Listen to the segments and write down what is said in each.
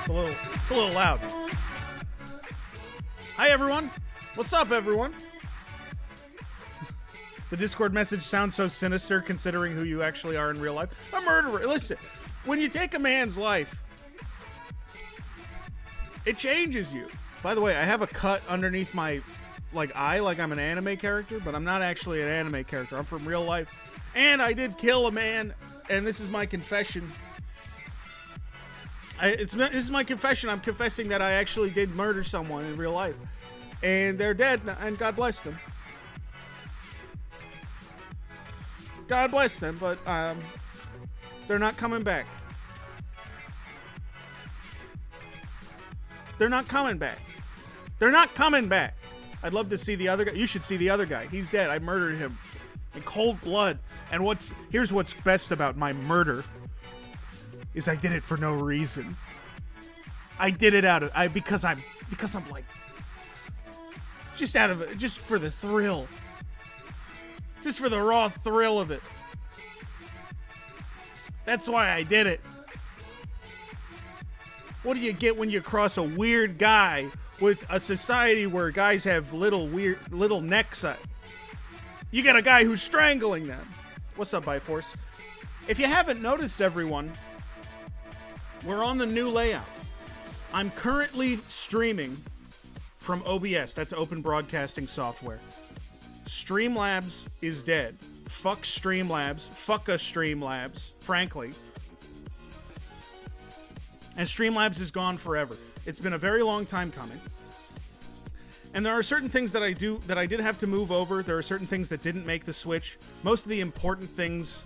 It's a little loud. Hi, everyone. What's up, everyone? The Discord message sounds so sinister considering who you actually are in real life. A murderer. Listen, when you take a man's life, it changes you. By the way, I have a cut underneath my eye like I'm an anime character, but I'm not actually an anime character. I'm from real life. And I did kill a man, and this is my confession. This is my confession. I'm confessing that I actually did murder someone in real life. And they're dead, and God bless them. God bless them, but they're not coming back. They're not coming back. They're not coming back. I'd love to see the other guy. You should see the other guy. He's dead. I murdered him in cold blood. And here's what's best about my murder is I did it for no reason. I did it because I'm like just for the thrill. Just for the raw thrill of it. That's why I did it. What do you get when you cross a weird guy with a society where guys have little necks? You get a guy who's strangling them. What's up, Biforce? If you haven't noticed, everyone, we're on the new layout. I'm currently streaming from OBS. That's Open Broadcasting Software. Streamlabs is dead. Fuck Streamlabs. Fuck us Streamlabs, frankly. And Streamlabs is gone forever. It's been a very long time coming. And there are certain things that I did have to move over. There are certain things that didn't make the switch. Most of the important things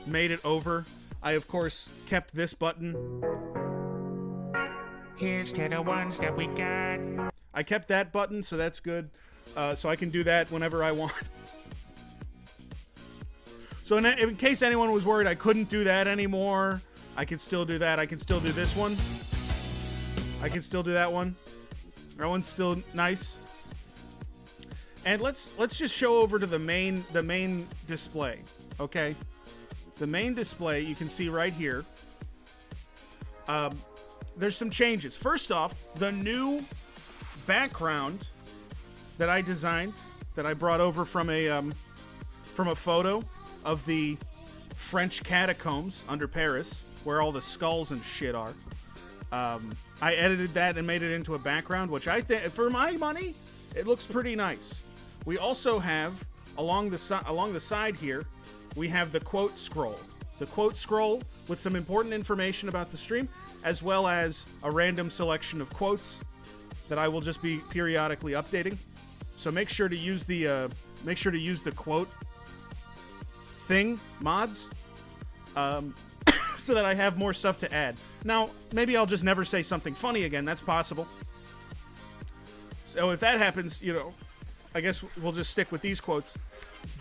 made it over. I, of course, kept this button. Here's to the ones that we got. I kept that button, so that's good. So I can do that whenever I want. So in case anyone was worried I couldn't do that anymore, I can still do that. I can still do this one. I can still do that one. That one's still nice. And let's just show over to the main display, okay? The main display you can see right here. There's some changes. First off, the new background that I designed, that I brought over from a photo of the French catacombs under Paris, where all the skulls and shit are. I edited that and made it into a background, which I think, for my money, it looks pretty nice. We also have, along the side here, we have the quote scroll. The quote scroll with some important information about the stream, as well as a random selection of quotes that I will just be periodically updating. So make sure to use the quote thing mods, so that I have more stuff to add. Now, maybe I'll just never say something funny again. That's possible. So if that happens, I guess we'll just stick with these quotes.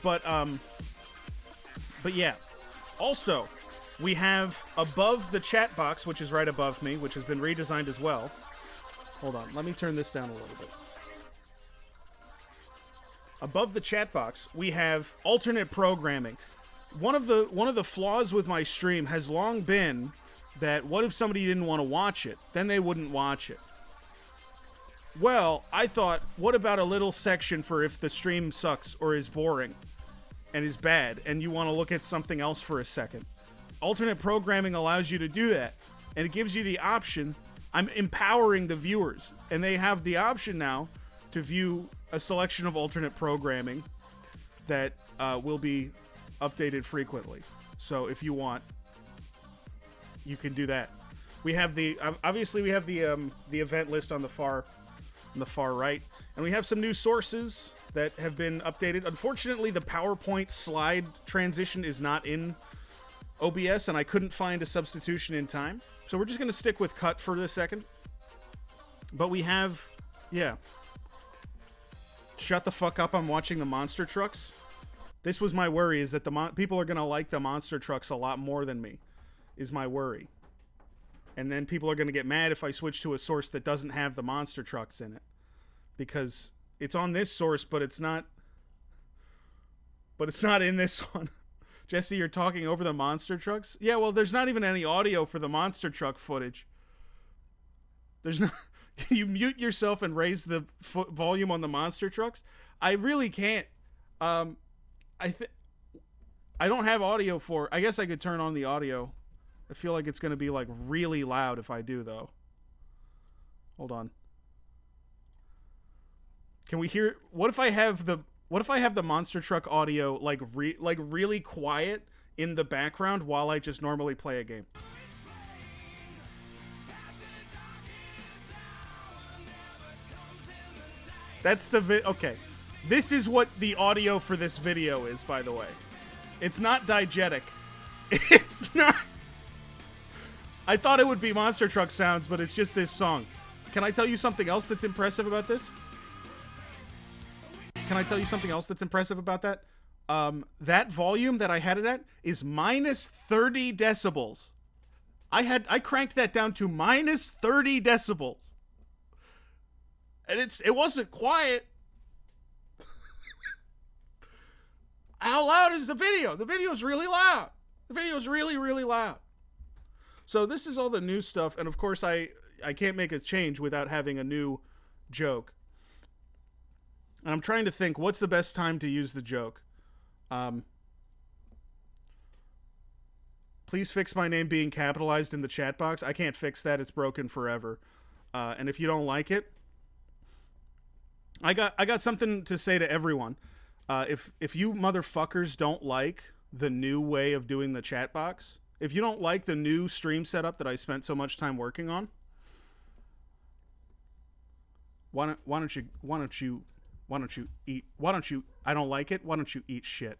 But yeah. Also, we have above the chat box, which is right above me, which has been redesigned as well. Hold on, let me turn this down a little bit. Above the chat box, we have alternate programming. One of the flaws with my stream has long been that what if somebody didn't want to watch it? Then they wouldn't watch it. Well, I thought, what about a little section for if the stream sucks or is boring and is bad and you want to look at something else for a second? Alternate programming allows you to do that, and it gives you the option. I'm empowering the viewers, and they have the option now to view a selection of alternate programming that will be updated frequently. So if you want, you can do that. We have the obviously we have the event list on the far right, and we have some new sources that have been updated. Unfortunately, the PowerPoint slide transition is not in OBS, and I couldn't find a substitution in time. So we're just going to stick with cut for this second. But we have, yeah. Shut the fuck up, I'm watching the monster trucks. This was my worry, is that the people are going to like the monster trucks a lot more than me, is my worry. And then people are going to get mad if I switch to a source that doesn't have the monster trucks in it. Because it's on this source, but it's not in this one. Jesse, you're talking over the monster trucks? Yeah, well, there's not even any audio for the monster truck footage. There's no. Can you mute yourself and raise the volume on the monster trucks? I really can't. I don't have audio for. I guess I could turn on the audio. I feel like it's gonna be like really loud if I do though. Hold on. Can we hear? What if I have the monster truck audio like really quiet in the background while I just normally play a game? That's the okay. This is what the audio for this video is, by the way. It's not diegetic. It's not. I thought it would be monster truck sounds, but it's just this song. Can I tell you something else that's impressive about this? Can I tell you something else that's impressive about that? That volume that I had it at is minus 30 decibels. I cranked that down to minus 30 decibels. And it wasn't quiet. How loud is the video? The video's really loud. The video's really, really loud. So this is all the new stuff, and of course I can't make a change without having a new joke. And I'm trying to think, what's the best time to use the joke? Please fix my name being capitalized in the chat box. I can't fix that. It's broken forever. And if you don't like it, I got something to say to everyone. If you motherfuckers don't like the new way of doing the chat box, if you don't like the new stream setup that I spent so much time working on, why don't you eat? I don't like it. Why don't you eat shit?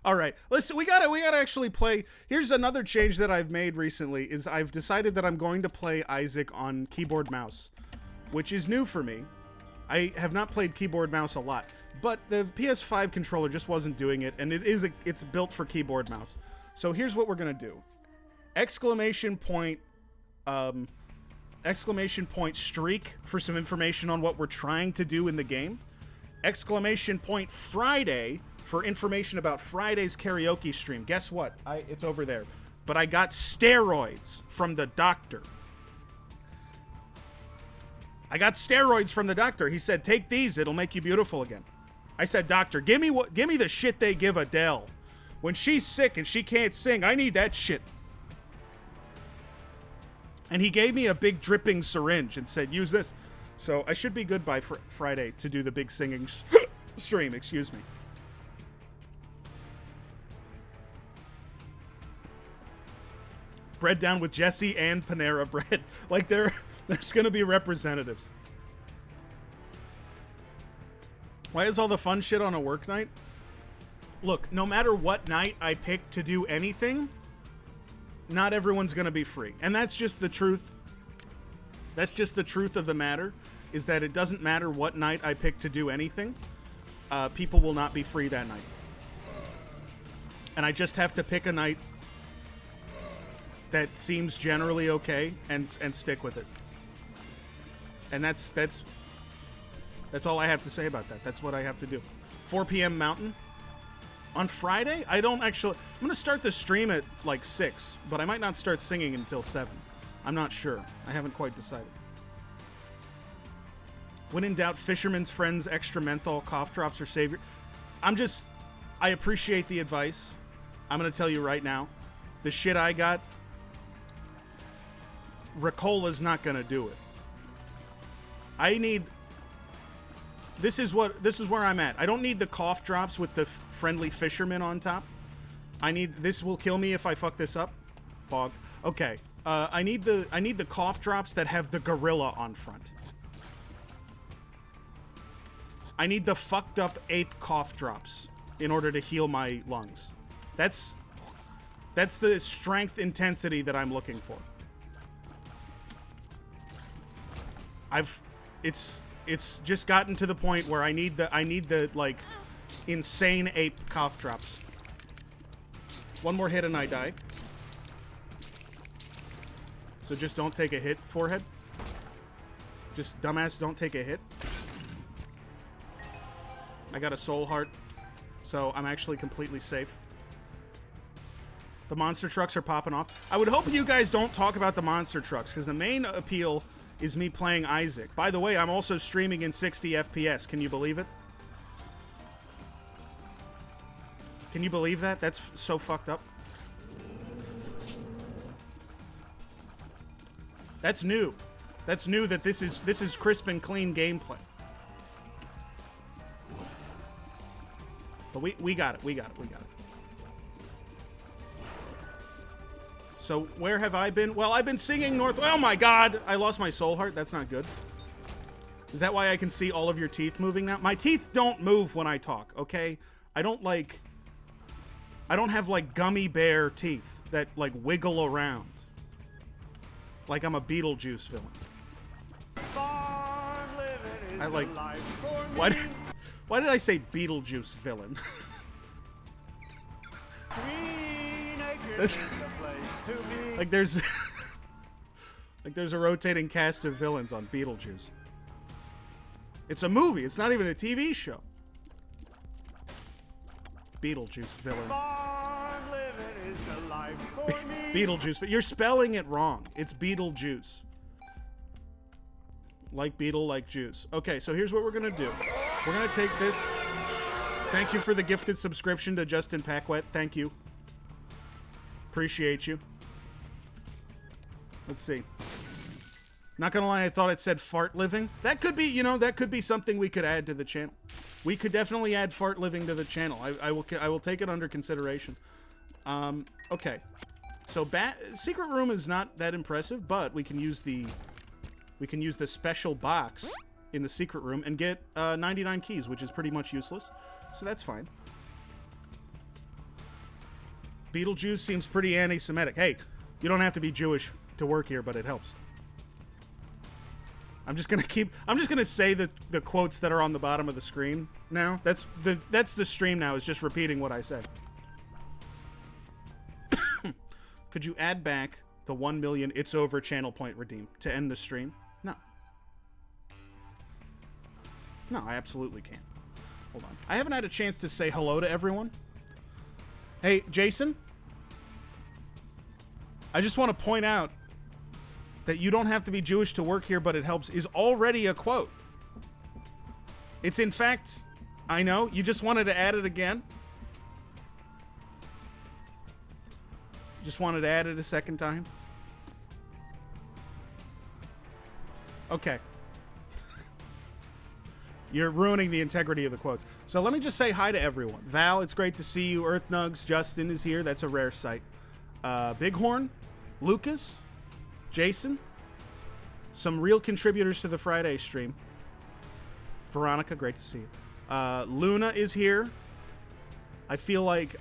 All right, listen, we gotta actually play. Here's another change that I've made recently is I've decided that I'm going to play Isaac on keyboard mouse, which is new for me. I have not played keyboard mouse a lot, but the PS5 controller just wasn't doing it, and it's built for keyboard mouse. So here's what we're gonna do: exclamation point streak for some information on what we're trying to do in the game. Exclamation point Friday for information about Friday's karaoke stream. Guess what? It's over there. But I got steroids from the doctor. He said, take these, it'll make you beautiful again. I said, doctor, give me the shit they give Adele. When she's sick and she can't sing, I need that shit. And he gave me a big dripping syringe and said, use this. So I should be good by Friday to do the big singing stream, excuse me. Bread down with Jesse and Panera Bread. Like there's gonna be representatives. Why is all the fun shit on a work night? Look, no matter what night I pick to do anything, not everyone's gonna be free. And that's just the truth. That's just the truth of the matter, is that it doesn't matter what night I pick to do anything. People will not be free that night. And I just have to pick a night that seems generally okay and stick with it. And that's all I have to say about that. That's what I have to do. 4 p.m. Mountain. On Friday, I'm going to start the stream at like 6, but I might not start singing until 7. I'm not sure. I haven't quite decided. When in doubt, Fisherman's Friends extra menthol cough drops are savior. I appreciate the advice. I'm going to tell you right now, the shit I got, Ricola's not gonna do it. This is where I'm at. I don't need the cough drops with the friendly fisherman on top. This will kill me if I fuck this up. Bog. Okay. I need the cough drops that have the gorilla on front. I need the fucked up ape cough drops in order to heal my lungs. That's the strength intensity that I'm looking for. It's just gotten to the point where I need the like insane ape cough drops. One more hit and I die. So just don't take a hit, forehead. Just dumbass, don't take a hit. I got a soul heart, so I'm actually completely safe. The monster trucks are popping off. I would hope you guys don't talk about the monster trucks, because the main appeal is me playing Isaac. By the way, I'm also streaming in 60 FPS. Can you believe it? Can you believe that? That's so fucked up. That's new. That's new that this is crisp and clean gameplay. But we got it. We got it. We got it. So where have I been? Well, I've been singing North. Oh my God! I lost my soul heart. That's not good. Is that why I can see all of your teeth moving now? My teeth don't move when I talk. Okay, I don't have like gummy bear teeth that like wiggle around. Like I'm a Beetlejuice villain. I like. Why did I say Beetlejuice villain? That's, like there's a rotating cast of villains on Beetlejuice. It's a movie. It's not even a TV show. Beetlejuice villain. Beetlejuice. You're spelling it wrong. It's Beetlejuice. Like beetle, like juice. Okay, so here's what we're gonna do. We're gonna take this. Thank you for the gifted subscription to Justin Packwet. Thank you. Appreciate you. Let's see. Not gonna lie, I thought it said fart living. That could be, that could be something we could add to the channel. We could definitely add fart living to the channel. I will take it under consideration. Okay. So Secret Room is not that impressive, but we can use the special box in the Secret Room and get 99 keys, which is pretty much useless. So that's fine. Beetlejuice seems pretty anti-Semitic. Hey, you don't have to be Jewish to work here, but it helps. I'm just gonna say the quotes that are on the bottom of the screen now. That's the stream now, is just repeating what I said. Could you add back the 1 million It's Over channel point redeem to end the stream? No. No, I absolutely can't. Hold on. I haven't had a chance to say hello to everyone. Hey, Jason. I just want to point out that you don't have to be Jewish to work here, but it helps is already a quote. It's in fact, I know, you just wanted to add it again. Just wanted to add it a second time. Okay. You're ruining the integrity of the quotes. So let me just say hi to everyone. Val, it's great to see you. Earth Nugs, Justin is here. That's a rare sight. Bighorn, Lucas, Jason, some real contributors to the Friday stream. Veronica, great to see you. Luna is here. I feel like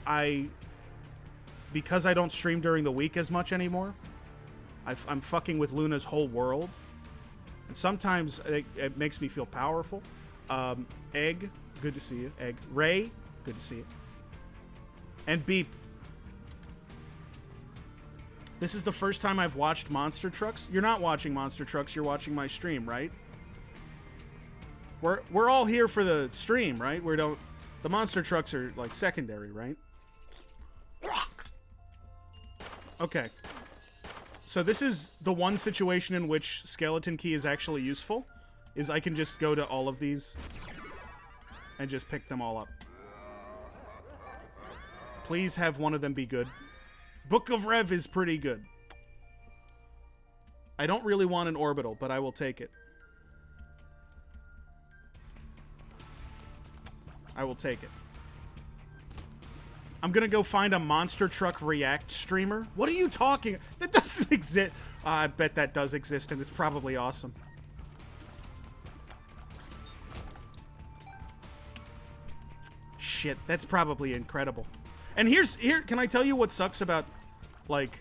because I don't stream during the week as much anymore, I'm fucking with Luna's whole world. And sometimes it makes me feel powerful. Egg, good to see you. Egg. Ray, good to see you. And Beep. This is the first time I've watched Monster Trucks. You're not watching Monster Trucks, you're watching my stream, right? We're all here for the stream, right? The Monster Trucks are like secondary, right? Okay. So this is the one situation in which Skeleton Key is actually useful, is I can just go to all of these and just pick them all up. Please have one of them be good. Book of Rev is pretty good. I don't really want an orbital, but I will take it. I will take it. I'm gonna go find a Monster Truck React streamer. What are you talking? That doesn't exist. I bet that does exist, and it's probably awesome. Shit, that's probably incredible. And here, can I tell you what sucks about, like,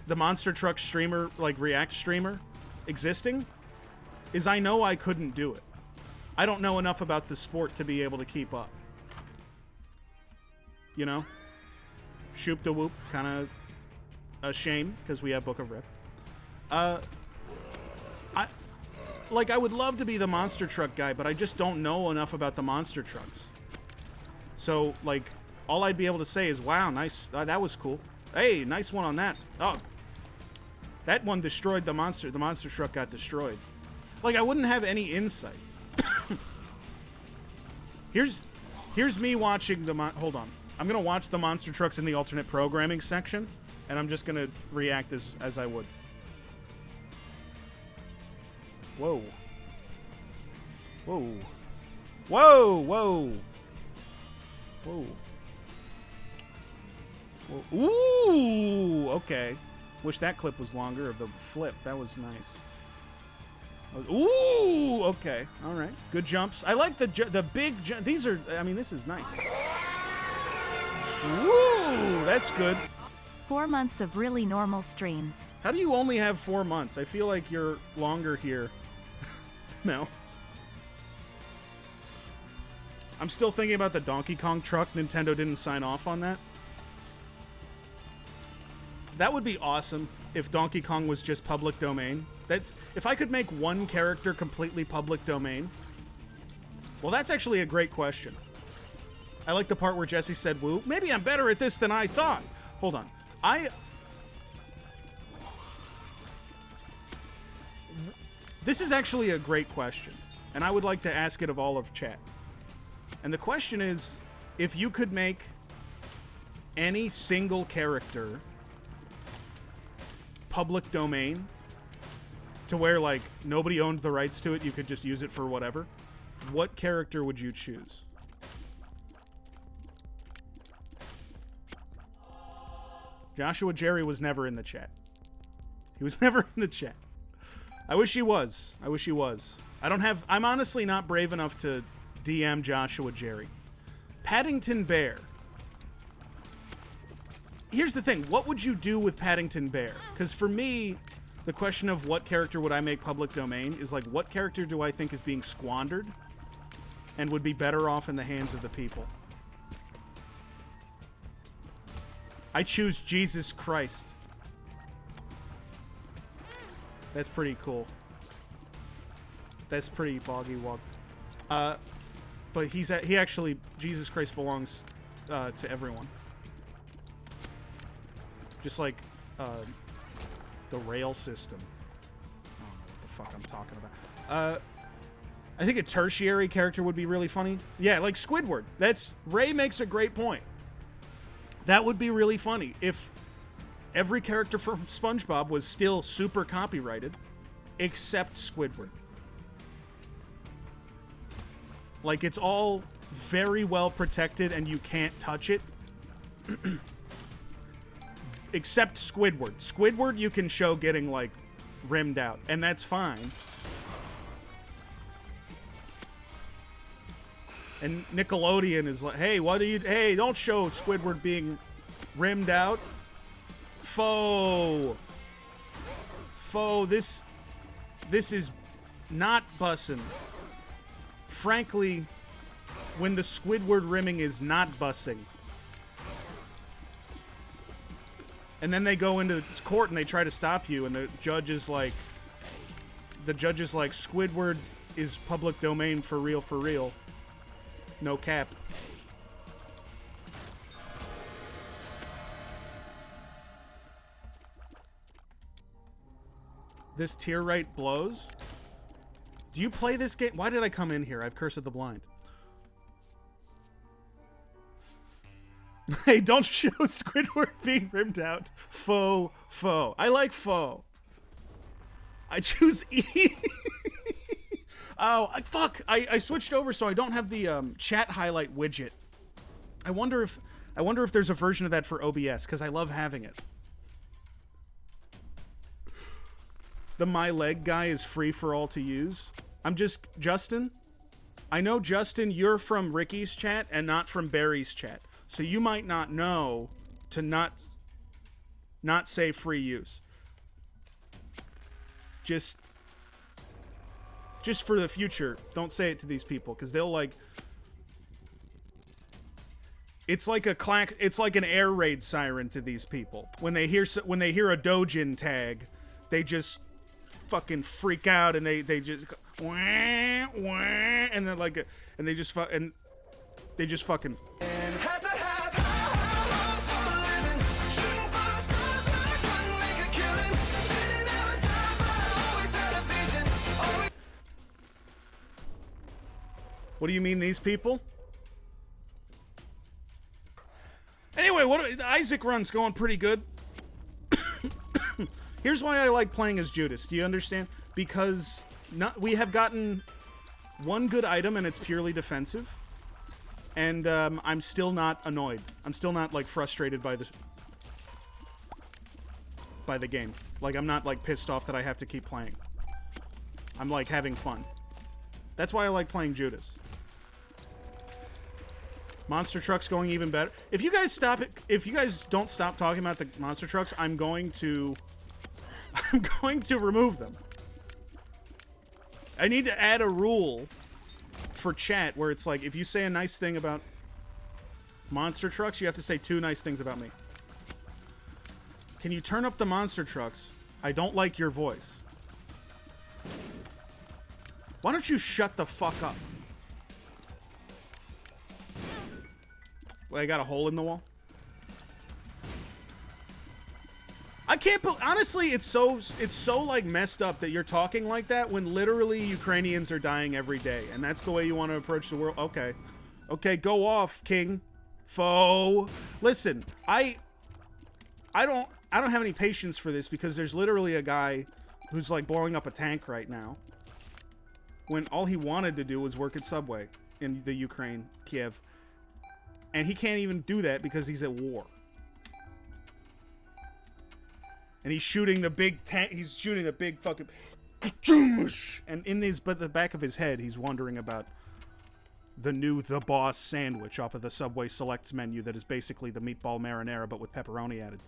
the Monster Truck streamer, like, React streamer existing? Is I know I couldn't do it. I don't know enough about the sport to be able to keep up. You know? Shoop da whoop, kind of a shame, because we have Book of Rip. I would love to be the monster truck guy, but I just don't know enough about the monster trucks. So, like, all I'd be able to say is, wow, nice, that was cool. Hey, nice one on that. Oh, that one destroyed the monster. The monster truck got destroyed. Like, I wouldn't have any insight. Here's me watching hold on. I'm gonna watch the monster trucks in the alternate programming section, and I'm just gonna react as I would. Whoa. Whoa. Whoa, whoa. Whoa. Whoa. Ooh, okay. Wish that clip was longer of the flip. That was nice. Ooh, okay. All right. Good jumps. I like the big these are, I mean, this is nice. Ooh, that's good. 4 months of really normal streams. How do you only have 4 months? I feel like you're longer here. No. I'm still thinking about the Donkey Kong truck. Nintendo didn't sign off on that. That would be awesome if Donkey Kong was just public domain. If I could make one character completely public domain. Well, that's actually a great question. I like the part where Jesse said, woo. Maybe I'm better at this than I thought. Hold on. This is actually a great question, and I would like to ask it of all of chat. And the question is, if you could make any single character public domain to where, like, nobody owned the rights to it, you could just use it for whatever, what character would you choose? Joshua Jerry was never in the chat. He was never in the chat. I wish he was. I wish he was. I'm honestly not brave enough to DM Joshua Jerry. Paddington Bear. Here's the thing. What would you do with Paddington Bear? Because for me, the question of what character would I make public domain is like, what character do I think is being squandered and would be better off in the hands of the people? I choose Jesus Christ. That's pretty cool. That's pretty boggy wog. But he actually, Jesus Christ belongs to everyone. Just like the rail system. I don't know what the fuck I'm talking about. I think a tertiary character would be really funny. Yeah, like Squidward. Ray makes a great point. That would be really funny if every character from SpongeBob was still super copyrighted, except Squidward. Like, it's all very well protected and you can't touch it. Except Squidward. Squidward you can show getting, like, rimmed out, and that's fine. And Nickelodeon is like, hey, hey, don't show Squidward being rimmed out. Faux, this is not bussin'. Frankly, when the Squidward rimming is not bussing. And then they go into court and they try to stop you, and the judge is like, Squidward is public domain for real. No cap. This tier right blows. Do you play this game? Why did I come in here? I've Curse of the Blind. Hey, don't show Squidward being rimmed out. Faux. I like faux. I choose E. Oh, fuck. I switched over so I don't have the chat highlight widget. I wonder if there's a version of that for OBS, because I love having it. The My Leg guy is free for all to use. Justin, I know, Justin, you're from Ricky's chat and not from Barry's chat. So you might not know to not say free use. Just for the future, don't say it to these people, because they'll like... It's like an air raid siren to these people. When they hear a Dojin tag, they just fucking freak out and they just wah, wah, and then like and they just fucking What do you mean, these people? Anyway, the Isaac run's going pretty good. Here's why I like playing as Judas. Do you understand? Because we have gotten one good item and it's purely defensive. And I'm still not annoyed. I'm still not like frustrated by the game. Like, I'm not like pissed off that I have to keep playing. I'm like having fun. That's why I like playing Judas. Monster trucks going even better. If you guys don't stop talking about the monster trucks, I'm going to remove them. I need to add a rule for chat where it's like, if you say a nice thing about monster trucks, you have to say 2 nice things about me. Can you turn up the monster trucks? I don't like your voice. Why don't you shut the fuck up? Well, I got a hole in the wall. I can't believe, honestly, it's so like messed up that you're talking like that when literally Ukrainians are dying every day, and that's the way you want to approach the world. Okay, go off, King. Foe. Listen, I don't have any patience for this because there's literally a guy who's like blowing up a tank right now when all he wanted to do was work at Subway in the Ukraine, Kiev. And he can't even do that because he's at war. And he's shooting the big tank. He's shooting the big fucking. And in the back of his head, he's wondering about the new The Boss sandwich off of the Subway Selects menu that is basically the meatball marinara but with pepperoni added.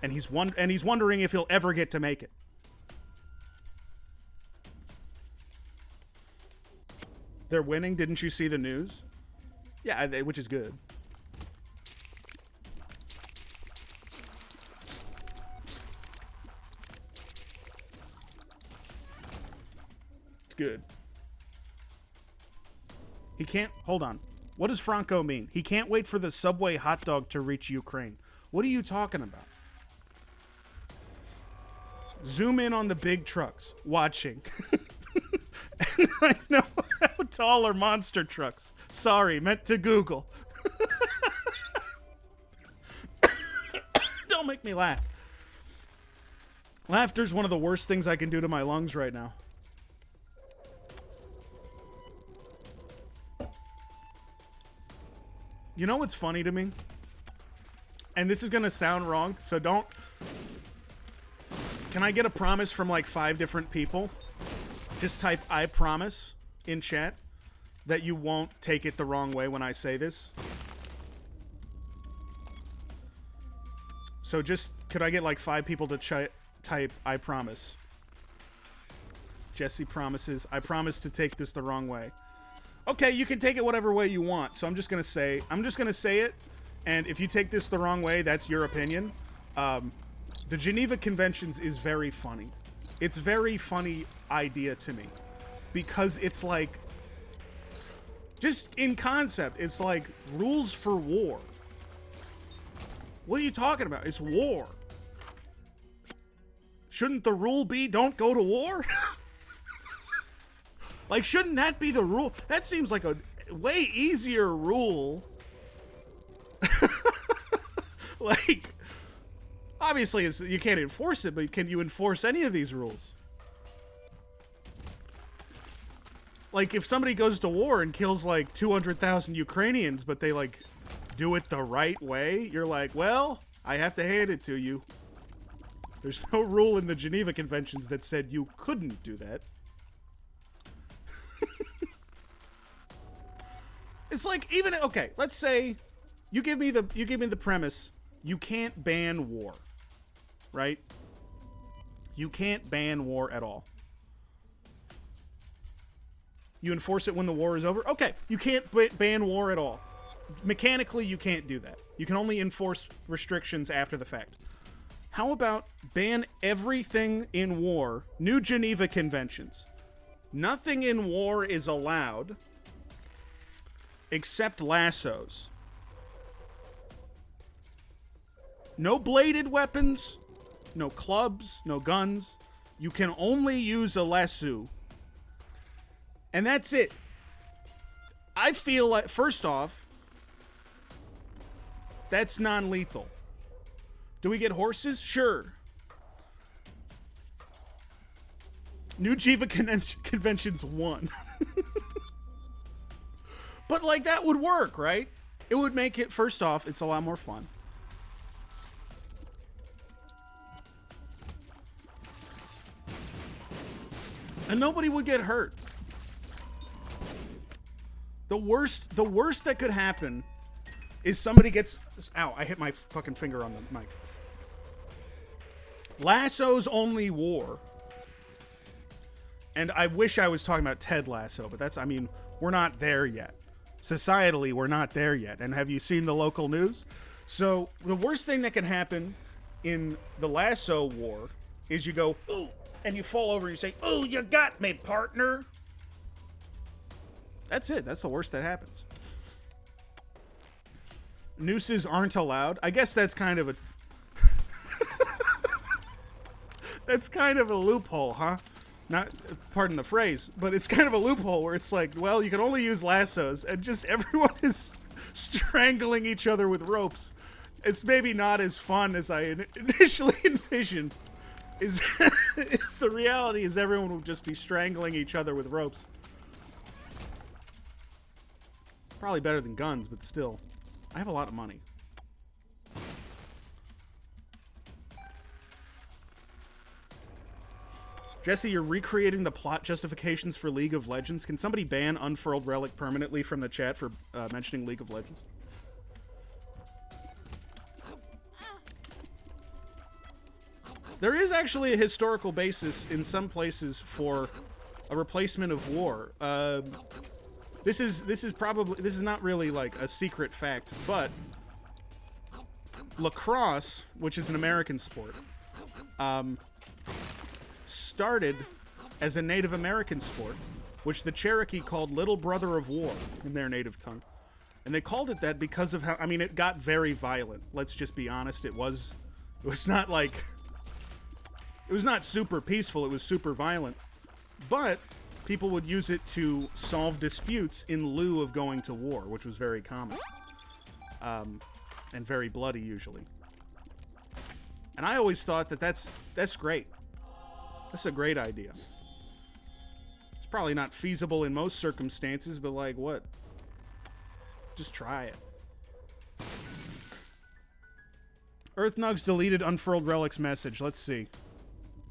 And he's wondering if he'll ever get to make it. They're winning. Didn't you see the news? Yeah, which is good. It's good. He can't... Hold on. What does Franco mean? He can't wait for the Subway hot dog to reach Ukraine. What are you talking about? Zoom in on the big trucks. Watching. And I know how tall are monster trucks. Sorry, meant to Google. Don't make me laugh. Laughter's one of the worst things I can do to my lungs right now. You know what's funny to me? And this is gonna sound wrong, so don't... Can I get a promise from like 5 different people? Just type "I promise" in chat that you won't take it the wrong way when I say this. So just, could I get like 5 people to type "I promise"? Jesse promises. I promise to take this the wrong way. Okay, you can take it whatever way you want. So I'm just gonna say it. And if you take this the wrong way, that's your opinion. The Geneva Conventions is very funny. It's very funny idea to me because it's like, just in concept, it's like rules for war. What are you talking about? It's war. Shouldn't the rule be don't go to war? Like, shouldn't that be the rule? That seems like a way easier rule. Like, obviously, you can't enforce it, but can you enforce any of these rules? Like, if somebody goes to war and kills, like, 200,000 Ukrainians, but they, like, do it the right way, you're like, well, I have to hand it to you. There's no rule in the Geneva Conventions that said you couldn't do that. It's like, even, okay, let's say you give me the premise, you can't ban war. Right? You can't ban war at all. You enforce it when the war is over? Okay, you can't ban war at all. Mechanically, you can't do that. You can only enforce restrictions after the fact. How about ban everything in war? New Geneva Conventions. Nothing in war is allowed except lassos. No bladed weapons, no clubs, no guns. You can only use a lasso. And that's it. I feel like, first off, that's non-lethal. Do we get horses? Sure. New Geneva Conventions 1. But, like, that would work, right? It would make it, first off, it's a lot more fun. And nobody would get hurt. The worst that could happen is somebody gets... Ow, I hit my fucking finger on the mic. Lasso's only war. And I wish I was talking about Ted Lasso, but that's... I mean, we're not there yet. Societally, we're not there yet. And have you seen the local news? So, the worst thing that can happen in the Lasso war is you go, ooh, and you fall over and you say, ooh, you got me, partner. That's it. That's the worst that happens. Nooses aren't allowed. I guess that's kind of a... that's kind of a loophole, huh? Not, pardon the phrase, but it's kind of a loophole where it's like, well, you can only use lassos, and just everyone is strangling each other with ropes. It's maybe not as fun as I initially envisioned. Is the reality is everyone will just be strangling each other with ropes. Probably better than guns, but still. I have a lot of money. Jesse, you're recreating the plot justifications for League of Legends. Can somebody ban Unfurled Relic permanently from the chat for mentioning League of Legends? There is actually a historical basis in some places for a replacement of war. This is not really like a secret fact, but lacrosse, which is an American sport, started as a Native American sport, which the Cherokee called Little Brother of War in their native tongue. And they called it that because of how, I mean, it got very violent. Let's just be honest. It was not like, it was not super peaceful. It was super violent. But people would use it to solve disputes in lieu of going to war, which was very common. And very bloody, usually. And I always thought that that's great. That's a great idea. It's probably not feasible in most circumstances, but like, what? Just try it. Earthnugs deleted Unfurled Relic's message. Let's see.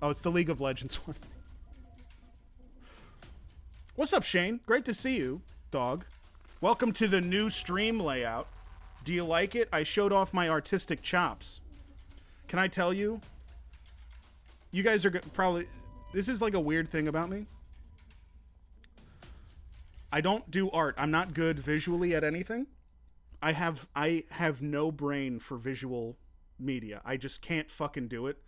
Oh, it's the League of Legends one. What's up, Shane? Great to see you, dog. Welcome to the new stream layout. Do you like it? I showed off my artistic chops. Can I tell you? You guys are probably... This is like a weird thing about me. I don't do art. I'm not good visually at anything. I have no brain for visual media. I just can't fucking do it.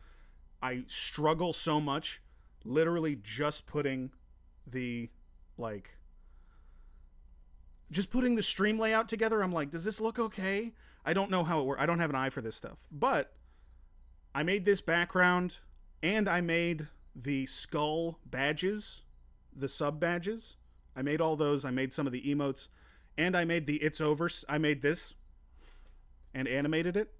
I struggle so much literally just putting the, like... Just putting the stream layout together, I'm like, does this look okay? I don't know how it works. I don't have an eye for this stuff. But I made this background, and I made the skull badges, the sub badges. I made all those. I made some of the emotes, and I made the It's Over. I made this and animated it.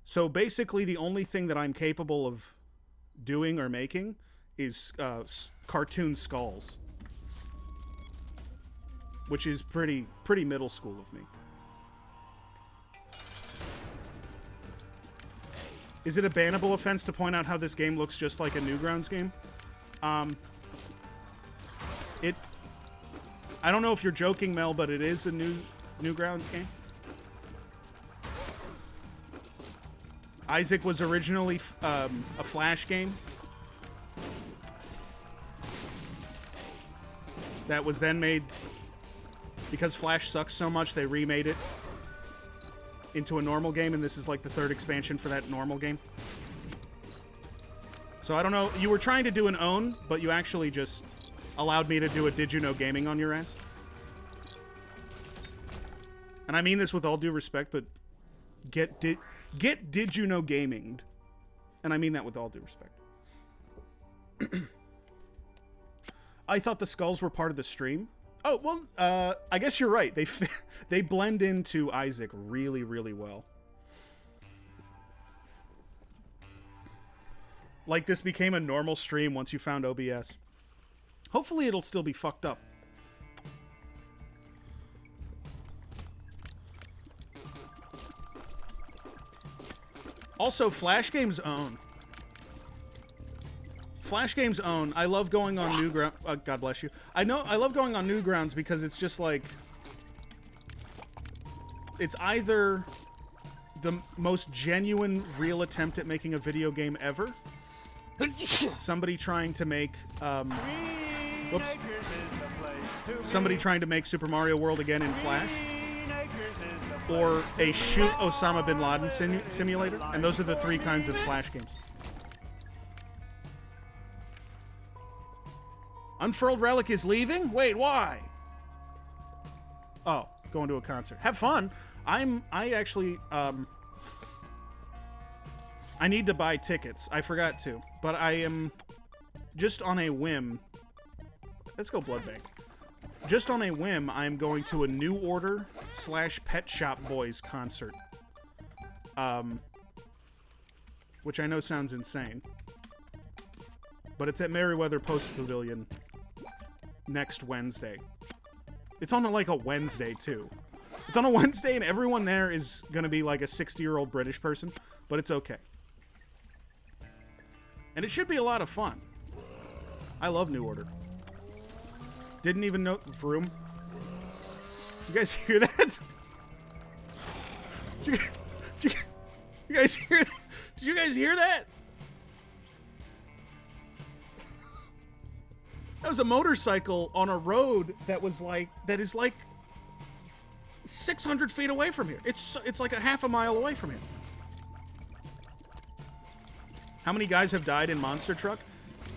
So basically, the only thing that I'm capable of doing or making is cartoon skulls, which is pretty middle school of me. Is it a bannable offense to point out how this game looks just like a Newgrounds game? I don't know if you're joking, Mel, but it is a Newgrounds game. Isaac was originally a Flash game that was then made, because Flash sucks so much, they remade it into a normal game, and this is like the third expansion for that normal game. So I don't know. You were trying to do an own, but you actually just allowed me to do a Did You Know Gaming on your ass. And I mean this with all due respect, but get Did You Know Gaming. And I mean that with all due respect. I thought the skulls were part of the stream. Oh, well, I guess you're right. They blend into Isaac really, really well. Like, this became a normal stream once you found OBS. Hopefully it'll still be fucked up. Also, Flash Games own. Flash Games own. I love going on Newgrounds. God bless you. I love going on Newgrounds because it's just like, it's either the most genuine, real attempt at making a video game ever. Somebody trying to make, whoops. Somebody trying to make Super Mario World again in Flash. Or a shoot Osama bin Laden simulator. And those are the three kinds of Flash games. Unfurled Relic is leaving? Wait, why? Oh, going to a concert. Have fun. I actually, I need to buy tickets. I forgot to. But I am just on a whim. Let's go Blood Bank. Just on a whim, I'm going to a New Order / Pet Shop Boys concert. Which I know sounds insane. But it's at Merriweather Post Pavilion next Wednesday. It's on like a Wednesday, too. It's on a Wednesday, and everyone there is going to be like a 60-year-old British person, but it's okay. And it should be a lot of fun. I love New Order. Didn't even know... Vroom. You guys hear that? You guys hear that? Did you guys hear that? That was a motorcycle on a road that was like... That is like 600 feet away from here. It's like a half a mile away from here. How many guys have died in Monster Truck?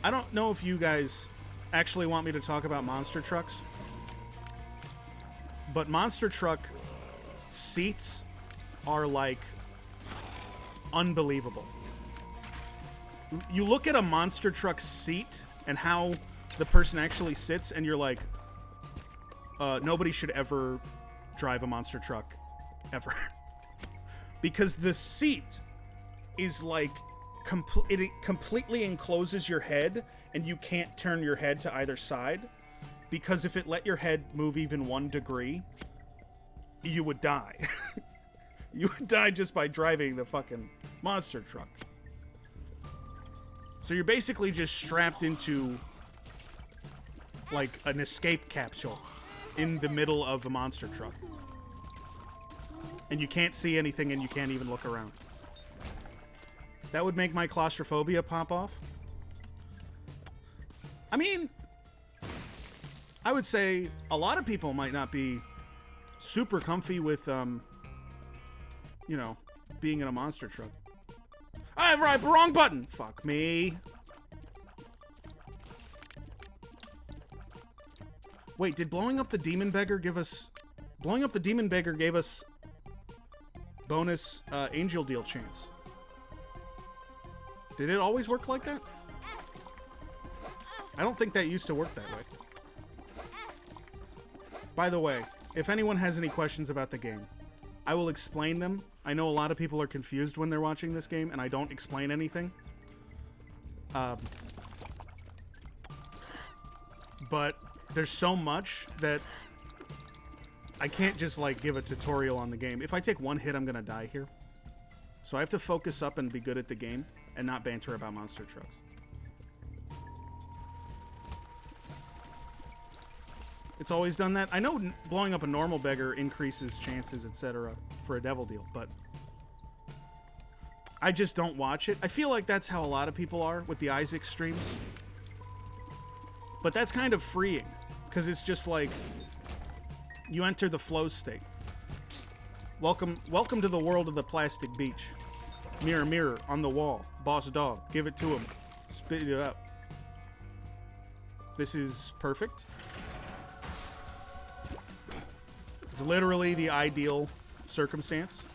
I don't know if you guys actually want me to talk about monster trucks, but monster truck seats are like unbelievable. You look at a monster truck seat and how the person actually sits, and you're like, nobody should ever drive a monster truck ever. Because the seat is like it completely encloses your head, and you can't turn your head to either side, because if it let your head move even 1 degree, you would die. You would die just by driving the fucking monster truck. So you're basically just strapped into like an escape capsule in the middle of the monster truck. And you can't see anything, and you can't even look around. That would make my claustrophobia pop off. I mean, I would say a lot of people might not be super comfy with, you know, being in a monster truck. Right, wrong button! Fuck me. Wait, did blowing up the Demon Beggar give us... Blowing up the Demon Beggar gave us bonus Angel Deal chance. Did it always work like that? I don't think that used to work that way. By the way, if anyone has any questions about the game, I will explain them. I know a lot of people are confused when they're watching this game, and I don't explain anything. But there's so much that I can't just, like, give a tutorial on the game. If I take one hit, I'm gonna die here. So I have to focus up and be good at the game, and not banter about monster trucks. It's always done that. I know blowing up a normal beggar increases chances, etc. for a devil deal, but I just don't watch it. I feel like that's how a lot of people are with the Isaac streams. But that's kind of freeing, because it's just like you enter the flow state. Welcome to the world of the plastic beach. Mirror, mirror on the wall. Boss dog, give it to him. Spit it up. This is perfect. It's literally the ideal circumstance.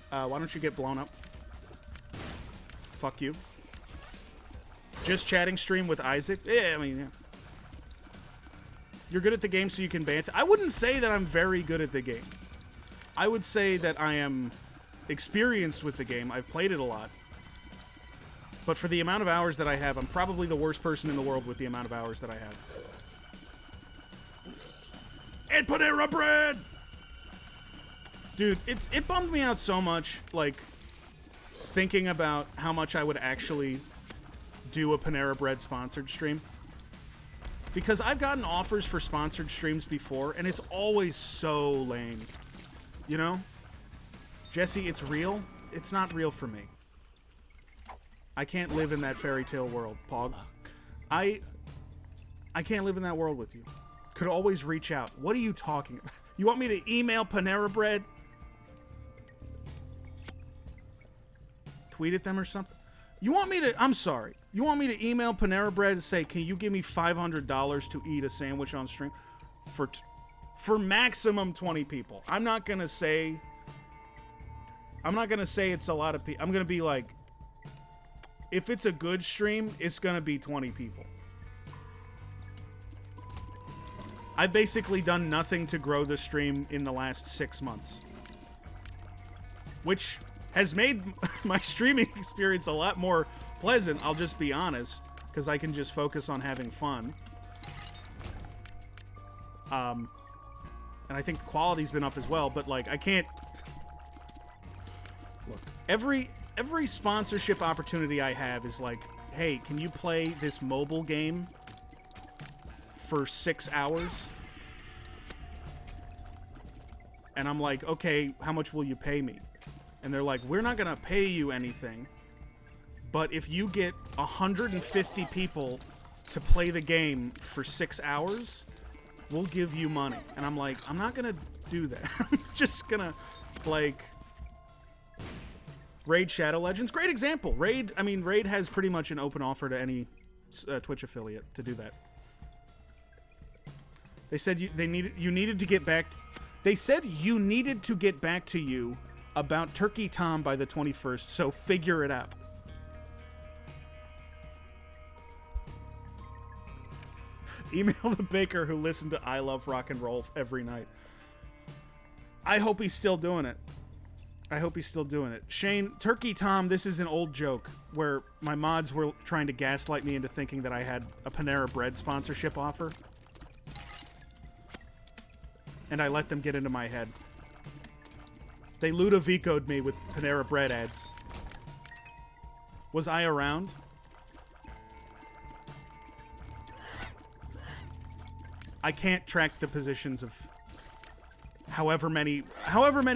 Why don't you get blown up? Fuck you. Just chatting stream with Isaac? Yeah, I mean, yeah. You're good at the game so you can banter. I wouldn't say that I'm very good at the game. I would say that I am experienced with the game. I've played it a lot. But for the amount of hours that I have, I'm probably the worst person in the world with the amount of hours that I have. And Panera Bread! Dude, it bummed me out so much, like, thinking about how much I would actually do a Panera Bread sponsored stream. Because I've gotten offers for sponsored streams before, and it's always so lame. You know? Jesse, it's real. It's not real for me. I can't live in that fairy tale world, Pog. I can't live in that world with you. Could always reach out. What are you talking about? You want me to email Panera Bread? Tweet at them or something? You want me to... I'm sorry. You want me to email Panera Bread and say, can you give me $500 to eat a sandwich on stream? For maximum 20 people. I'm not going to say it's a lot of people. I'm going to be like, if it's a good stream, it's going to be 20 people. I've basically done nothing to grow the stream in the last 6 months. Which has made my streaming experience a lot more pleasant, I'll just be honest, because I can just focus on having fun. And I think the quality's been up as well, but like I can't look. Every sponsorship opportunity I have is like, hey, can you play this mobile game for 6 hours? And I'm like, okay, how much will you pay me? And they're like, we're not gonna pay you anything, but if you get 150 people to play the game for 6 hours, we'll give you money. And I'm like, I'm not gonna do that. I'm just gonna, like, Raid Shadow Legends, great example. Raid has pretty much an open offer to any Twitch affiliate to do that. They said you needed to get back. They said you needed to get back to you about Turkey Tom by the 21st, so figure it out. Email the baker who listened to I Love Rock and Roll every night. I hope he's still doing it. Shane, Turkey Tom, this is an old joke where my mods were trying to gaslight me into thinking that I had a Panera Bread sponsorship offer. And I let them get into my head. They Ludovico'd me with Panera Bread ads. Was I around? I can't track the positions of however many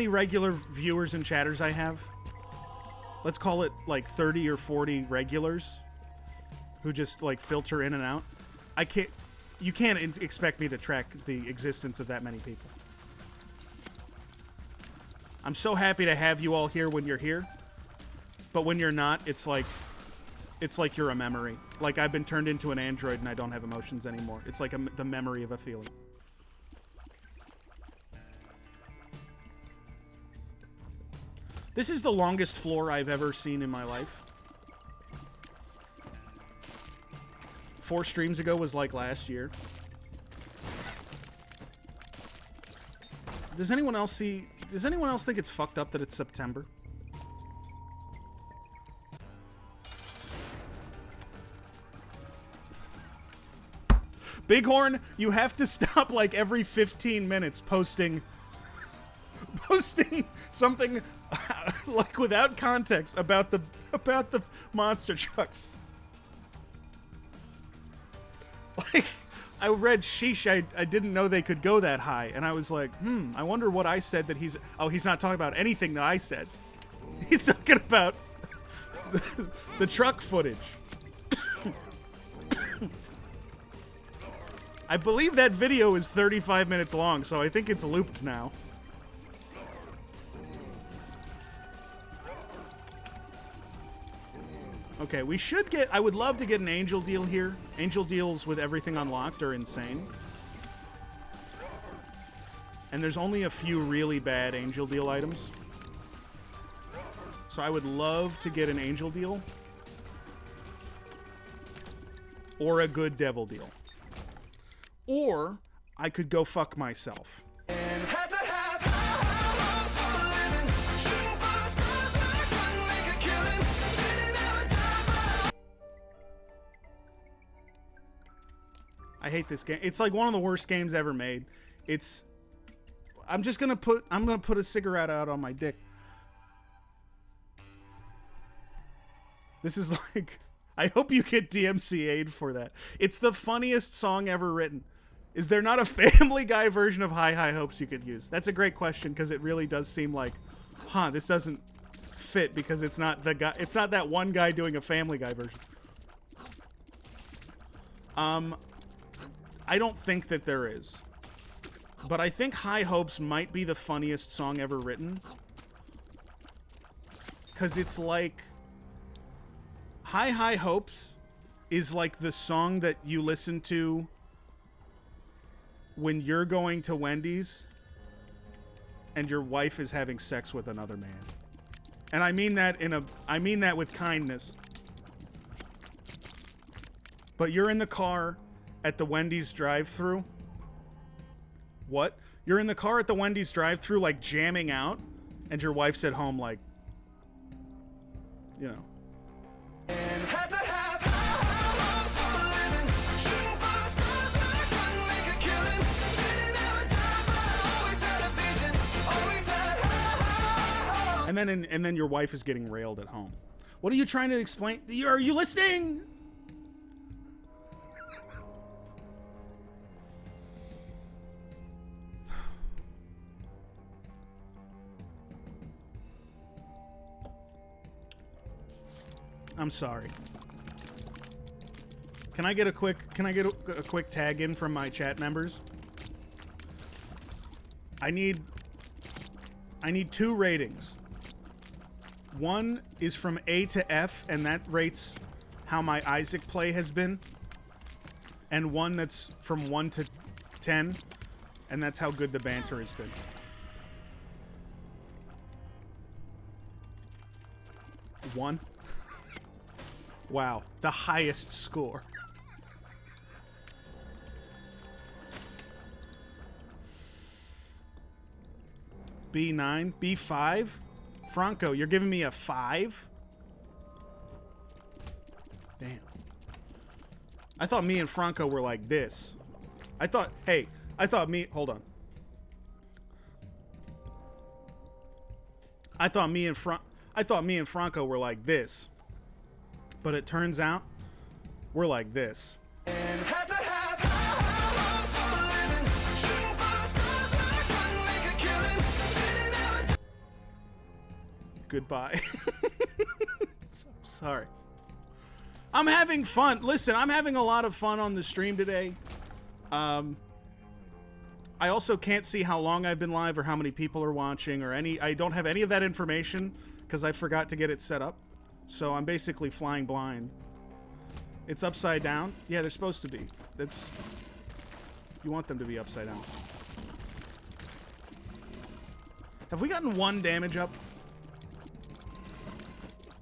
regular viewers and chatters I have. Let's call it like 30 or 40 regulars who just like filter in and out. You can't expect me to track the existence of that many people. I'm so happy to have you all here when you're here, but when you're not, it's like you're a memory. Like I've been turned into an android and I don't have emotions anymore. It's like the memory of a feeling. This is the longest floor I've ever seen in my life. 4 streams ago was like last year. Does anyone else think it's fucked up that it's September? Bighorn, you have to stop like every 15 minutes posting something like without context about the monster trucks. Like, I read sheesh, I didn't know they could go that high, and I was like, I wonder what I said that he's not talking about anything that I said. He's talking about the truck footage. I believe that video is 35 minutes long, so I think it's looped now. Okay, we should get... I would love to get an angel deal here. Angel deals with everything unlocked are insane. And there's only a few really bad angel deal items. So I would love to get an angel deal. Or a good devil deal. Or I could go fuck myself. I hate this game. It's like one of the worst games ever made. It's... I'm gonna put a cigarette out on my dick. This is like... I hope you get DMCA'd for that. It's the funniest song ever written. Is there not a Family Guy version of High High Hopes you could use? That's a great question, because it really does seem like, this doesn't fit because it's not the guy. It's not that one guy doing a Family Guy version. I don't think that there is. But I think High Hopes might be the funniest song ever written. Because it's like... High High Hopes is like the song that you listen to when you're going to Wendy's and your wife is having sex with another man. And I mean that with kindness. But you're in the car at the Wendy's drive-thru. What? You're in the car at the Wendy's drive-thru, like, jamming out, and your wife's at home, like, you know. And then your wife is getting railed at home. What are you trying to explain? Are you listening? I'm sorry. Can I get a quick tag in from my chat members? I need 2 ratings. One is from A to F, and that rates how my Isaac play has been. And one that's from 1 to 10, and that's how good the banter has been. One? Wow, the highest score. B9, B5? Franco, you're giving me a 5? Damn. I thought me and Franco were like this. hold on. I thought me and Franco were like this. But it turns out we're like this. Goodbye. Sorry. I'm having fun. Listen, I'm having a lot of fun on the stream today. I also can't see how long I've been live or how many people are watching or I don't have any of that information because I forgot to get it set up. So I'm basically flying blind. It's upside down. Yeah, they're supposed to be. You want them to be upside down. Have we gotten 1 damage up?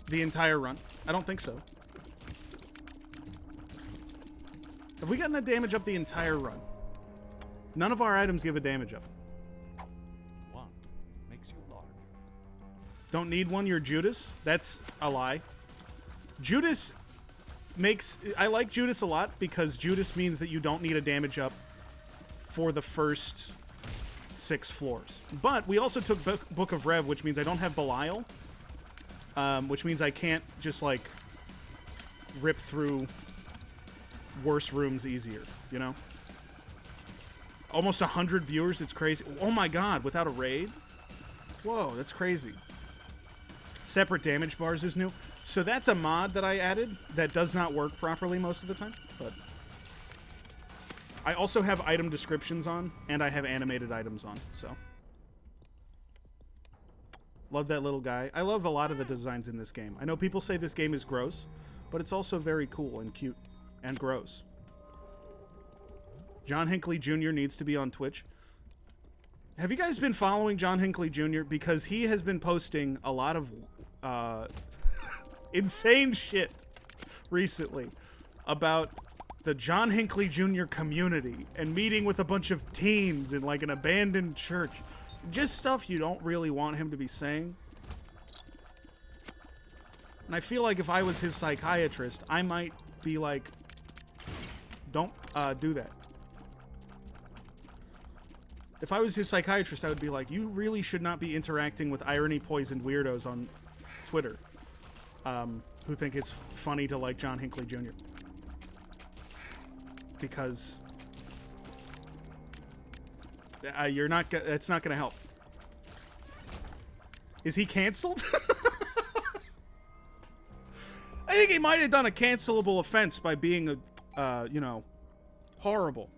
The entire run? I don't think so. Have we gotten a damage up the entire run? None of our items give a damage up. 1 makes you large. Don't need one, you're Judas? That's a lie. Judas makes... I like Judas a lot because Judas means that you don't need a damage up for the first 6 floors. But we also took Book of Rev, which means I don't have Belial. Which means I can't just, like, rip through worse rooms easier, you know? Almost 100 viewers, it's crazy. Oh my god, without a raid? Whoa, that's crazy. Separate damage bars is new. So that's a mod that I added that does not work properly most of the time, but... I also have item descriptions on, and I have animated items on, so... Love that little guy. I love a lot of the designs in this game. I know people say this game is gross, but it's also very cool and cute and gross. John Hinckley Jr. needs to be on Twitch. Have you guys been following John Hinckley Jr.? Because he has been posting a lot of insane shit recently about the John Hinckley Jr. community and meeting with a bunch of teens in like an abandoned church. Just stuff you don't really want him to be saying. And I feel like if I was his psychiatrist, I might be like, don't do that. If I was his psychiatrist, I would be like, you really should not be interacting with irony-poisoned weirdos on Twitter who think it's funny to like John Hinckley Jr. Because you're not. It's not going to help. Is he canceled? I think he might have done a cancelable offense by being a, you know, horrible.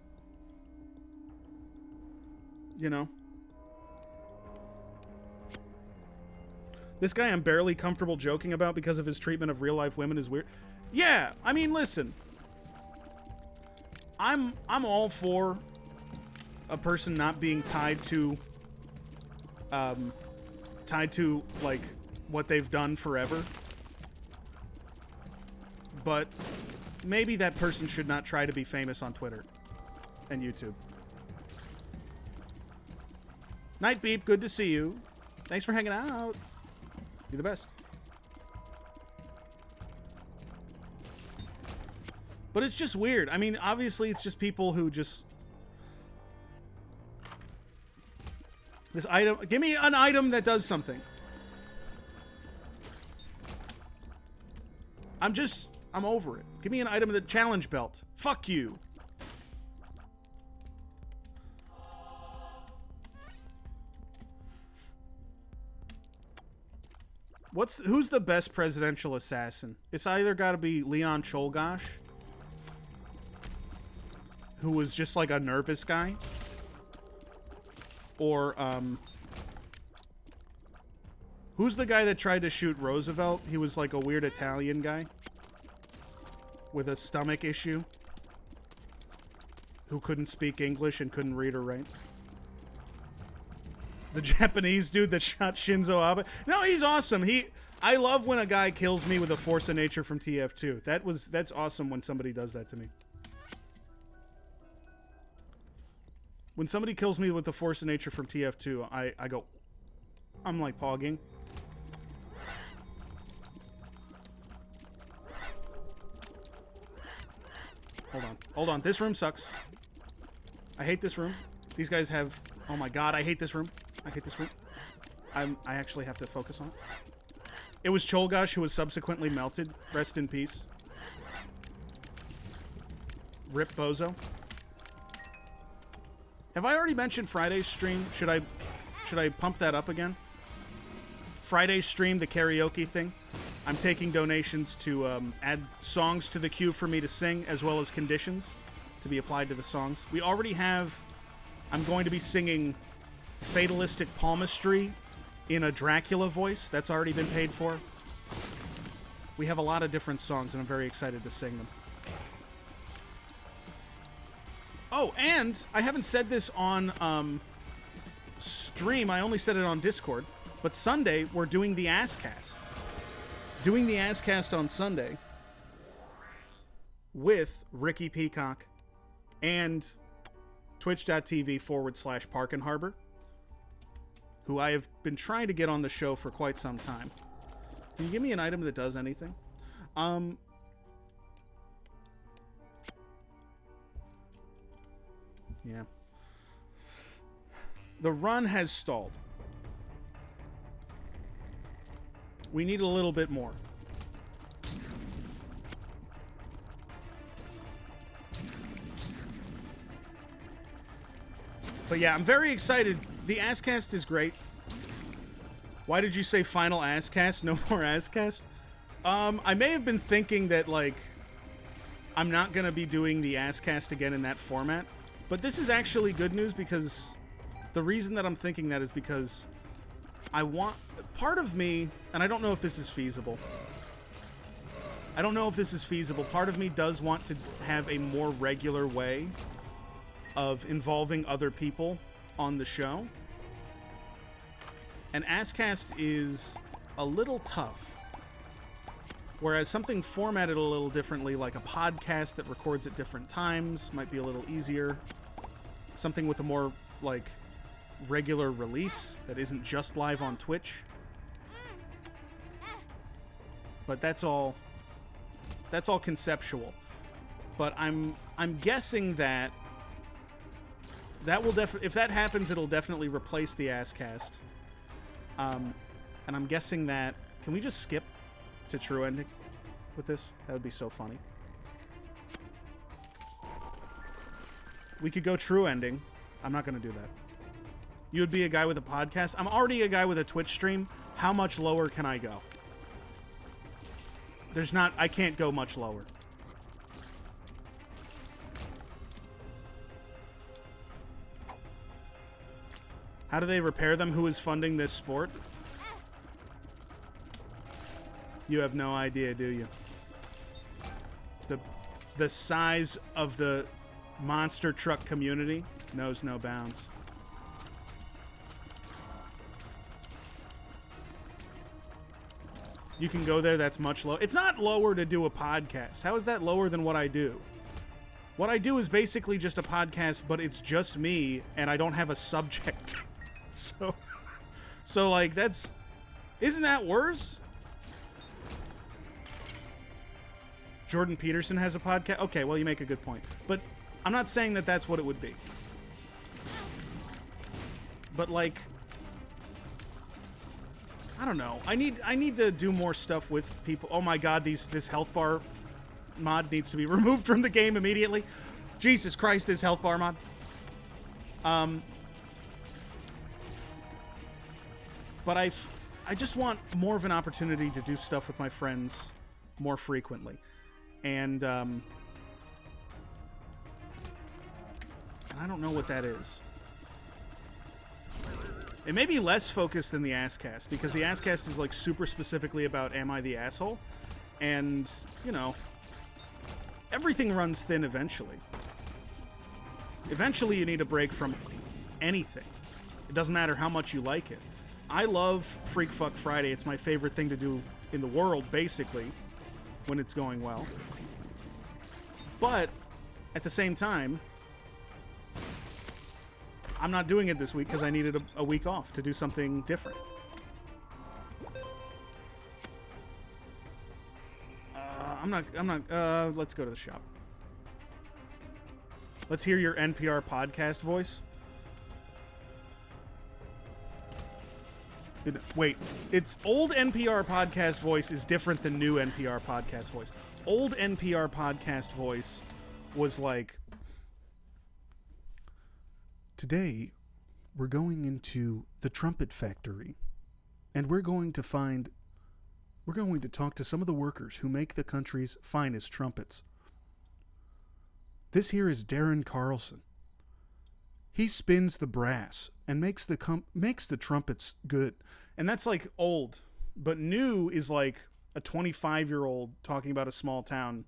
You know? This guy I'm barely comfortable joking about because of his treatment of real-life women is weird. Yeah, I mean, listen. I'm all for a person not being tied to like what they've done forever. But maybe that person should not try to be famous on Twitter and YouTube. Night Beep, good to see you. Thanks for hanging out. You're the best. But it's just weird. I mean, obviously it's just people who just... This item... Give me an item that does something. I'm over it. Give me an item that challenge belt. Fuck you. Who's the best presidential assassin? It's either got to be Leon Czolgosz, who was just like a nervous guy, or who's the guy that tried to shoot Roosevelt? He was like a weird Italian guy with a stomach issue who couldn't speak English and couldn't read or write. The Japanese dude that shot Shinzo Abe. No, he's awesome. I love when a guy kills me with a force of nature from TF2. That's awesome when somebody does that to me. When somebody kills me with the force of nature from TF2, I go, I'm like pogging. Hold on. This room sucks. I hate this room. These guys have, oh my god, I hate this room. I actually have to focus on it. It was Czolgosz who was subsequently melted. Rest in peace. Rip Bozo. Have I already mentioned Friday's stream? Should I pump that up again? Friday's stream, the karaoke thing. I'm taking donations to add songs to the queue for me to sing, as well as conditions to be applied to the songs. We already have... I'm going to be singing Fatalistic Palmistry in a Dracula voice. That's already been paid for. We have a lot of different songs, and I'm very excited to sing them. Oh, and I haven't said this on stream. I only said it on Discord. But Sunday, we're doing the Asscast. Doing the Asscast on Sunday with Ricky Peacock and twitch.tv/Park and Harbor, who I have been trying to get on the show for quite some time. Can you give me an item that does anything? Yeah. The run has stalled. We need a little bit more. But yeah, I'm very excited. The Asscast is great. Why did you say final Asscast? No more Asscast? I may have been thinking that, like, I'm not going to be doing the Asscast again in that format. But this is actually good news, because the reason that I'm thinking that is because part of me, and I don't know if this is feasible. Part of me does want to have a more regular way of involving other people on the show. An Askcast is a little tough. Whereas something formatted a little differently, like a podcast that records at different times, might be a little easier. Something with a more, like, regular release that isn't just live on Twitch. But that's all conceptual. But I'm guessing that will if that happens, it'll definitely replace the Askcast. And I'm guessing that, can we just skip to true ending with this? That would be so funny. We could go true ending. I'm not going to do that. You would be a guy with a podcast? I'm already a guy with a Twitch stream. How much lower can I go? I can't go much lower. How do they repair them? Who is funding this sport? You have no idea, do you? The size of the monster truck community knows no bounds. You can go there, that's much lower. It's not lower to do a podcast. How is that lower than what I do? What I do is basically just a podcast, but it's just me, and I don't have a subject. So like, isn't that worse? Jordan Peterson has a podcast? Okay, well, you make a good point. But I'm not saying that that's what it would be. But, like, I don't know. I need to do more stuff with people. Oh my god, this health bar mod needs to be removed from the game immediately. Jesus Christ, this health bar mod. But I just want more of an opportunity to do stuff with my friends more frequently. And I don't know what that is. It may be less focused than the Askcast, because the Askcast is, like, super specifically about am I the asshole? And, you know, everything runs thin eventually. Eventually you need a break from anything. It doesn't matter how much you like it. I love Freak Fuck Friday. It's my favorite thing to do in the world, basically, when it's going well. But, at the same time, I'm not doing it this week because I needed a week off to do something different. Let's go to the shop. Let's hear your NPR podcast voice. Wait, it's old NPR podcast voice is different than new NPR podcast voice. Old NPR podcast voice was like, today we're going into the trumpet factory, and we're going to talk to some of the workers who make the country's finest trumpets. This here is Darren Carlson. He spins the brass and makes the trumpets good. And that's like old. But new is like a 25-year-old talking about a small town.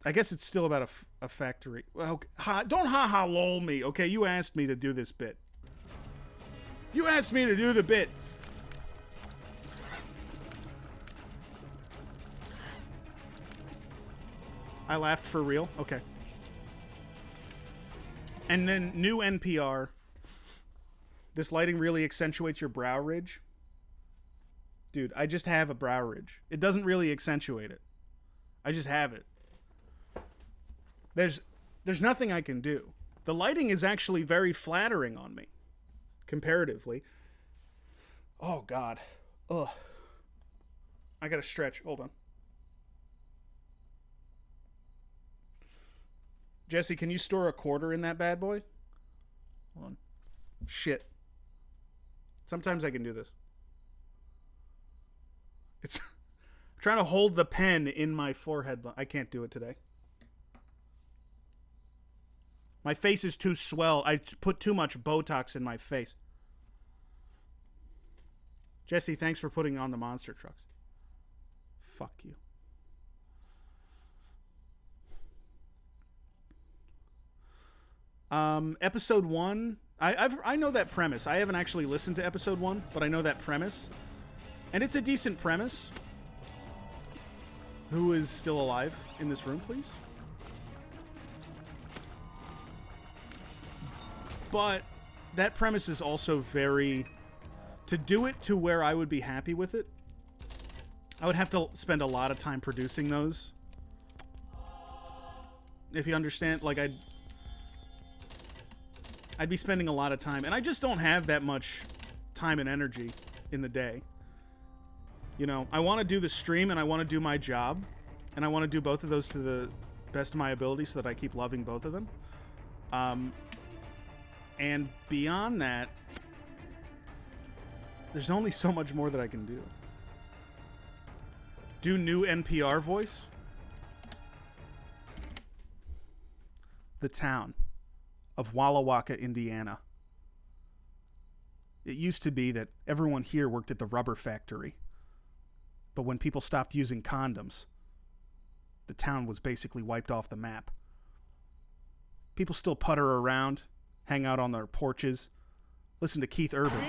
I guess it's still about a factory. Well, don't ha-ha lol me, okay? You asked me to do this bit. You asked me to do the bit. I laughed for real? Okay. And then new NPR. This lighting really accentuates your brow ridge. Dude, I just have a brow ridge. It doesn't really accentuate it. I just have it. There's nothing I can do. The lighting is actually very flattering on me, comparatively. Oh, God. Ugh. I gotta stretch. Hold on. Jesse, can you store a quarter in that bad boy? Hold on. Shit. Sometimes I can do this. I'm trying to hold the pen in my forehead. I can't do it today. My face is too swell. I put too much Botox in my face. Jesse, thanks for putting on the monster trucks. Fuck you. Episode 1. I know that premise. I haven't actually listened to episode 1, but I know that premise. And it's a decent premise. Who is still alive in this room, please? But that premise is also very... To do it to where I would be happy with it, I would have to spend a lot of time producing those. If you understand, like I'd be spending a lot of time, and I just don't have that much time and energy in the day. You know, I want to do the stream and I want to do my job, and I want to do both of those to the best of my ability so that I keep loving both of them. And beyond that, there's only so much more that I can do. Do new NPR voice? The town of Walla Waka, Indiana. It used to be that everyone here worked at the rubber factory. But when people stopped using condoms, the town was basically wiped off the map. People still putter around, hang out on their porches, listen to Keith Urban.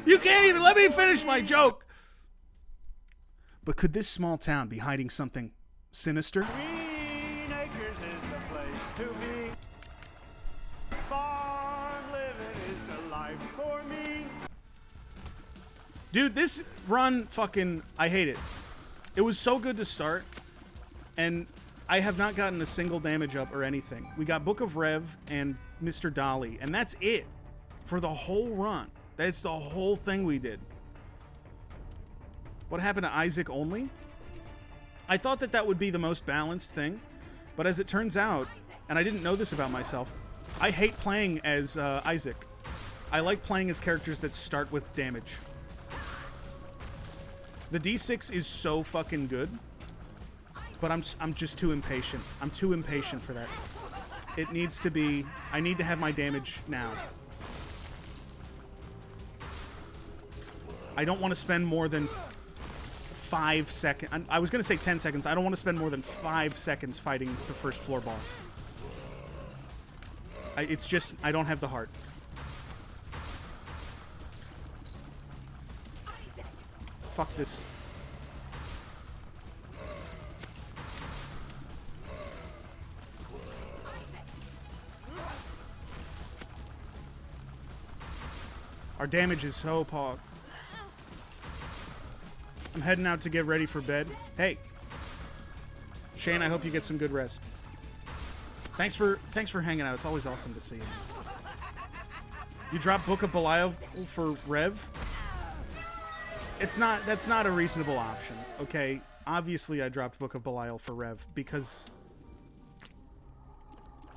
You can't even let me finish my joke. But could this small town be hiding something sinister? Green Acres is the place to be. Farm living is the life for me. Dude, this run fucking... I hate it. It was so good to start, and I have not gotten a single damage up or anything. We got Book of Rev and Mr. Dolly, and that's it for the whole run. That's the whole thing we did. What happened to Isaac only? I thought that that would be the most balanced thing, but as it turns out, and I didn't know this about myself, I hate playing as Isaac. I like playing as characters that start with damage. The D6 is so fucking good, but I'm just too impatient. I'm too impatient for that. It needs to be... I need to have my damage now. I don't want to spend more than 5 seconds. I was going to say 10 seconds. I don't want to spend more than 5 seconds fighting the first floor boss. It's just... I don't have the heart. Fuck this. Our damage is so pog. I'm heading out to get ready for bed. Hey, Shane, I hope you get some good rest. Thanks for hanging out. It's always awesome to see you. You dropped Book of Belial for Rev? That's not a reasonable option, okay? Obviously I dropped Book of Belial for Rev because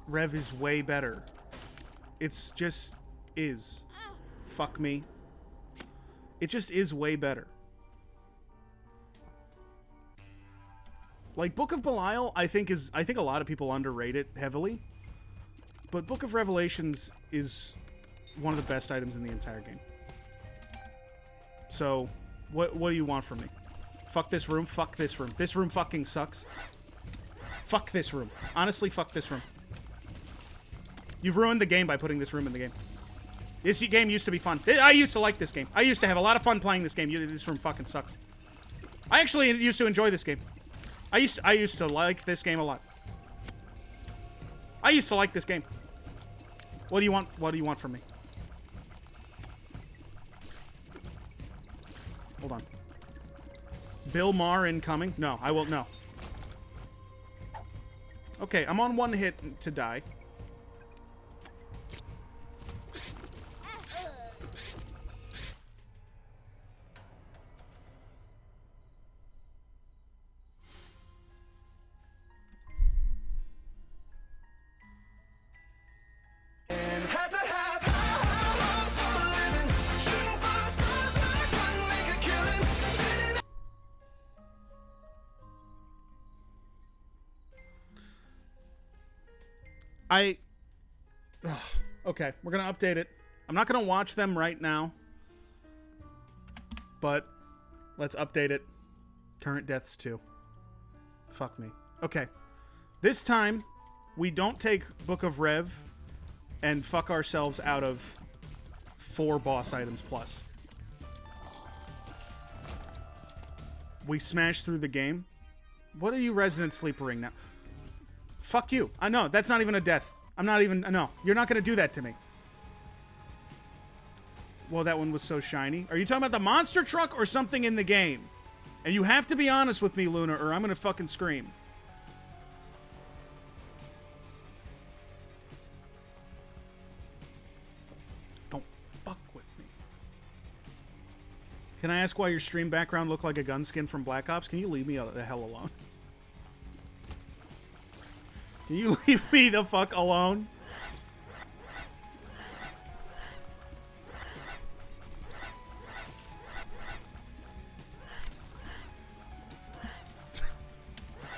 Rev is way better. It's just is. Fuck me. It just is way better. Like, Book of Belial, I think a lot of people underrate it heavily. But Book of Revelations is one of the best items in the entire game. So, what do you want from me? Fuck this room, fuck this room. This room fucking sucks. Fuck this room. Honestly, fuck this room. You've ruined the game by putting this room in the game. This game used to be fun. I used to like this game. I used to have a lot of fun playing this game. This room fucking sucks. I actually used to enjoy this game. I used to like this game a lot. I used to like this game. What do you want? What do you want from me? Hold on. Bill Maher incoming? No, I will no. Okay, I'm on one hit to die. Okay, we're gonna update it. I'm not gonna watch them right now, but let's update it. Current deaths 2. Fuck me. Okay, this time we don't take Book of Rev and fuck ourselves out of 4 boss items plus. We smash through the game. What are you Resident Sleepering now? Fuck you. I know, that's not even a death. I'm not even... No, you're not going to do that to me. Well, that one was so shiny. Are you talking about the monster truck or something in the game? And you have to be honest with me, Luna, or I'm going to fucking scream. Don't fuck with me. Can I ask why your stream background looked like a gun skin from Black Ops? Can you leave me the hell alone? Can you leave me the fuck alone?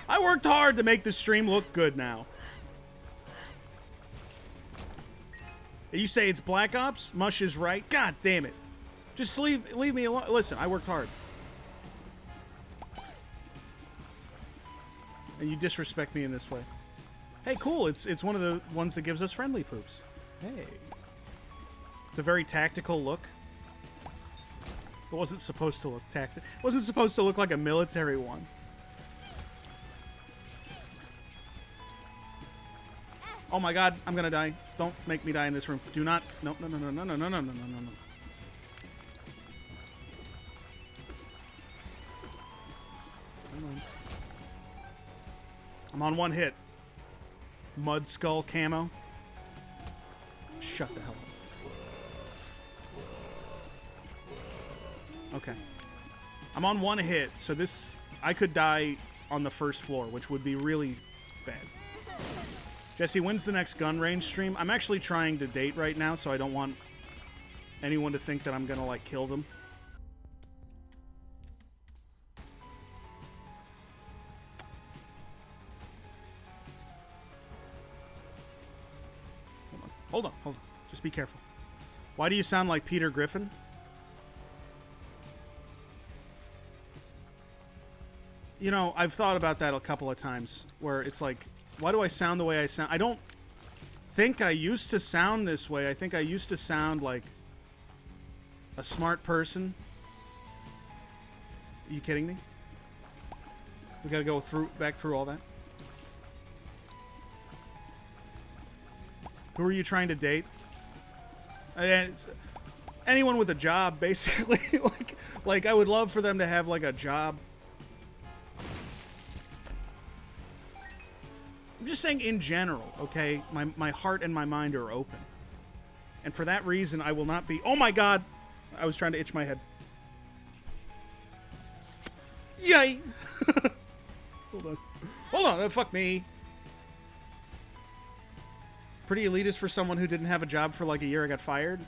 I worked hard to make the stream look good now. You say it's Black Ops? Mush is right. God damn it. Just leave me alone. Listen, I worked hard. And you disrespect me in this way. Hey, cool. It's one of the ones that gives us friendly poops. Hey. It's a very tactical look. It wasn't supposed to look tactical. It wasn't supposed to look like a military one. Oh my god, I'm gonna die. Don't make me die in this room. Do not. No, no, no, no, no, no, no, no, no, no, no. I'm on 1 hit. Mud Skull camo. Shut the hell up. Okay. I'm on 1 hit, so this... I could die on the first floor, which would be really bad. Jesse, when's the next gun range stream? I'm actually trying to date right now, so I don't want anyone to think that I'm gonna, like, kill them. Hold on. Just be careful. Why do you sound like Peter Griffin? You know, I've thought about that a couple of times, where it's like, why do I sound the way I sound? I don't think I used to sound this way. I think I used to sound like a smart person. Are you kidding me? We gotta go back through all that. Who are you trying to date? It's anyone with a job, basically. like I would love for them to have like a job. I'm just saying in general, okay? My heart and my mind are open. And for that reason, I will not be... Oh my god! I was trying to itch my head. Yay! Hold on, fuck me. Pretty elitist for someone who didn't have a job for like a year. I got fired.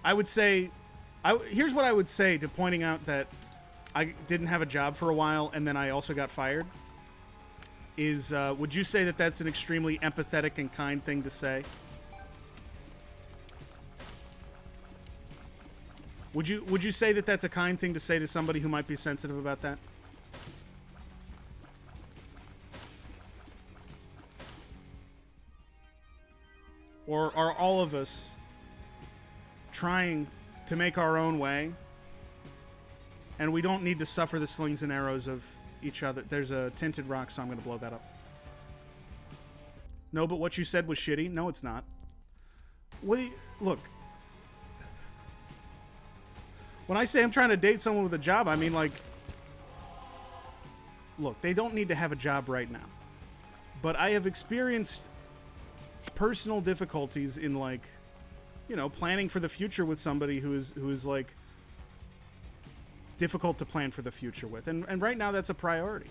I would say... here's what I would say to pointing out that I didn't have a job for a while and then I also got fired. Is, would you say that that's an extremely empathetic and kind thing to say? Would you say that that's a kind thing to say to somebody who might be sensitive about that? Or are all of us trying to make our own way, and we don't need to suffer the slings and arrows of each other? There's a tinted rock, so I'm going to blow that up. No, but what you said was shitty. No, it's not. Look. When I say I'm trying to date someone with a job, I mean, like, look, they don't need to have a job right now. But I have experienced personal difficulties in, like, you know, planning for the future with somebody who is like difficult to plan for the future with. And right now that's a priority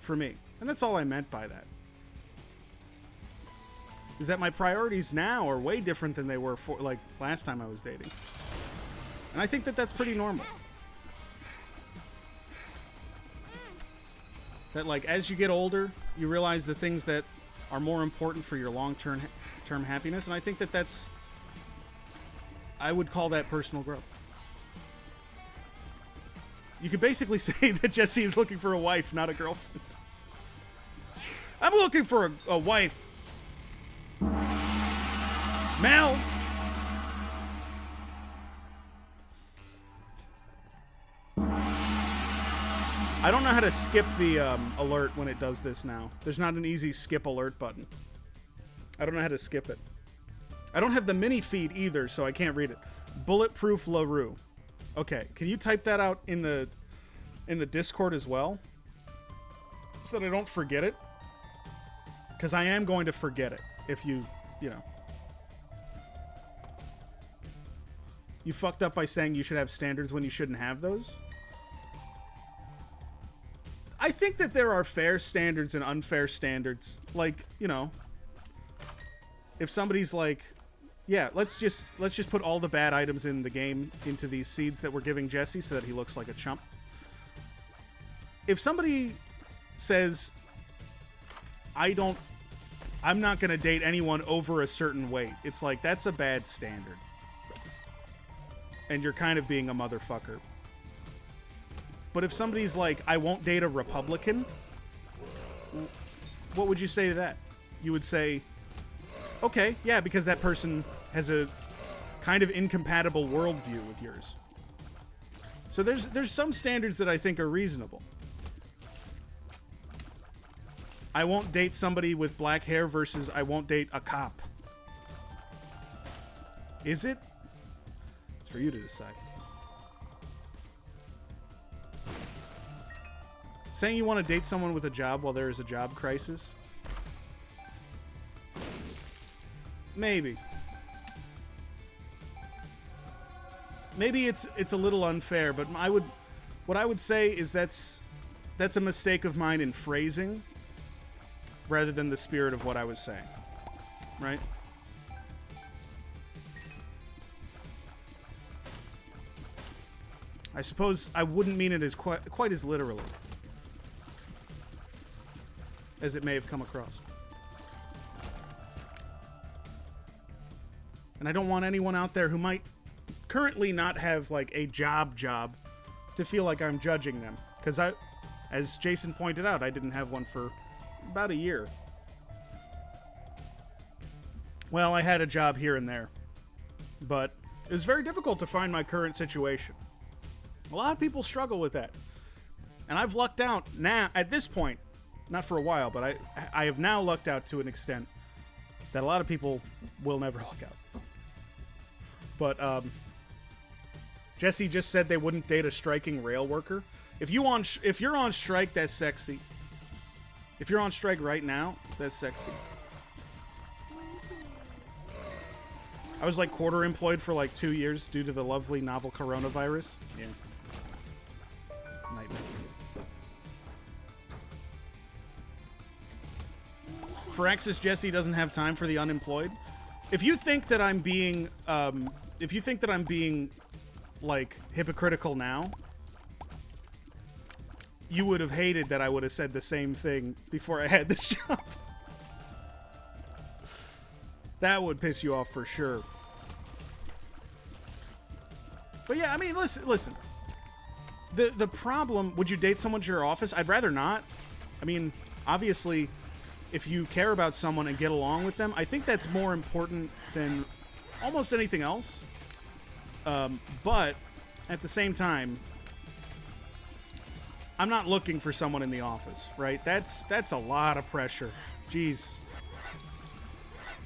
for me. And that's all I meant by that. Is that my priorities now are way different than they were for like last time I was dating. And I think that that's pretty normal. That, like, as you get older, you realize the things that are more important for your long-term happiness. And I think that that's... I would call that personal growth. You could basically say that Jesse is looking for a wife, not a girlfriend. I'm looking for a wife. Mel! I don't know how to skip the alert when it does this now. There's not an easy skip alert button. I don't know how to skip it. I don't have the mini feed either, so I can't read it. Bulletproof LaRue. Okay, can you type that out in the Discord as well? So that I don't forget it. Because I am going to forget it if you know. You fucked up by saying you should have standards when you shouldn't have those? I think that there are fair standards and unfair standards. Like, you know, if somebody's like, yeah, let's just put all the bad items in the game into these seeds that we're giving Jesse so that he looks like a chump. If somebody says, I'm not going to date anyone over a certain weight, it's like, that's a bad standard. And you're kind of being a motherfucker. But if somebody's like, I won't date a Republican, what would you say to that? You would say, okay, yeah, because that person has a kind of incompatible worldview with yours. So there's some standards that I think are reasonable. I won't date somebody with black hair versus I won't date a cop. Is it? It's for you to decide. Saying you want to date someone with a job while there is a job crisis? Maybe. Maybe it's a little unfair, but what I would say is that's a mistake of mine in phrasing rather than the spirit of what I was saying. Right? I suppose I wouldn't mean it as quite as literally as it may have come across. And I don't want anyone out there who might currently not have, like, a job to feel like I'm judging them. Because as Jason pointed out, I didn't have one for about a year. Well, I had a job here and there. But it was very difficult to find my current situation. A lot of people struggle with that. And I've lucked out now, at this point, not for a while, but I have now lucked out to an extent that a lot of people will never luck out. But Jesse just said they wouldn't date a striking rail worker. If you're on strike, that's sexy. If you're on strike right now, that's sexy. I was like quarter employed for like 2 years due to the lovely novel coronavirus. Yeah. Nightmare. Firaxis Jesse doesn't have time for the unemployed. If you think that I'm being, like, hypocritical now, you would have hated that I would have said the same thing before I had this job. That would piss you off for sure. But yeah, I mean, listen. The problem, would you date someone to your office? I'd rather not. I mean, obviously, if you care about someone and get along with them, I think that's more important than almost anything else. But at the same time, I'm not looking for someone in the office, right? That's a lot of pressure. Jeez.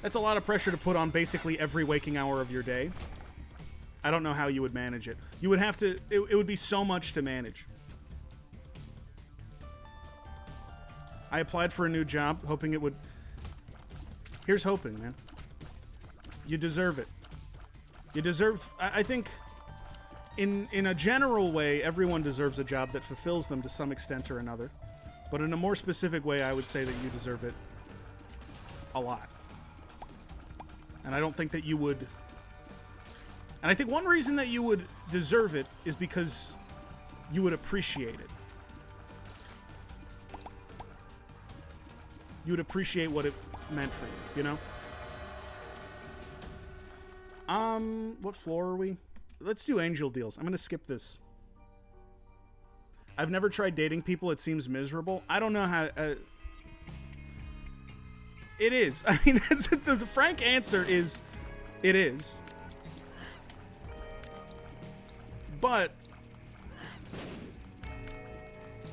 That's a lot of pressure to put on basically every waking hour of your day. I don't know how you would manage it. You would have to, it would be so much to manage. I applied for a new job, hoping it would... Here's hoping, man. You deserve it. You deserve... I think, in a general way, everyone deserves a job that fulfills them to some extent or another. But in a more specific way, I would say that you deserve it a lot. And I don't think that you would... And I think one reason that you would deserve it is because you would appreciate it. you would appreciate what it meant for you, you know? What floor are we? Let's do angel deals. I'm going to skip this. I've never tried dating people. It seems miserable. I don't know how... it is. I mean, the frank answer is, it is. But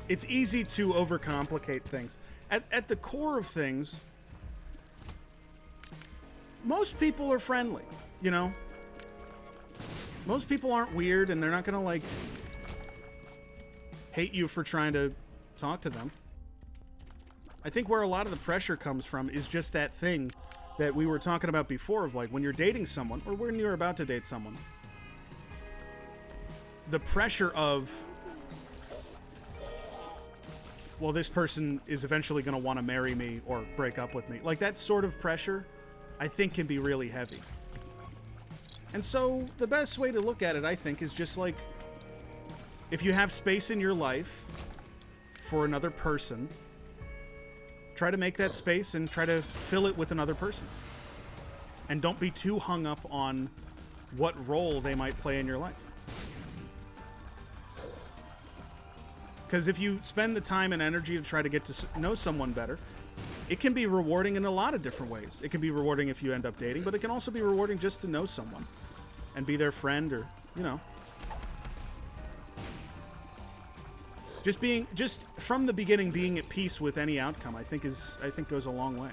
it's easy to overcomplicate things. At the core of things, most people are friendly, you know? Most people aren't weird, and they're not gonna, like, hate you for trying to talk to them. I think where a lot of the pressure comes from is just that thing that we were talking about before of, like, when you're dating someone, or when you're about to date someone, the pressure of, well, this person is eventually going to want to marry me or break up with me. Like, that sort of pressure, I think, can be really heavy. And so, the best way to look at it, I think, is just, like, if you have space in your life for another person, try to make that space and try to fill it with another person. And don't be too hung up on what role they might play in your life. Because if you spend the time and energy to try to get to know someone better, it can be rewarding in a lot of different ways. It can be rewarding if you end up dating, but it can also be rewarding just to know someone and be their friend, or, you know. Just from the beginning being at peace with any outcome, I think goes a long way.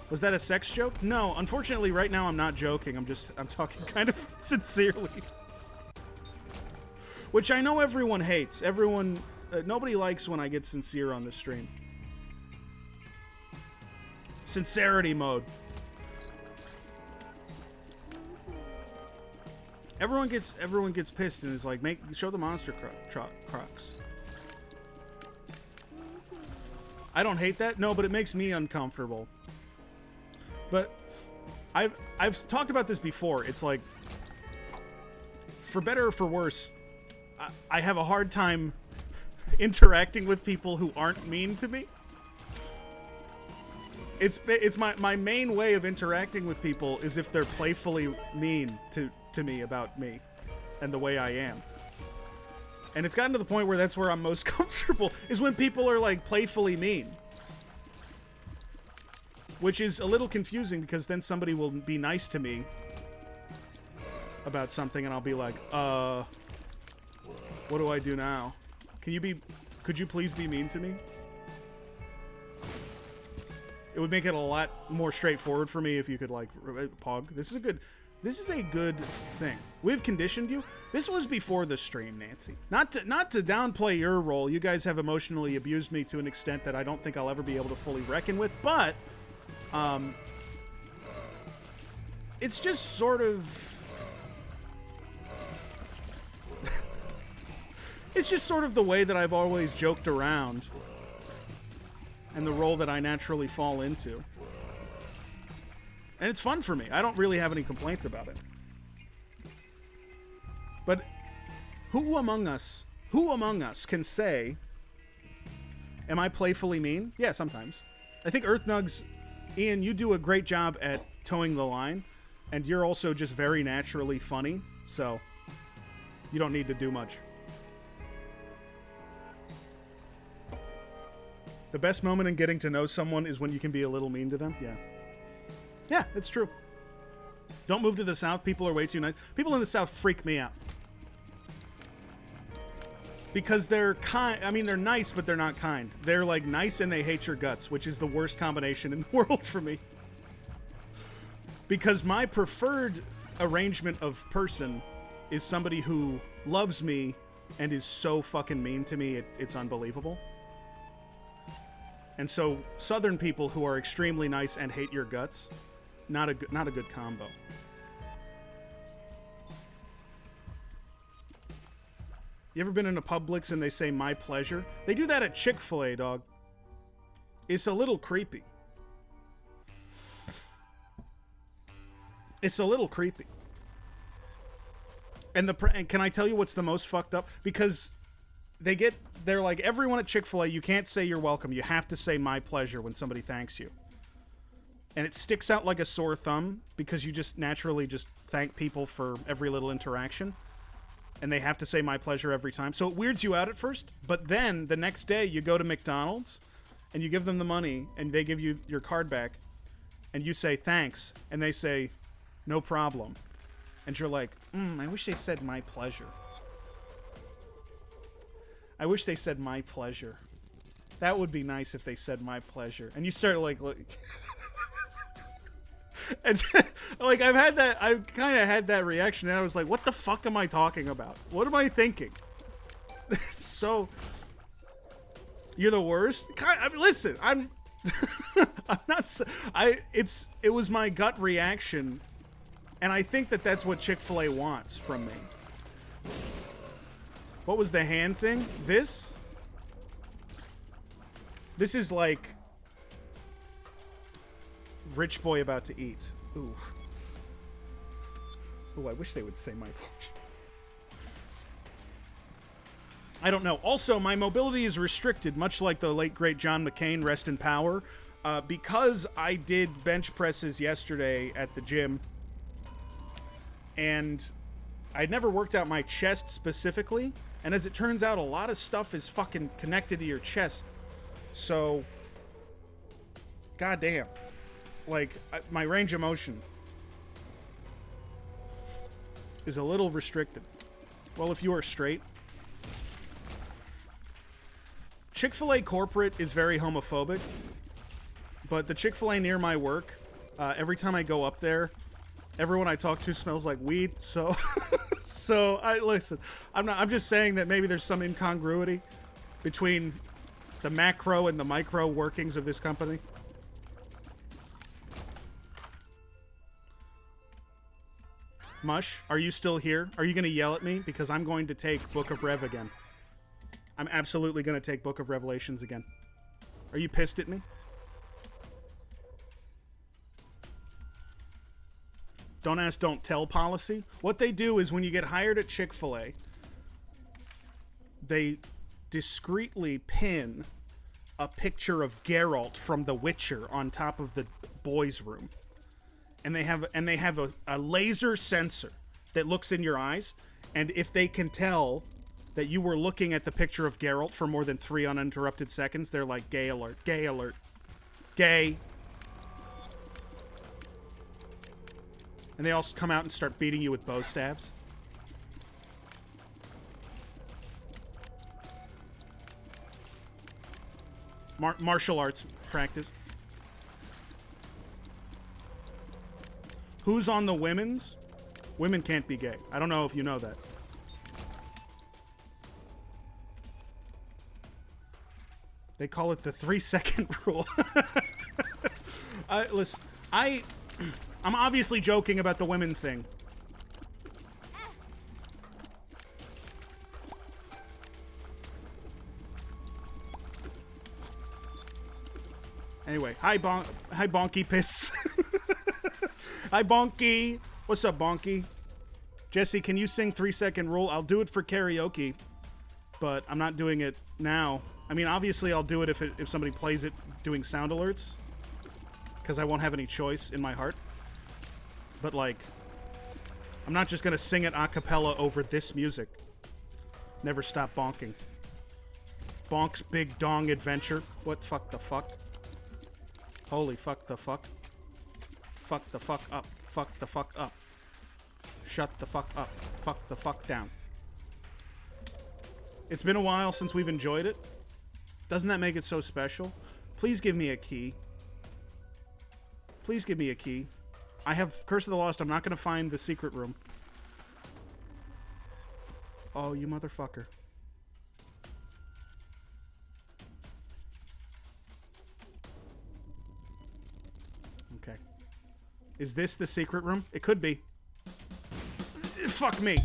Was that a sex joke? No, unfortunately right now I'm not joking. I'm talking kind of sincerely. Which I know everyone hates. Nobody likes when I get sincere on the stream. Sincerity mode. Everyone gets pissed and is like, show the monster crocs. I don't hate that. No, but it makes me uncomfortable. But I've talked about this before. It's like, for better or for worse, I have a hard time interacting with people who aren't mean to me. It's my main way of interacting with people is if they're playfully mean to me about me and the way I am. And it's gotten to the point where that's where I'm most comfortable, is when people are, like, playfully mean. Which is a little confusing, because then somebody will be nice to me about something, and I'll be like, what do I do now? Could you please be mean to me? It would make it a lot more straightforward for me if you could, like, Pog. This is a good thing. We've conditioned you. This was before the stream, Nancy. Not to downplay your role. You guys have emotionally abused me to an extent that I don't think I'll ever be able to fully reckon with, but it's just sort of it's just sort of the way that I've always joked around and the role that I naturally fall into. And it's fun for me. I don't really have any complaints about it. But who among us can say, am I playfully mean? Yeah, sometimes. I think Earthnugs, Ian, you do a great job at towing the line, and you're also just very naturally funny, so you don't need to do much. The best moment in getting to know someone is when you can be a little mean to them. Yeah. Yeah, it's true. Don't move to the South. People are way too nice. People in the South freak me out. Because they're kind. I mean, they're nice, but they're not kind. They're, like, nice and they hate your guts, which is the worst combination in the world for me. Because my preferred arrangement of person is somebody who loves me and is so fucking mean to me, it's unbelievable. And so, Southern people who are extremely nice and hate your guts, not a good combo. You ever been in a Publix and they say, my pleasure? They do that at Chick-fil-A, dog. It's a little creepy. It's a little creepy. And can I tell you what's the most fucked up? Because they get they're like, everyone at Chick-fil-A, you can't say you're welcome. You have to say my pleasure when somebody thanks you. And it sticks out like a sore thumb because you just naturally just thank people for every little interaction. And they have to say my pleasure every time. So it weirds you out at first, but then the next day you go to McDonald's and you give them the money and they give you your card back and you say thanks and they say no problem. And you're like, I wish they said my pleasure. I wish they said my pleasure. That would be nice if they said my pleasure. And you start like and like I've kind of had that reaction and I was like, what the fuck am I talking about? What am I thinking? It's so, you're the worst. I mean, listen, I'm not, it was my gut reaction. And I think that that's what Chick-fil-A wants from me. What was the hand thing? This is like rich boy about to eat. Ooh. Ooh, I wish they would say my pleasure. I don't know. Also, my mobility is restricted, much like the late, great John McCain, rest in power. Because I did bench presses yesterday at the gym, and I'd never worked out my chest specifically, and as it turns out, a lot of stuff is fucking connected to your chest. So, goddamn. Like, my range of motion is a little restricted. Well, if you are straight. Chick-fil-A corporate is very homophobic, but the Chick-fil-A near my work, every time I go up there, everyone I talk to smells like weed, so so listen, I'm just saying that maybe there's some incongruity between the macro and the micro workings of this company. Mush, are you still here? Are you going to yell at me? Because I'm going to take Book of Rev again. I'm absolutely going to take Book of Revelations again. Are you pissed at me? Don't ask, don't tell policy. What they do is when you get hired at Chick-fil-A, they discreetly pin a picture of Geralt from The Witcher on top of the boys' room. And they have a laser sensor that looks in your eyes, and if they can tell that you were looking at the picture of Geralt for more than 3 uninterrupted seconds, they're like, gay alert, gay alert, gay. And they also come out and start beating you with bow stabs. Martial arts practice. Who's on the women's? Women can't be gay. I don't know if you know that. They call it the 3-second rule. Listen, I'm obviously joking about the women thing. Anyway, hi Bonky Piss. Hi Bonky. What's up, Bonky? Jesse, can you sing 3-second rule? I'll do it for karaoke, but I'm not doing it now. I mean, obviously I'll do it if somebody plays it doing sound alerts, because I won't have any choice in my heart. But like, I'm not just gonna sing it a cappella over this music. Never stop bonking. Bonk's Big Dong Adventure. What fuck the fuck? Holy fuck the fuck. Fuck the fuck up. Fuck the fuck up. Shut the fuck up. Fuck the fuck down. It's been a while since we've enjoyed it. Doesn't that make it so special? Please give me a key. Please give me a key. I have Curse of the Lost. I'm not going to find the secret room. Oh, you motherfucker. Okay. Is this the secret room? It could be. Fuck me.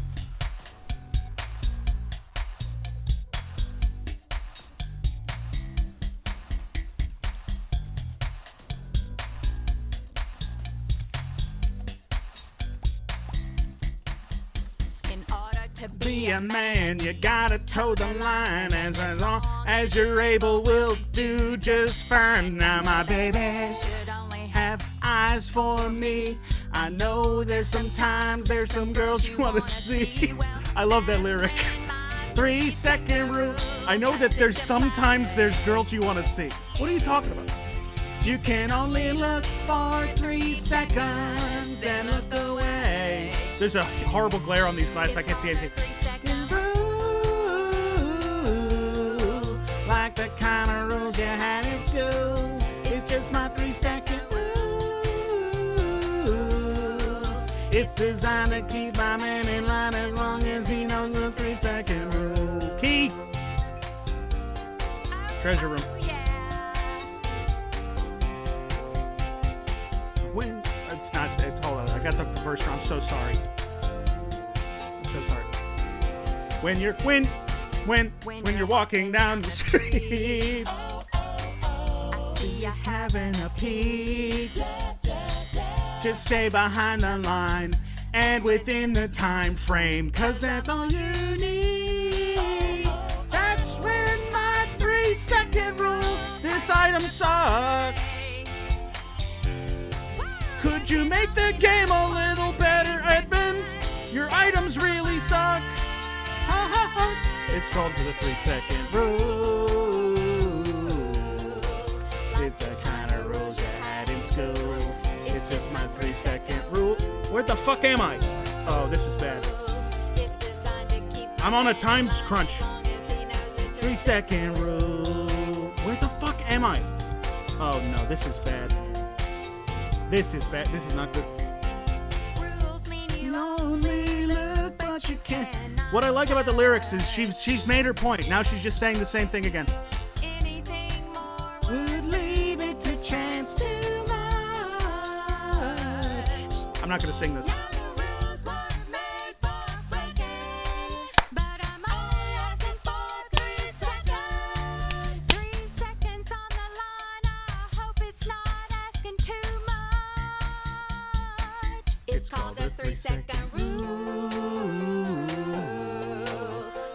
In order be a man, you gotta toe the line. As long as you're able, will do just fine. Now my baby have eyes for me. I know there's some girls you want to see. I love that lyric. 3 second rule. I know that there's girls you want to see. What are you talking about? You can only look for 3 seconds, then look away. There's a horrible glare on these glasses. I can't see anything. Like the kind of rules you had in school. It's just my 3 second rule. It's designed to keep my man in line as long as he knows the 3 second rule. Key. Treasure room. When it's not, hold on. I got the first round. I'm so sorry. I'm so sorry. When you're walking down the street, I see you having a peek. Just stay behind the line and within the time frame, 'cause that's all you need. That's when my 3 second rule. This item sucks. Could you make the game a little better, Edmund? Your items really suck. Ha ha ha. It's called the 3 second rule. It's the kind of rules you had in school. It's just my 3 second rule. Where the fuck am I? Oh, this is bad. I'm on a time crunch. 3 second rule. Where the fuck am I? Oh no, this is bad. This is bad. This is not good. You only look, but you can't. What I like about the lyrics is she's made her point. Now she's just saying the same thing again. Would leave it to chance too much. I'm not gonna sing this. It's called the 3 second rule.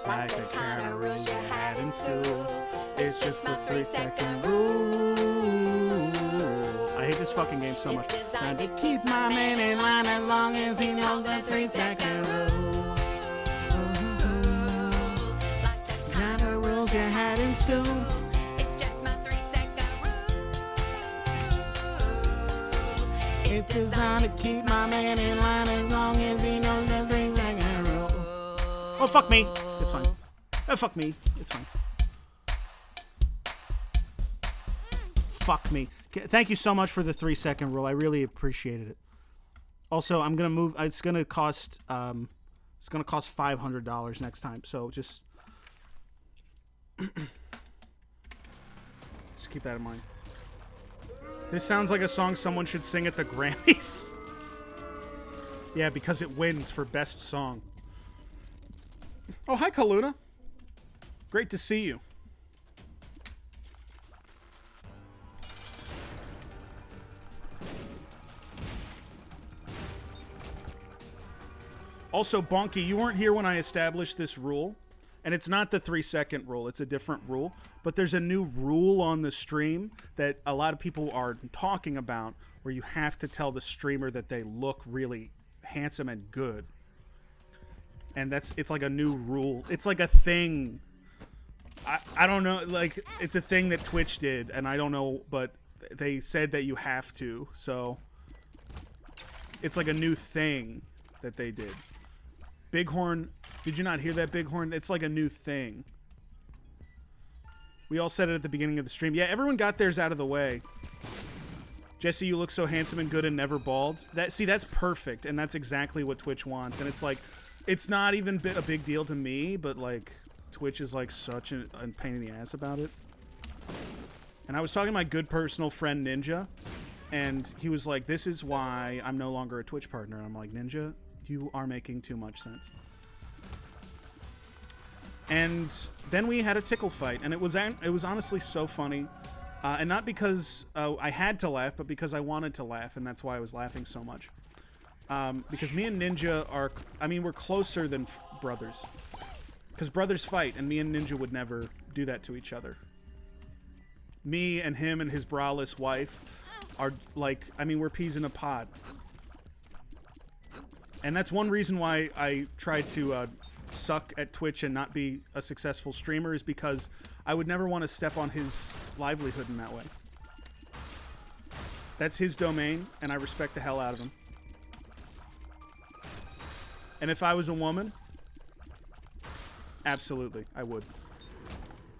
Like the kind of rules you had in school. It's just the 3 second rule. I hate this fucking game so much. It's designed to keep my man in line as long as he knows the 3 second rule. Like the kind of rules you had in school. It's just my 3 second rule. It's designed to keep my man in line as long as he knows the 3 second rule. Oh, fuck me. It's fine. Oh, fuck me. It's fine. Fuck me. Thank you so much for the 3 second rule. I really appreciated it. Also, I'm gonna move. It's gonna cost $500 next time. So just keep that in mind. This sounds like a song someone should sing at the Grammys. Yeah, because it wins for best song. Oh, hi, Kaluna. Great to see you. Also, Bonky, you weren't here when I established this rule. And it's not the 3 second rule. It's a different rule. But there's a new rule on the stream that a lot of people are talking about where you have to tell the streamer that they look really handsome and good. And it's like a new rule. It's like a thing. I don't know. Like, it's a thing that Twitch did. And I don't know. But they said that you have to. So it's like a new thing that they did. Bighorn, did you not hear that, Bighorn? It's like a new thing. We all said it at the beginning of the stream. Yeah, everyone got theirs out of the way. Jesse, you look so handsome and good and never bald. That's perfect, and that's exactly what Twitch wants. And it's like, it's not even a big deal to me, but like, Twitch is like such a pain in the ass about it. And I was talking to my good personal friend Ninja, and he was like, this is why I'm no longer a Twitch partner. And I'm like, Ninja, you are making too much sense. And then we had a tickle fight, and it was honestly so funny, and not because I had to laugh, but because I wanted to laugh, and that's why I was laughing so much. Because me and Ninja are, I mean, we're closer than brothers. Because brothers fight, and me and Ninja would never do that to each other. Me and him and his braless wife are like, I mean, we're peas in a pod. And that's one reason why I try to suck at Twitch and not be a successful streamer, is because I would never want to step on his livelihood in that way. That's his domain, and I respect the hell out of him. And if I was a woman, absolutely, I would.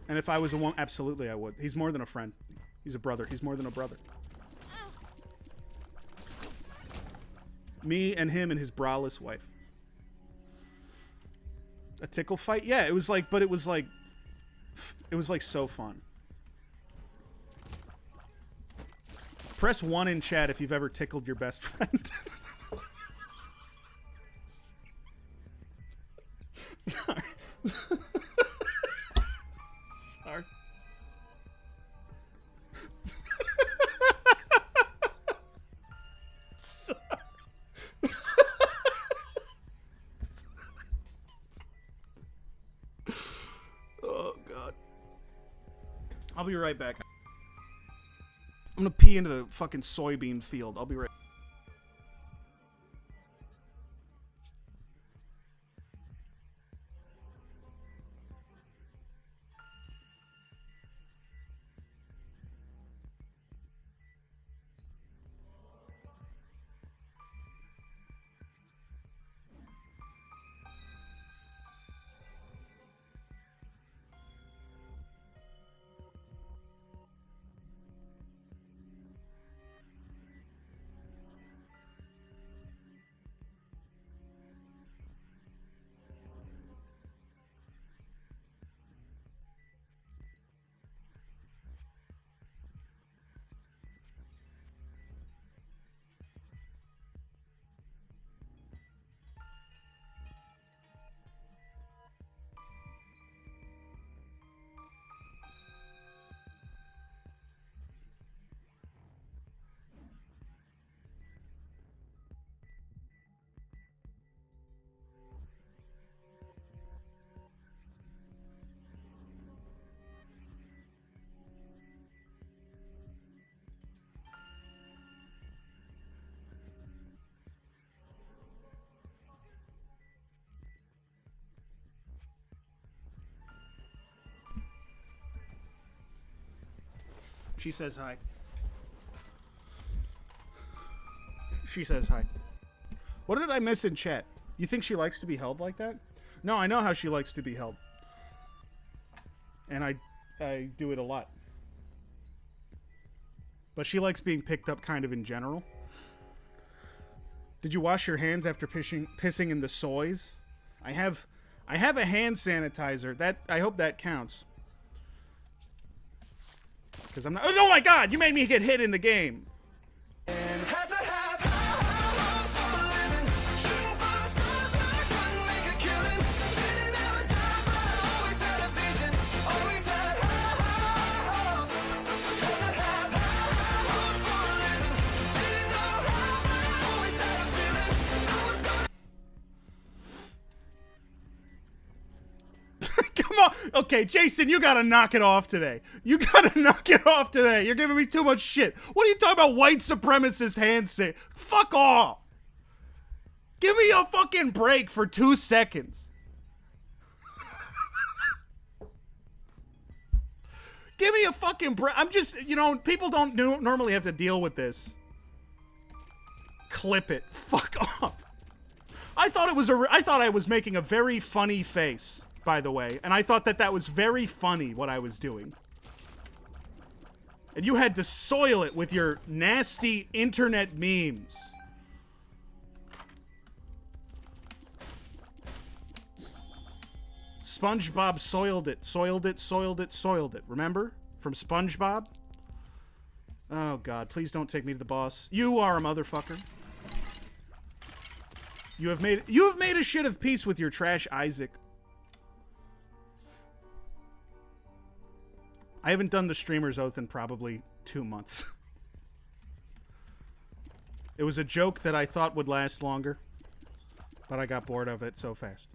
And if I was a woman, absolutely, I would. He's more than a friend. He's a brother. He's more than a brother. Me and him and his braless wife. A tickle fight? Yeah, it was like, but it was like so fun. Press 1 in chat if you've ever tickled your best friend. Sorry. Sorry. Sorry. Oh, God. I'll be right back. I'm gonna pee into the fucking soybean field. I'll be right back. She says hi. She says hi. What did I miss in chat? You think she likes to be held like that? No, I know how she likes to be held. And I do it a lot. But she likes being picked up kind of in general. Did you wash your hands after pissing in the soys? I have a hand sanitizer. That I hope that counts. Because I'm not. Oh my God! You made me get hit in the game. Come on. Okay, Jason, you gotta knock it off today. You gotta knock it off today. You're giving me too much shit. What are you talking about, white supremacist handshake? Fuck off. Give me a fucking break for 2 seconds. Give me a fucking break. I'm just, you know, people don't normally have to deal with this. Clip it. Fuck off. I thought I was making a very funny face, by the way, and I thought that was very funny what I was doing. And you had to soil it with your nasty internet memes. SpongeBob soiled it, soiled it, soiled it, soiled it. Remember? From SpongeBob? Oh, God. Please don't take me to the boss. You are a motherfucker. You have made a shit of peace with your trash, Isaac. I haven't done the streamer's oath in probably 2 months. It was a joke that I thought would last longer, but I got bored of it so fast.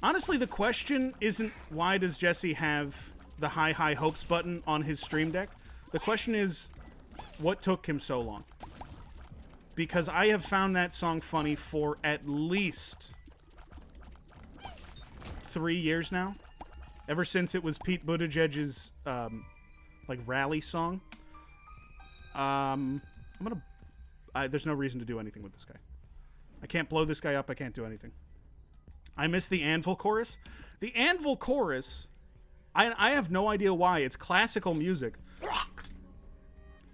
Honestly, the question isn't why does Jesse have the high hopes button on his stream deck? The question is what took him so long? Because I have found that song funny for at least 3 years now. Ever since it was Pete Buttigieg's like rally song. There's no reason to do anything with this guy. I can't blow this guy up. I can't do anything. I miss the Anvil chorus. The Anvil chorus, I have no idea why. It's classical music.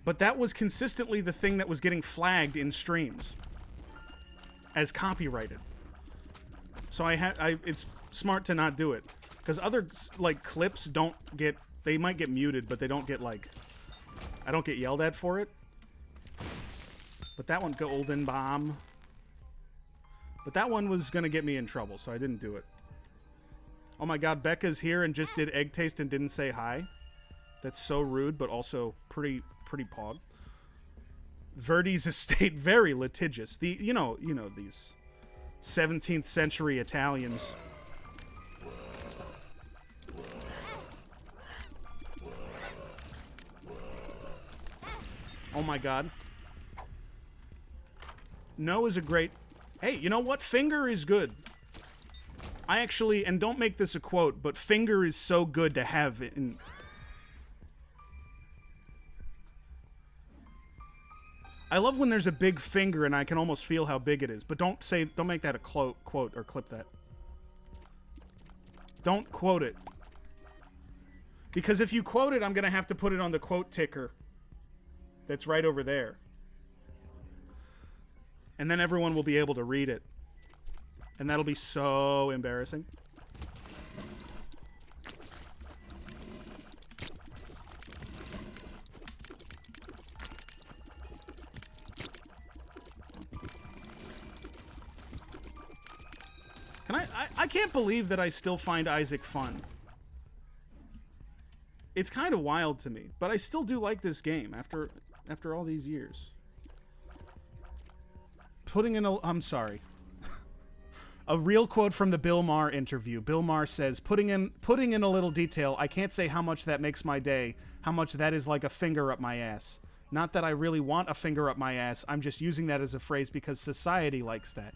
But that was consistently the thing that was getting flagged in streams as copyrighted. So it's smart to not do it. Because other, like, clips don't get, they might get muted, but they don't get, like, I don't get yelled at for it. But that one, Golden Bomb. But that one was going to get me in trouble, so I didn't do it. Oh my god, Becca's here and just did egg taste and didn't say hi. That's so rude, but also pretty pog. Verdi's estate, very litigious. You know these 17th century Italians. Oh my god. No is a great... Hey, you know what? Finger is good. I actually... And don't make this a quote, but finger is so good to have in... I love when there's a big finger and I can almost feel how big it is. But don't make that a quote or clip that. Don't quote it. Because if you quote it, I'm going to have to put it on the quote ticker. That's right over there. And then everyone will be able to read it. And that'll be so embarrassing. I can't believe that I still find Isaac fun. It's kind of wild to me, but I still do like this game after all these years. I'm sorry. A real quote from the Bill Maher interview. Bill Maher says, putting in a little detail, I can't say how much that makes my day, how much that is like a finger up my ass. Not that I really want a finger up my ass, I'm just using that as a phrase because society likes that.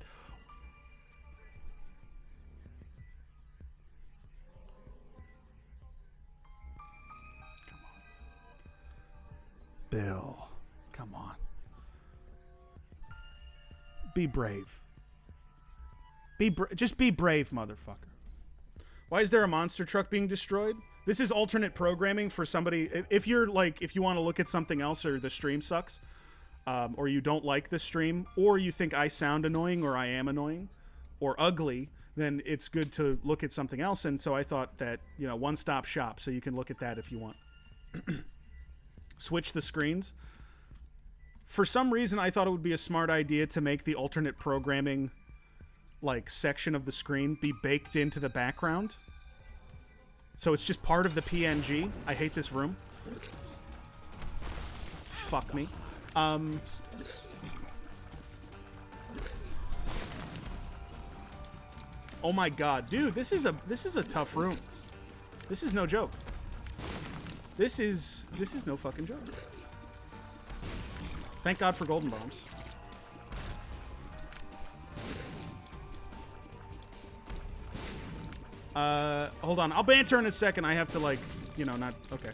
Bill, come on. Be brave. Just be brave, motherfucker. Why is there a monster truck being destroyed? This is alternate programming for somebody. If you want to look at something else or the stream sucks, or you don't like the stream, or you think I sound annoying or I am annoying or ugly, then it's good to look at something else. And so I thought that, one-stop shop, so you can look at that if you want. Switch the screens. For some reason, I thought it would be a smart idea to make the alternate programming section of the screen be baked into the background. So it's just part of the PNG. I hate this room. Fuck me. Oh my god, dude, this is a tough room. This is no joke. This is no fucking joke. Thank God for golden bombs. Hold on. I'll banter in a second. I have to not... Okay.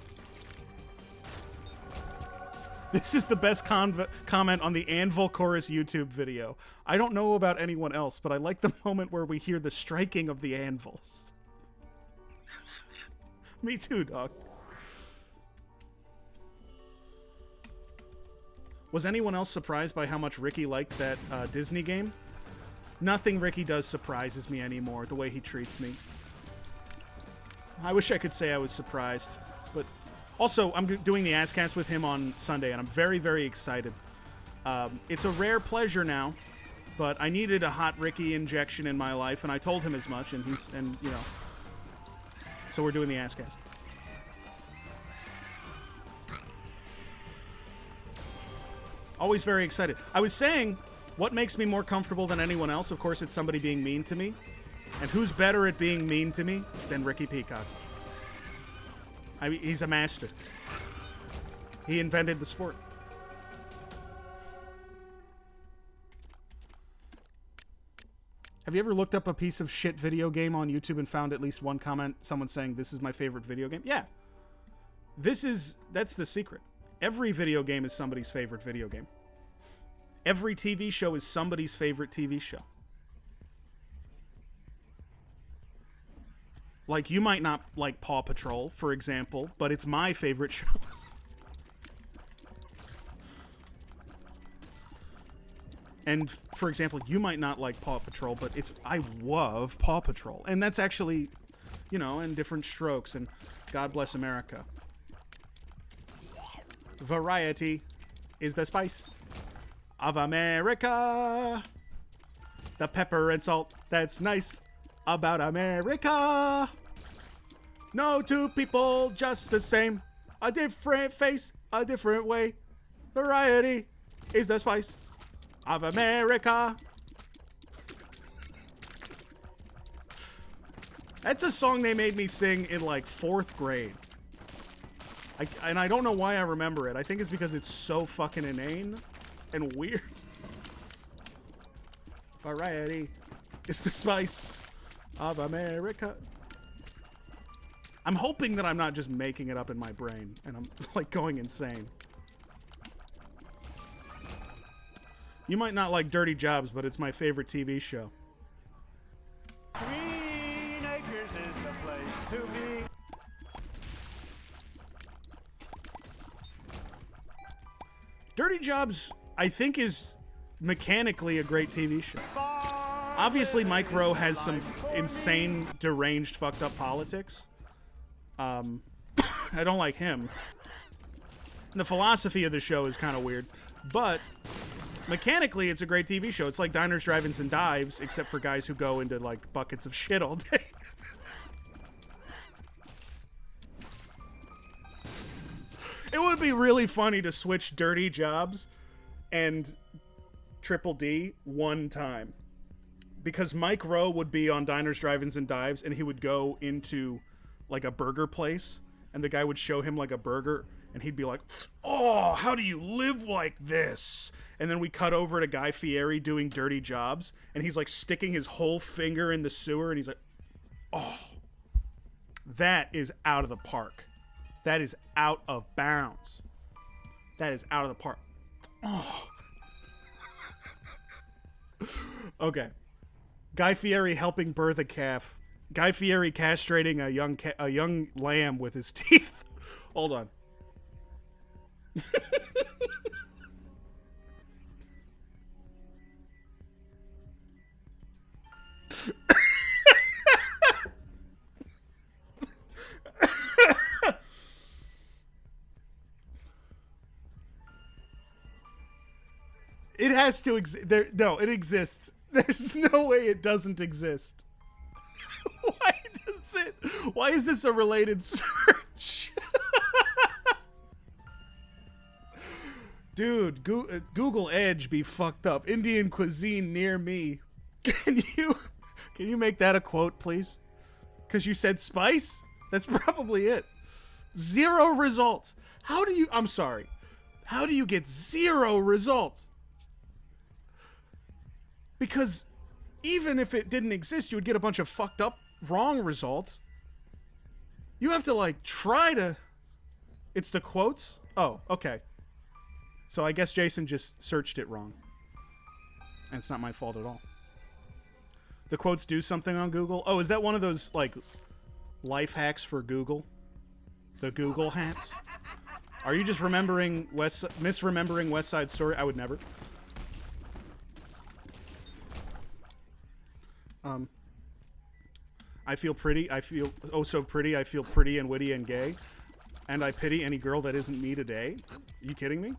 This is the best comment on the Anvil Chorus YouTube video. I don't know about anyone else, but I like the moment where we hear the striking of the anvils. Me too, dog. Was anyone else surprised by how much Ricky liked that Disney game? Nothing Ricky does surprises me anymore, the way he treats me. I wish I could say I was surprised. But also, I'm doing the Asscast with him on Sunday, and I'm very, very excited. It's a rare pleasure now, but I needed a hot Ricky injection in my life, and I told him as much, so we're doing the Asscast. Always very excited. I was saying, what makes me more comfortable than anyone else? Of course, it's somebody being mean to me. And who's better at being mean to me than Ricky Peacock? I mean, he's a master. He invented the sport. Have you ever looked up a piece of shit video game on YouTube and found at least one comment, someone saying, this is my favorite video game? Yeah. That's the secret. Every video game is somebody's favorite video game. Every TV show is somebody's favorite TV show. Like, you might not like Paw Patrol, for example, but it's my favorite show. And, for example, you might not like Paw Patrol, but I love Paw Patrol. And that's actually, you know, in different strokes. And God bless America. Variety is the spice of America. The pepper and salt that's nice about America. No two people just the same. A different face, a different way. Variety is the spice of America. That's a song they made me sing in like 4th grade. And I don't know why I remember it. I think it's because it's so fucking inane and weird. Variety is the spice of America. I'm hoping that I'm not just making it up in my brain and I'm like going insane. You might not like Dirty Jobs, but it's my favorite TV show. Green Acres is the place to be. Dirty Jobs, I think, is mechanically a great TV show. Obviously, Mike Rowe has some insane, deranged, fucked up politics. I don't like him. And the philosophy of the show is kind of weird. But mechanically, it's a great TV show. It's like Diners, Drive-Ins, and Dives, except for guys who go into, like, buckets of shit all day. It would be really funny to switch Dirty Jobs and Triple D one time. Because Mike Rowe would be on Diners, Drive-Ins, and Dives, and he would go into, like, a burger place, and the guy would show him, like, a burger, and he'd be like, oh, how do you live like this? And then we cut over to Guy Fieri doing Dirty Jobs, and he's, like, sticking his whole finger in the sewer, and he's like, oh, that is out of the park. That is out of bounds. That is out of the park. Oh. Okay. Guy Fieri helping birth a calf. Guy Fieri castrating a young lamb with his teeth. Hold on. It has to exist. No, it exists. There's no way it doesn't exist. Why is this a related search? Dude, Google Edge be fucked up. Indian cuisine near me. Can you make that a quote, please? Because you said spice? That's probably it. 0 results. I'm sorry. How do you get 0 results? Because even if it didn't exist, you would get a bunch of fucked up, wrong results. You have to, like, try to... It's the quotes? Oh, okay. So I guess Jason just searched it wrong. And it's not my fault at all. The quotes do something on Google? Oh, is that one of those, like, life hacks for Google? The Google hacks? Are you just misremembering West Side Story? I would never. I feel pretty. I feel oh so pretty. I feel pretty and witty and gay. And I pity any girl that isn't me today. Are you kidding me?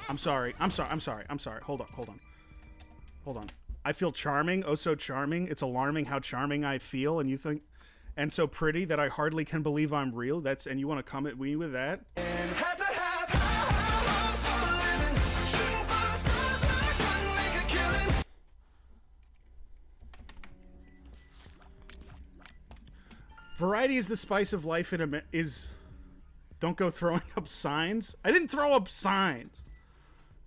I'm sorry. Hold on. I feel charming. Oh, so charming. It's alarming how charming I feel. And you think, and so pretty that I hardly can believe I'm real. And you want to come at me with that? And had to Variety is the spice of life in is. Don't go throwing up signs. I didn't throw up signs.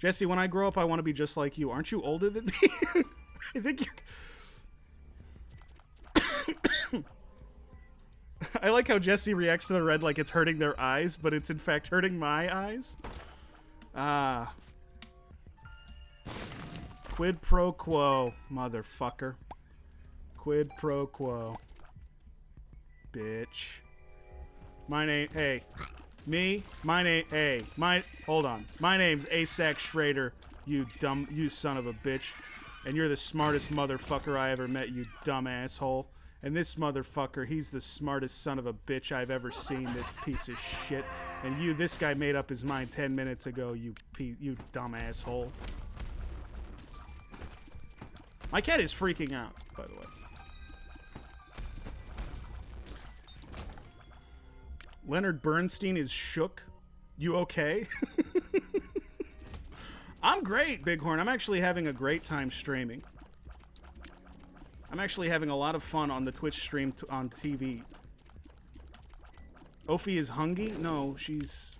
Jesse, when I grow up, I want to be just like you. Aren't you older than me? I think you're... I like how Jesse reacts to the red like it's hurting their eyes, but it's in fact hurting my eyes. Ah. Quid pro quo, motherfucker. Quid pro quo. Bitch. My name... Hey. Me? My name... Hey. Hold on. My name's Asac Schrader, you son of a bitch. And you're the smartest motherfucker I ever met, you dumb asshole. And this motherfucker, he's the smartest son of a bitch I've ever seen, this piece of shit. And this guy made up his mind 10 minutes ago, you dumb asshole. My cat is freaking out, by the way. Leonard Bernstein is shook. You okay? I'm great, Bighorn. I'm actually having a great time streaming. I'm actually having a lot of fun on the Twitch stream on TV. Ophi is hungry? No, she's...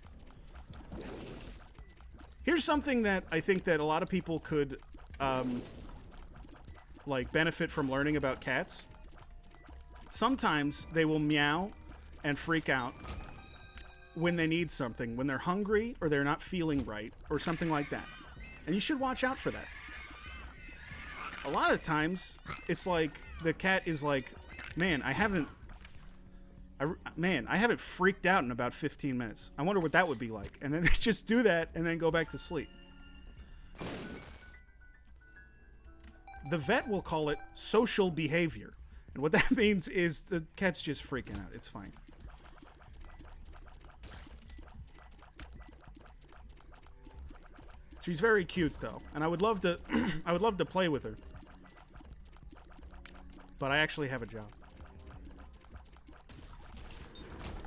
Here's something that I think that a lot of people could, like, benefit from learning about cats. Sometimes they will meow and freak out when they need something, when they're hungry or they're not feeling right or something like that. And you should watch out for that. A lot of times, it's like the cat is like, man, I haven't freaked out in about 15 minutes. I wonder what that would be like. And then they just do that and then go back to sleep. The vet will call it social behavior. And what that means is the cat's just freaking out. It's fine. She's very cute though, and I would love to I would love to play with her. But I actually have a job.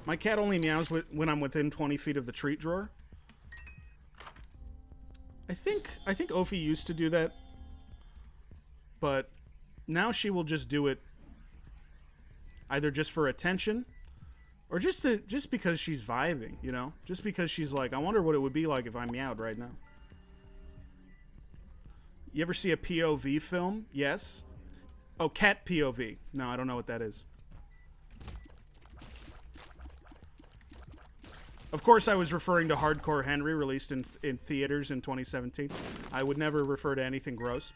My cat only meows when I'm within 20 feet of the treat drawer. I think Ophi used to do that. But now she will just do it either just for attention or just because she's vibing, you know? Just because she's like, I wonder what it would be like if I meowed right now. You ever see a POV film? Yes. Oh, cat POV. No, I don't know what that is. Of course, I was referring to Hardcore Henry, released in theaters in 2017. I would never refer to anything gross.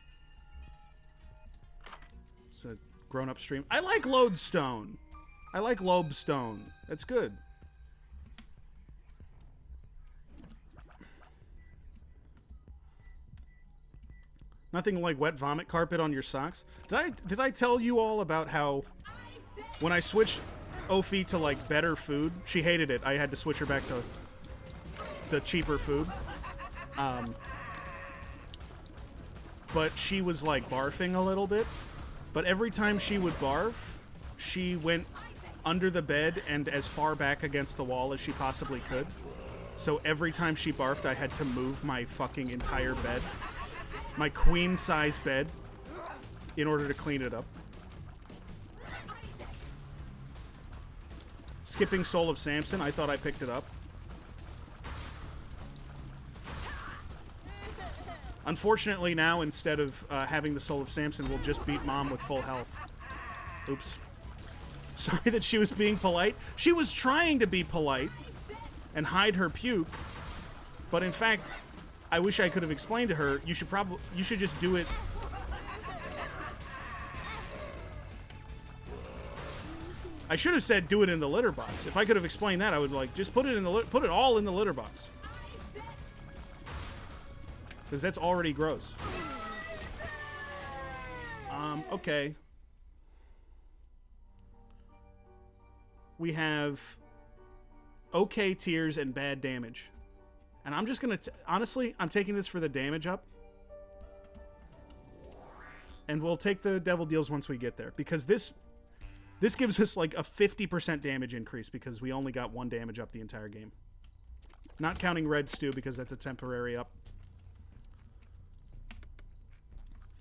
It's a grown-up stream. I like Lodestone. I like Lobestone. That's good. Nothing like wet vomit carpet on your socks. Did I tell you all about how when I switched Ophi to like better food, she hated it. I had to switch her back to the cheaper food. But she was like barfing a little bit. But every time she would barf, she went under the bed and as far back against the wall as she possibly could. So every time she barfed, I had to move my fucking entire bed. My queen-size bed in order to clean it up. Skipping Soul of Samson, I thought I picked it up. Unfortunately now, instead of having the Soul of Samson, we'll just beat Mom with full health. Oops. Sorry that she was being polite. She was trying to be polite and hide her puke, but in fact... I wish I could have explained to her, you should just do it. I should have said do it in the litter box. If I could have explained that, I would like just put it all in the litter box. Cuz that's already gross. Okay. We have okay tiers and bad damage. And I'm just going to... Honestly, I'm taking this for the damage up. And we'll take the devil deals once we get there. Because this gives us like a 50% damage increase because we only got 1 damage up the entire game. Not counting red stew because that's a temporary up.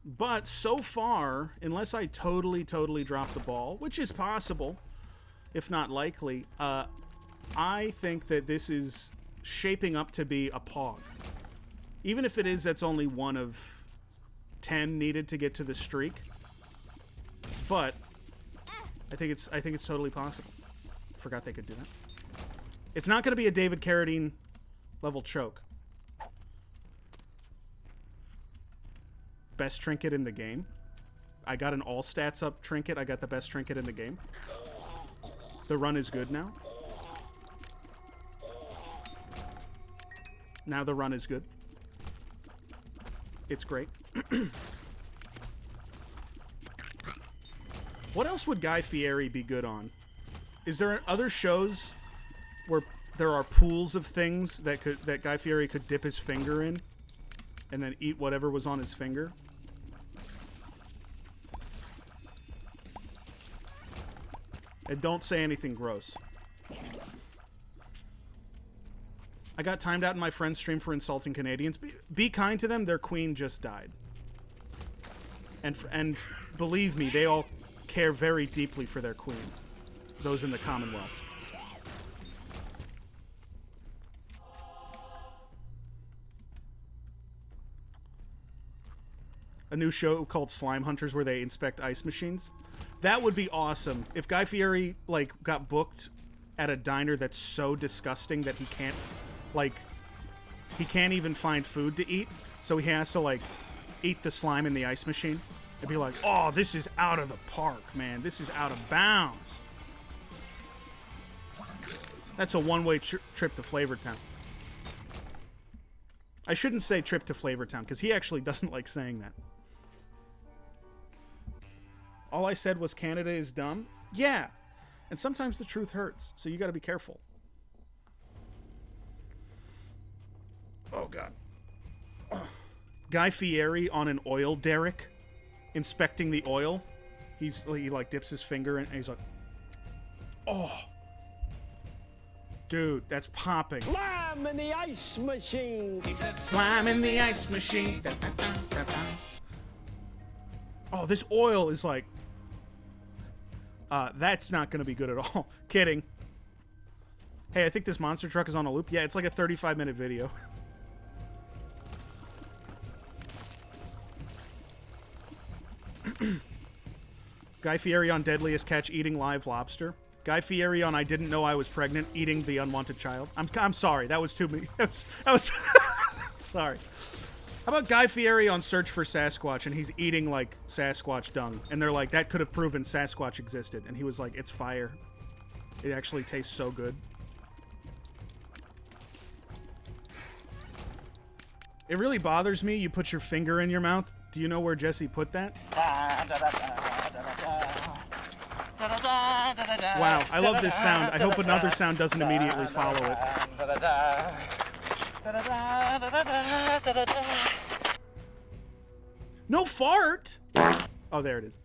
But so far, unless I totally drop the ball, which is possible, if not likely. I think that this is shaping up to be a pog. Even if it is, that's only one of 10 needed to get to the streak. But I think it's totally possible. Forgot they could do that. It's not going to be a David Carradine level choke. Best trinket in the game. I got an all stats up trinket. I got the best trinket in the game. The run is good now. Now the run is good. It's great. What else would Guy Fieri be good on? Is there other shows where there are pools of things that Guy Fieri could dip his finger in and then eat whatever was on his finger? And don't say anything gross. I got timed out in my friend's stream for insulting Canadians. Be kind to them. Their queen just died. And believe me, they all care very deeply for their queen. Those in the Commonwealth. A new show called Slime Hunters where they inspect ice machines. That would be awesome. If Guy Fieri, like, got booked at a diner that's so disgusting that he can't even find food to eat, so he has to, like, eat the slime in the ice machine. It'd be like, oh, this is out of the park, man. This is out of bounds. That's a one-way trip to Flavortown. I shouldn't say trip to Flavortown, because he actually doesn't like saying that. All I said was Canada is dumb? Yeah. And sometimes the truth hurts, so you gotta be careful. Oh, God. Ugh. Guy Fieri on an oil derrick, inspecting the oil. He like dips his finger in, and he's like, oh. Dude, that's popping. Slime in the ice machine. He said, Slime in the ice machine. Oh, this oil is like... that's not going to be good at all. Kidding. Hey, I think this monster truck is on a loop. Yeah, it's like a 35-minute video. Guy Fieri on Deadliest Catch eating live lobster. Guy Fieri on I didn't know I was pregnant eating the unwanted child. I'm sorry. That was too me. That was sorry. How about Guy Fieri on Search for Sasquatch and he's eating like Sasquatch dung and they're like that could have proven Sasquatch existed and he was like it's fire. It actually tastes so good. It really bothers me you put your finger in your mouth. Do you know where Jesse put that? Wow, I love this sound. I hope another sound doesn't immediately follow it. No fart! Oh, there it is.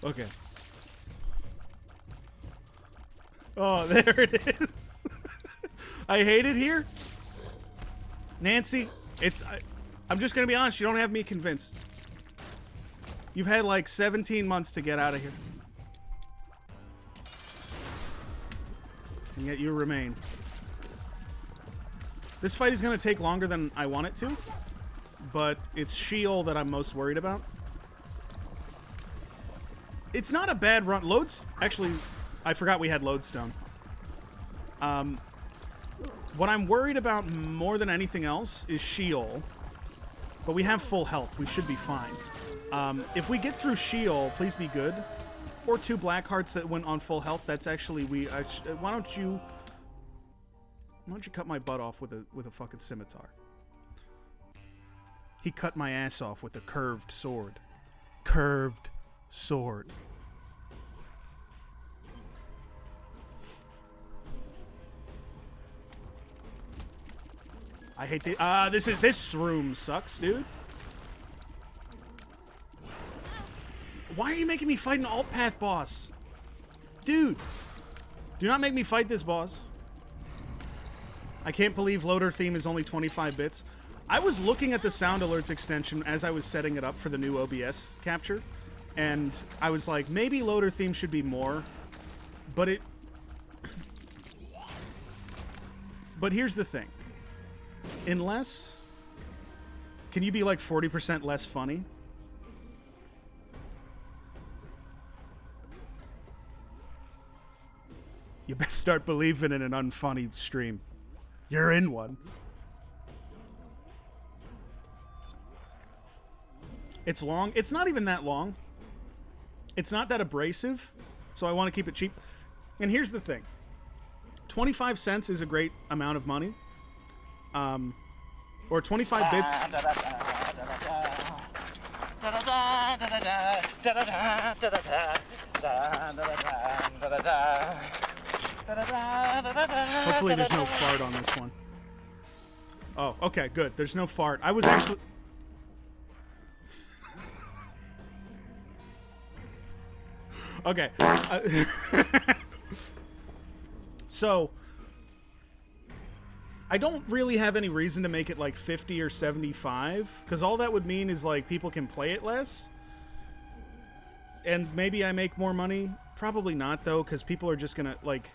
Okay. Oh, there it is. I hate it here. Nancy, I'm just going to be honest. You don't have me convinced. You've had like 17 months to get out of here. And yet you remain. This fight is going to take longer than I want it to. But it's Sheol that I'm most worried about. It's not a bad run. Loads... Actually, I forgot we had Lodestone. What I'm worried about more than anything else is Sheol. But we have full health. We should be fine. If we get through Sheol, please be good. Or 2 black hearts that went on full health. That's actually... why don't you cut my butt off with a fucking scimitar? He cut my ass off with a curved sword. Curved sword. I hate the this room sucks, dude. Why are you making me fight an alt path boss? Dude! Do not make me fight this boss. I can't believe loader theme is only 25 bits. I was looking at the sound alerts extension as I was setting it up for the new OBS capture, and I was like, maybe loader theme should be more, but it... But here's the thing. Unless... Can you be like 40% less funny? You best start believing in an unfunny stream. You're in one. It's long. It's not even that long. It's not that abrasive, so I want to keep it cheap. And here's the thing. 25 cents is a great amount of money. Or 25 bits. Hopefully there's no fart on this one. Oh, okay, good. There's no fart. I was actually... Okay. So, I don't really have any reason to make it like 50 or 75, because all that would mean is like people can play it less. And maybe I make more money. Probably not, though, because people are just going to, like...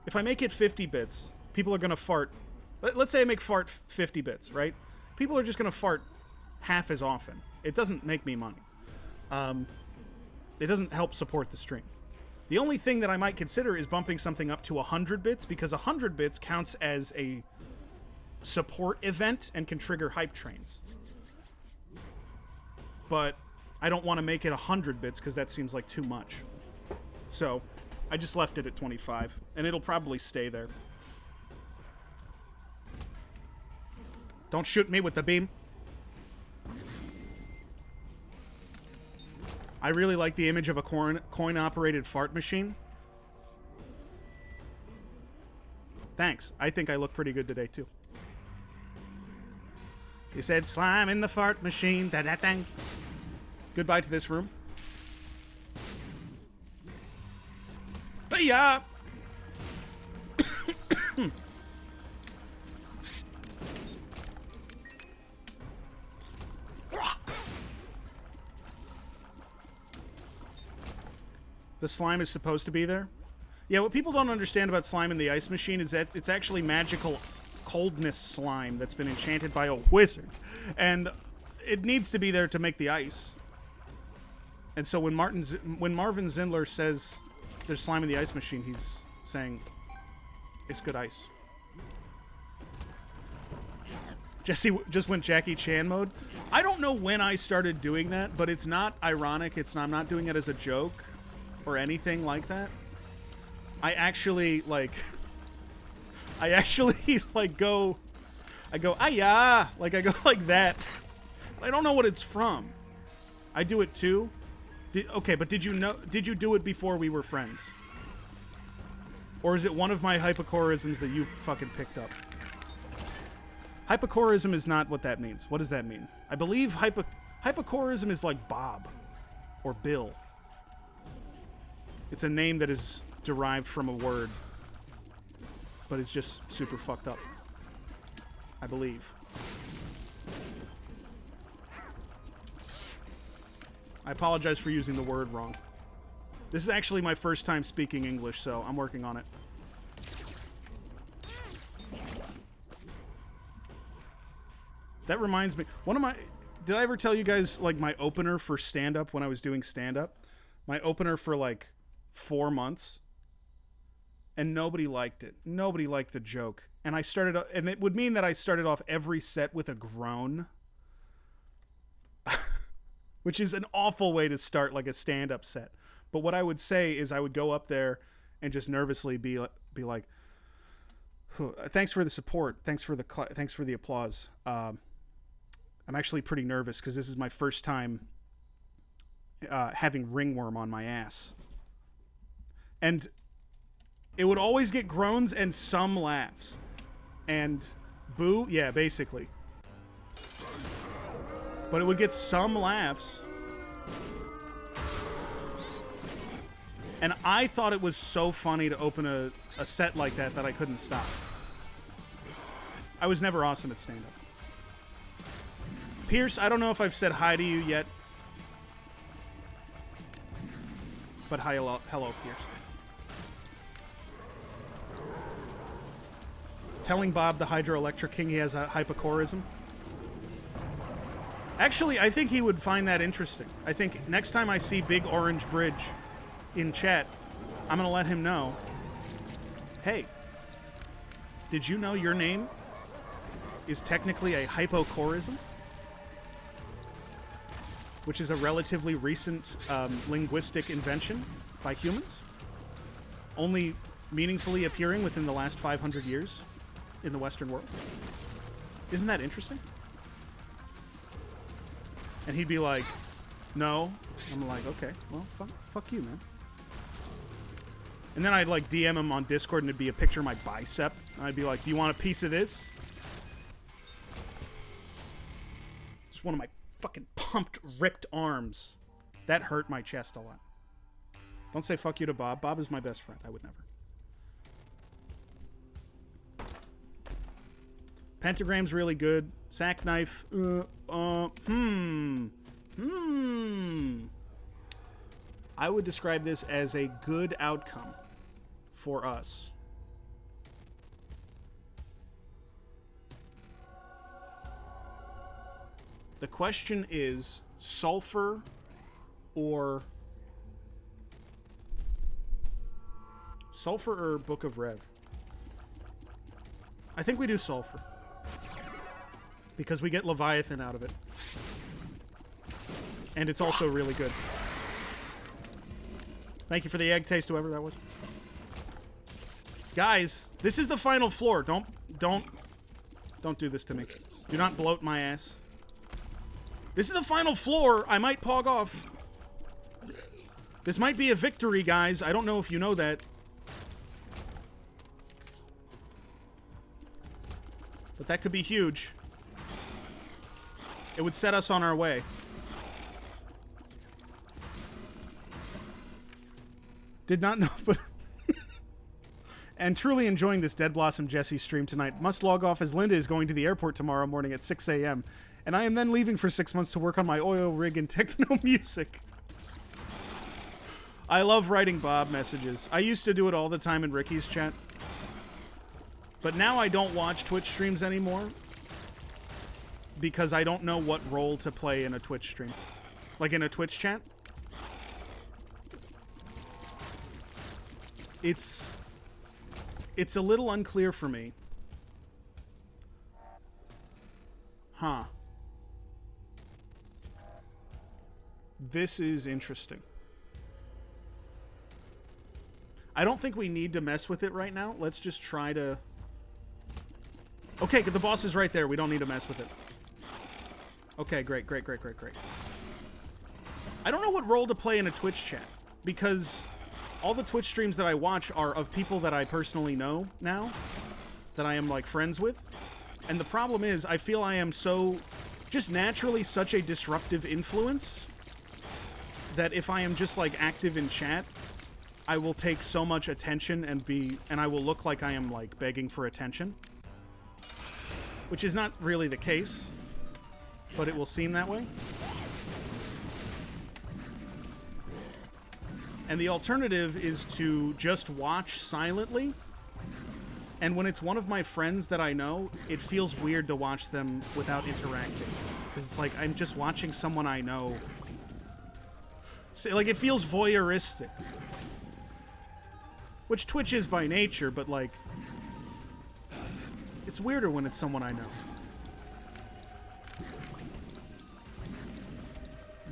If I make it 50 bits, people are going to fart. Let's say I make fart 50 bits, right? People are just going to fart half as often. It doesn't make me money. It doesn't help support the stream. The only thing that I might consider is bumping something up to 100 bits, because 100 bits counts as a support event and can trigger hype trains. But I don't want to make it 100 bits because that seems like too much. So I just left it at 25, and it'll probably stay there. Don't shoot me with the beam. I really like the image of a coin-operated fart machine. Thanks. I think I look pretty good today, too. He said, slime in the fart machine. Da-da-dang. Goodbye to this room. Hey-ya! The slime is supposed to be there. Yeah, what people don't understand about slime in the ice machine is that it's actually magical coldness slime that's been enchanted by a wizard. And it needs to be there to make the ice. And so when Marvin Zindler says there's slime in the ice machine, he's saying it's good ice. Jesse just went Jackie Chan mode. I don't know when I started doing that, but it's not ironic. I'm not doing it as a joke or anything like that. I actually go, ah-ya, like I go like that. I don't know what it's from. I do it too. Okay, but did you do it before we were friends? Or is it one of my hypochorisms that you fucking picked up? Hypochorism is not what that means. What does that mean? I believe hypochorism is like Bob or Bill. It's a name that is derived from a word, but it's just super fucked up. I believe. I apologize for using the word wrong. This is actually my first time speaking English, so I'm working on it. That reminds me, did I ever tell you guys, like, my opener for stand-up when I was doing stand-up? My opener for, like, 4 months, and nobody liked it. Nobody liked the joke. And and it would mean that I started off every set with a groan, which is an awful way to start like a stand-up set. But what I would say is I would go up there and just nervously be like, thanks for the support. Thanks for the applause. I'm actually pretty nervous because this is my first time having ringworm on my ass. And it would always get groans and some laughs. And boo, yeah, basically. But it would get some laughs. And I thought it was so funny to open a set like that I couldn't stop. I was never awesome at stand-up. Pierce, I don't know if I've said hi to you yet. But hi, hello, Pierce. Telling Bob the Hydroelectric King he has a hypocorism. Actually, I think he would find that interesting. I think next time I see Big Orange Bridge in chat, I'm going to let him know, hey, did you know your name is technically a hypocorism? Which is a relatively recent linguistic invention by humans, only meaningfully appearing within the last 500 years in the Western world. Isn't that interesting? And he'd be like, no. I'm like, okay, well, fuck you, man. And then I'd like DM him on Discord and it'd be a picture of my bicep. And I'd be like, do you want a piece of this? It's one of my fucking pumped, ripped arms. That hurt my chest a lot. Don't say fuck you to Bob. Bob is my best friend. I would never. Pentagram's really good. Sack knife. I would describe this as a good outcome for us. The question is sulfur or Book of Rev. I think we do sulfur because we get Leviathan out of it. And it's also really good. Thank you for the egg taste, whoever that was. Guys, this is the final floor. Don't do this to me. Do not bloat my ass. This is the final floor. I might pog off. This might be a victory, guys. I don't know if you know that. But that could be huge. It would set us on our way. Did not know, but... And truly enjoying this Dead Blossom Jesse stream tonight. Must log off as Linda is going to the airport tomorrow morning at 6 a.m. And I am then leaving for 6 months to work on my oil rig and techno music. I love writing Bob messages. I used to do it all the time in Ricky's chat. But now I don't watch Twitch streams anymore. Because I don't know what role to play in a Twitch stream. Like in a Twitch chat. It's a little unclear for me. Huh. This is interesting. I don't think we need to mess with it right now. Let's just try to... Okay, the boss is right there. We don't need to mess with it. Okay, great. I don't know what role to play in a Twitch chat. Because all the Twitch streams that I watch are of people that I personally know now. That I am, like, friends with. And the problem is, I feel I am so... just naturally such a disruptive influence... that if I am just, like, active in chat... I will take so much attention and I will look like I am, like, begging for attention. Which is not really the case. But it will seem that way. And the alternative is to just watch silently. And when it's one of my friends that I know, it feels weird to watch them without interacting. Because it's like, I'm just watching someone I know. So, like, it feels voyeuristic. Which Twitch is by nature, but, like... it's weirder when it's someone I know.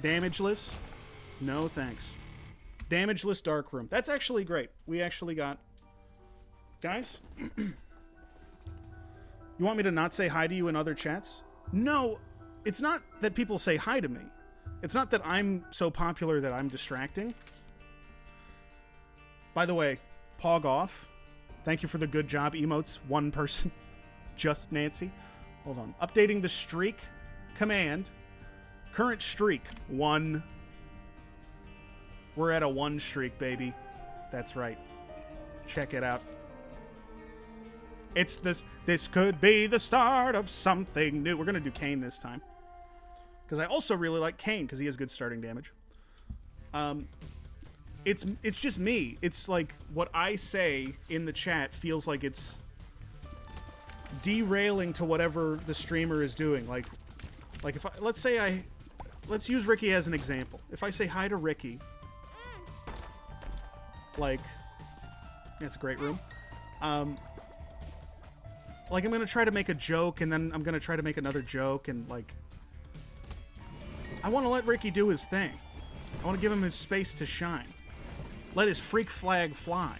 Damageless? No, thanks. Damageless Dark Room. That's actually great. We actually got... Guys? You want me to not say hi to you in other chats? No, it's not that people say hi to me. It's not that I'm so popular that I'm distracting. By the way... Pog off. Thank you for the good job emotes. One person. Just Nancy. Hold on. Updating the streak command. Current streak. 1. We're at a 1 streak, baby. That's right. Check it out. It's this could be the start of something new. We're going to do Kane this time. Because I also really like Kane, because he has good starting damage. It's just me. It's like what I say in the chat feels like it's derailing to whatever the streamer is doing. Like if let's use Ricky as an example. If I say hi to Ricky, like, that's a great room. Like, I'm gonna try to make a joke, and then I'm gonna try to make another joke, and like, I want to let Ricky do his thing. I want to give him his space to shine. Let his freak flag fly.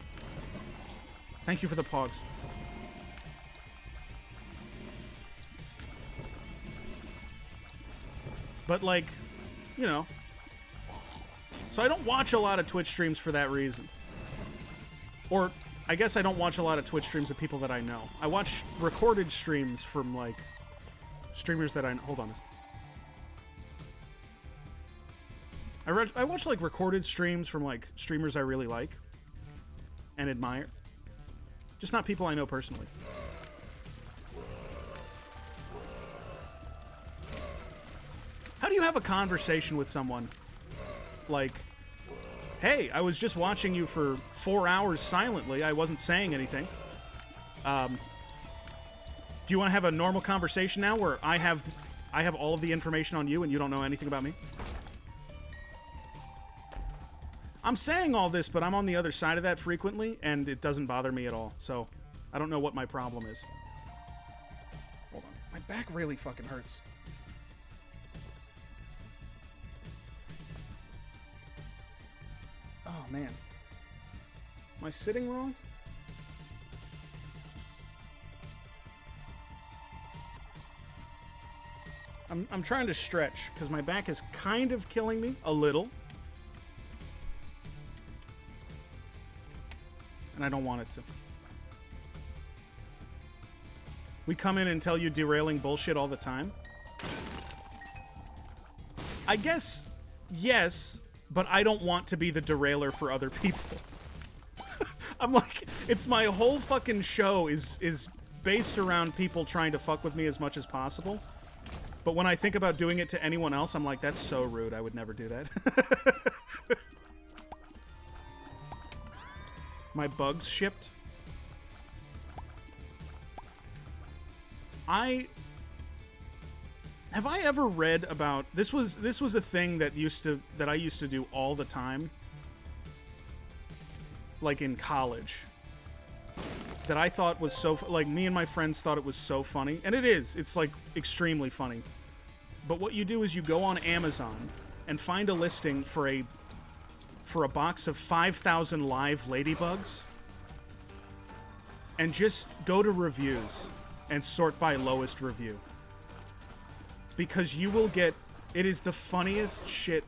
Thank you for the pogs. But like, you know, so I don't watch a lot of Twitch streams for that reason. Or I guess I don't watch a lot of Twitch streams of people that I know. I watch recorded streams from like streamers that I know. Hold on a second. I watch like recorded streams from like streamers I really like and admire. Just not people I know personally. How do you have a conversation with someone like, hey, I was just watching you for 4 hours silently. I wasn't saying anything. Do you want to have a normal conversation now where I have all of the information on you and you don't know anything about me? I'm saying all this, but I'm on the other side of that frequently, and it doesn't bother me at all. So I don't know what my problem is. Hold on. My back really fucking hurts. Oh, man. Am I sitting wrong? I'm trying to stretch, because my back is kind of killing me, a little. And I don't want it to. We come in and tell you derailing bullshit all the time. I guess, yes, but I don't want to be the derailer for other people. I'm like, it's my whole fucking show is based around people trying to fuck with me as much as possible. But when I think about doing it to anyone else, I'm like, that's so rude. I would never do that. My bugs shipped. Have I ever read about this was a thing that I used to do all the time, like in college, that I thought was so, like, me and my friends thought it was so funny, and it's like extremely funny. But what you do is you go on Amazon and find a listing for a box of 5,000 live ladybugs, and just go to reviews and sort by lowest review. Because you will get, it is the funniest shit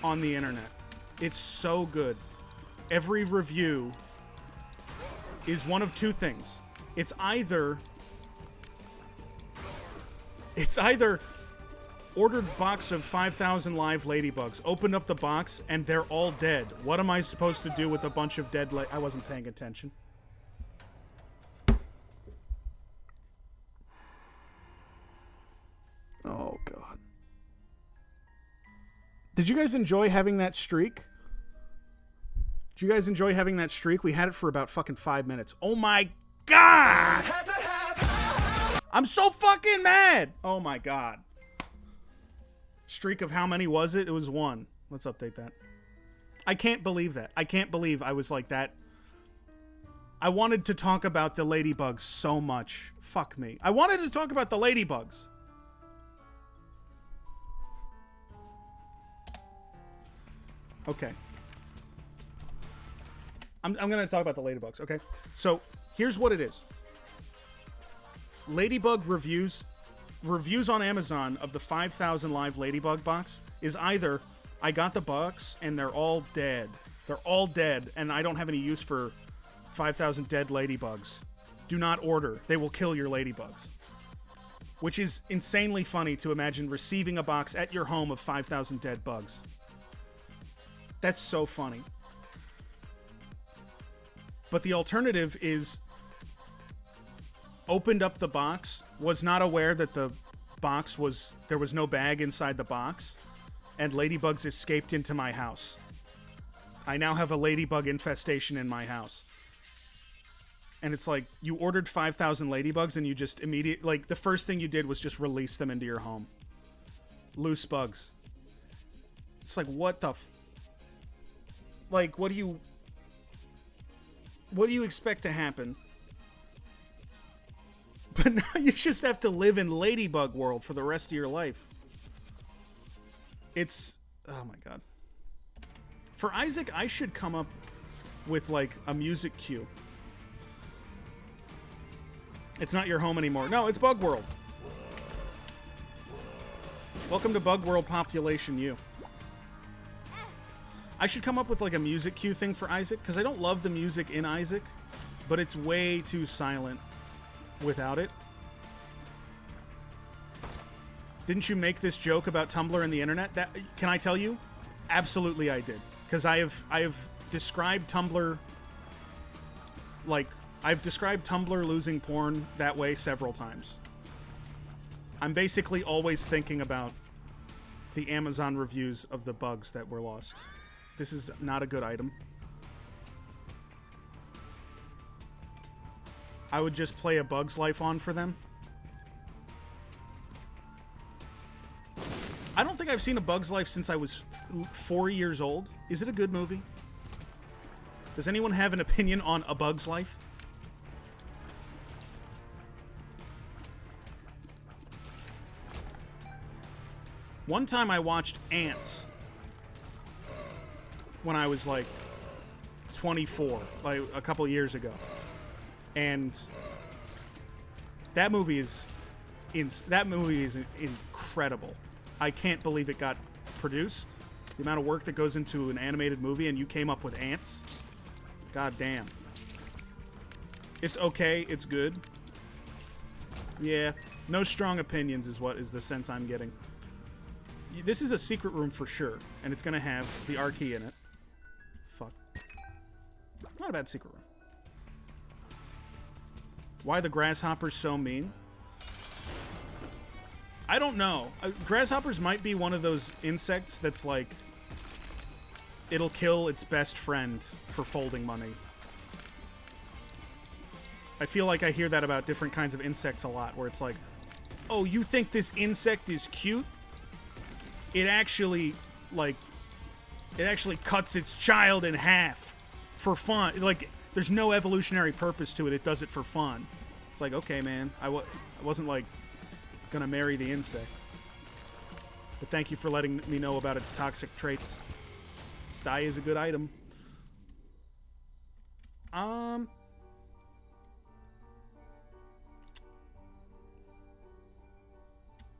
on the internet. It's so good. Every review is one of two things. It's either ordered box of 5,000 live ladybugs, opened up the box, and they're all dead. What am I supposed to do with a bunch of dead I wasn't paying attention. Oh, God. Did you guys enjoy having that streak? Did you guys enjoy having that streak? We had it for about fucking 5 minutes. Oh, my God! I'm so fucking mad! Oh, my God. Streak of how many was it? It was 1. Let's update that. I can't believe that. I can't believe I was like that. I wanted to talk about the ladybugs so much. Fuck me. I wanted to talk about the ladybugs. Okay. I'm going to talk about the ladybugs, okay? So, here's what it is. Ladybug reviews on Amazon of the 5,000 live ladybug box is either I got the box and they're all dead. They're all dead and I don't have any use for 5,000 dead ladybugs. Do not order. They will kill your ladybugs. Which is insanely funny to imagine receiving a box at your home of 5,000 dead bugs. That's so funny. But the alternative is opened up the box, was not aware that the box was, there was no bag inside the box, and ladybugs escaped into my house. I now have a ladybug infestation in my house. And it's like, you ordered 5,000 ladybugs and you just immediately, like, the first thing you did was just release them into your home. Loose bugs. It's like, what the like, what do you expect to happen? But now you just have to live in ladybug world for the rest of your life. It's, oh my god. For Isaac, I should come up with, like, a music cue. It's not your home anymore. No, it's Bug World. Welcome to Bug World Population U. I should come up with, like, a music cue thing for Isaac, because I don't love the music in Isaac, but it's way too silent without it. Didn't you make this joke about Tumblr and the internet? That, can I tell you? Absolutely I did. Because I have described Tumblr, like, I've described Tumblr losing porn that way several times. I'm basically always thinking about the Amazon reviews of the bugs that were lost. This is not a good item. I would just play A Bug's Life on for them. I don't think I've seen A Bug's Life since I was 4 years old. Is it a good movie? Does anyone have an opinion on A Bug's Life? One time I watched Ants when I was like 24, like a couple years ago. And that movie is incredible. I can't believe it got produced. The amount of work that goes into an animated movie, and you came up with Ants. God damn. It's okay, it's good. Yeah, no strong opinions is what is the sense I'm getting. This is a secret room for sure, and it's gonna have the R key in it. Fuck. Not a bad secret room. Why the grasshoppers so mean? I don't know. Grasshoppers might be one of those insects that's like, it'll kill its best friend for folding money. I feel like I hear that about different kinds of insects a lot, where it's like, oh, you think this insect is cute? It actually cuts its child in half for fun. Like, there's no evolutionary purpose to it. It does it for fun. It's like, okay, man, I wasn't, like, gonna marry the insect. But thank you for letting me know about its toxic traits. Sty is a good item.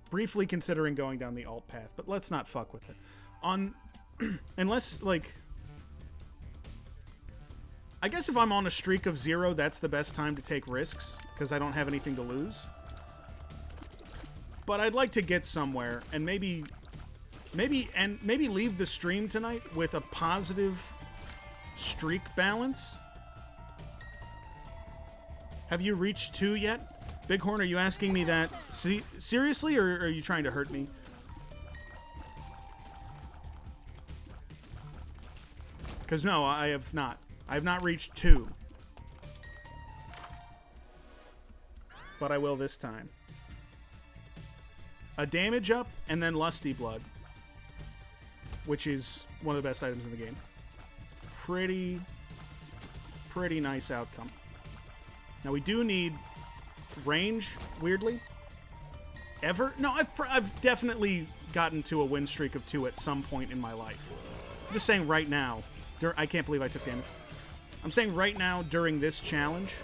Briefly considering going down the alt path, but let's not fuck with it. Unless, like, I guess if I'm on a streak of 0, that's the best time to take risks, because I don't have anything to lose. But I'd like to get somewhere, and maybe leave the stream tonight with a positive streak balance. Have you reached 2 yet? Bighorn, are you asking me that seriously, or are you trying to hurt me? Because no, I have not. I have not reached 2. But I will this time. A damage up, and then Lusty Blood. Which is one of the best items in the game. Pretty nice outcome. Now we do need range, weirdly. Ever? No, I've definitely gotten to a win streak of 2 at some point in my life. I'm just saying right now. I can't believe I took damage. I'm saying right now during this challenge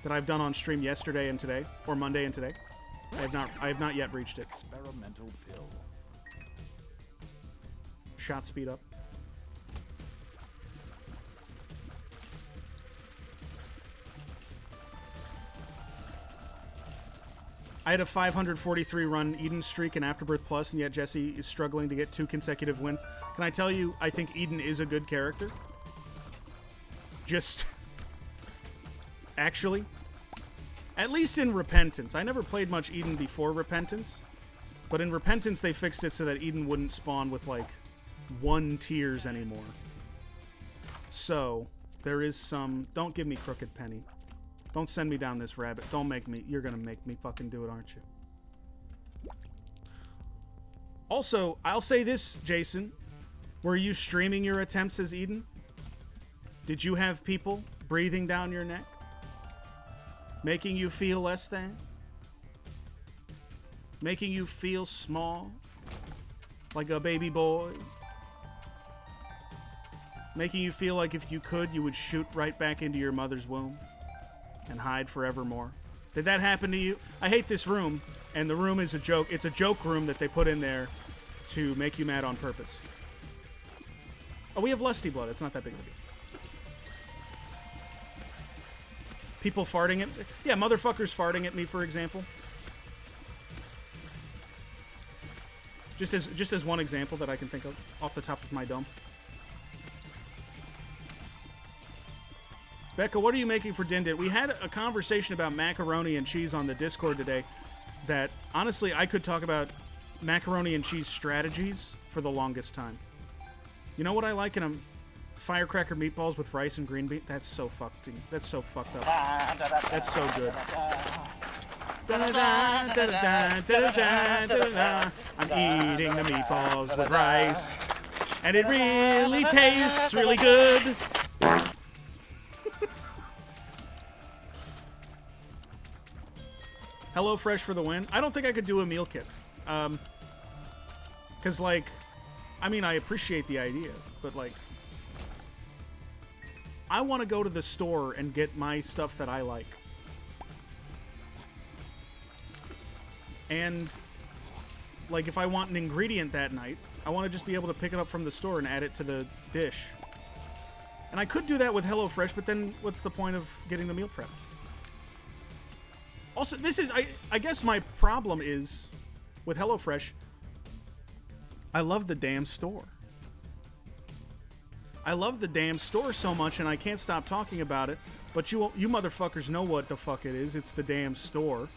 that I've done on stream yesterday and today, or Monday and today, I have not yet reached it. Experimental pill. Shot speed up. I had a 543 run Eden streak in Afterbirth Plus, and yet Jesse is struggling to get 2 consecutive wins. Can I tell you, I think Eden is a good character. Just Actually. At least in Repentance. I never played much Eden before Repentance. But in Repentance, they fixed it so that Eden wouldn't spawn with, like, 1 tears anymore. So, there is some... Don't give me Crooked Penny. Don't send me down this rabbit. Don't make me... You're gonna make me fucking do it, aren't you? Also, I'll say this, Jason. Were you streaming your attempts as Eden? Did you have people breathing down your neck? Making you feel less than? Making you feel small? Like a baby boy? Making you feel like if you could, you would shoot right back into your mother's womb and hide forevermore? Did that happen to you? I hate this room, and the room is a joke. It's a joke room that they put in there to make you mad on purpose. Oh, we have lusty blood. It's not that big of a deal. People farting at... Yeah, motherfuckers farting at me, for example. Just as one example that I can think of off the top of my dome. Becca, what are you making for dinner? We had a conversation about macaroni and cheese on the Discord today that, honestly, I could talk about macaroni and cheese strategies for the longest time. You know what I like in them? Firecracker meatballs with rice and green beans. That's so fucked up. That's so good. I'm eating the meatballs with rice, and it really tastes really good. Hello Fresh for the win. I don't think I could do a meal kit. Because, like, I mean, I appreciate the idea, but, like, I want to go to the store and get my stuff that I like. And, like, if I want an ingredient that night, I want to just be able to pick it up from the store and add it to the dish. And I could do that with HelloFresh, but then what's the point of getting the meal prep? Also, this is, I guess my problem is, with HelloFresh, I love the damn store. I love the damn store so much, and I can't stop talking about it. But you motherfuckers know what the fuck it is. It's the damn store.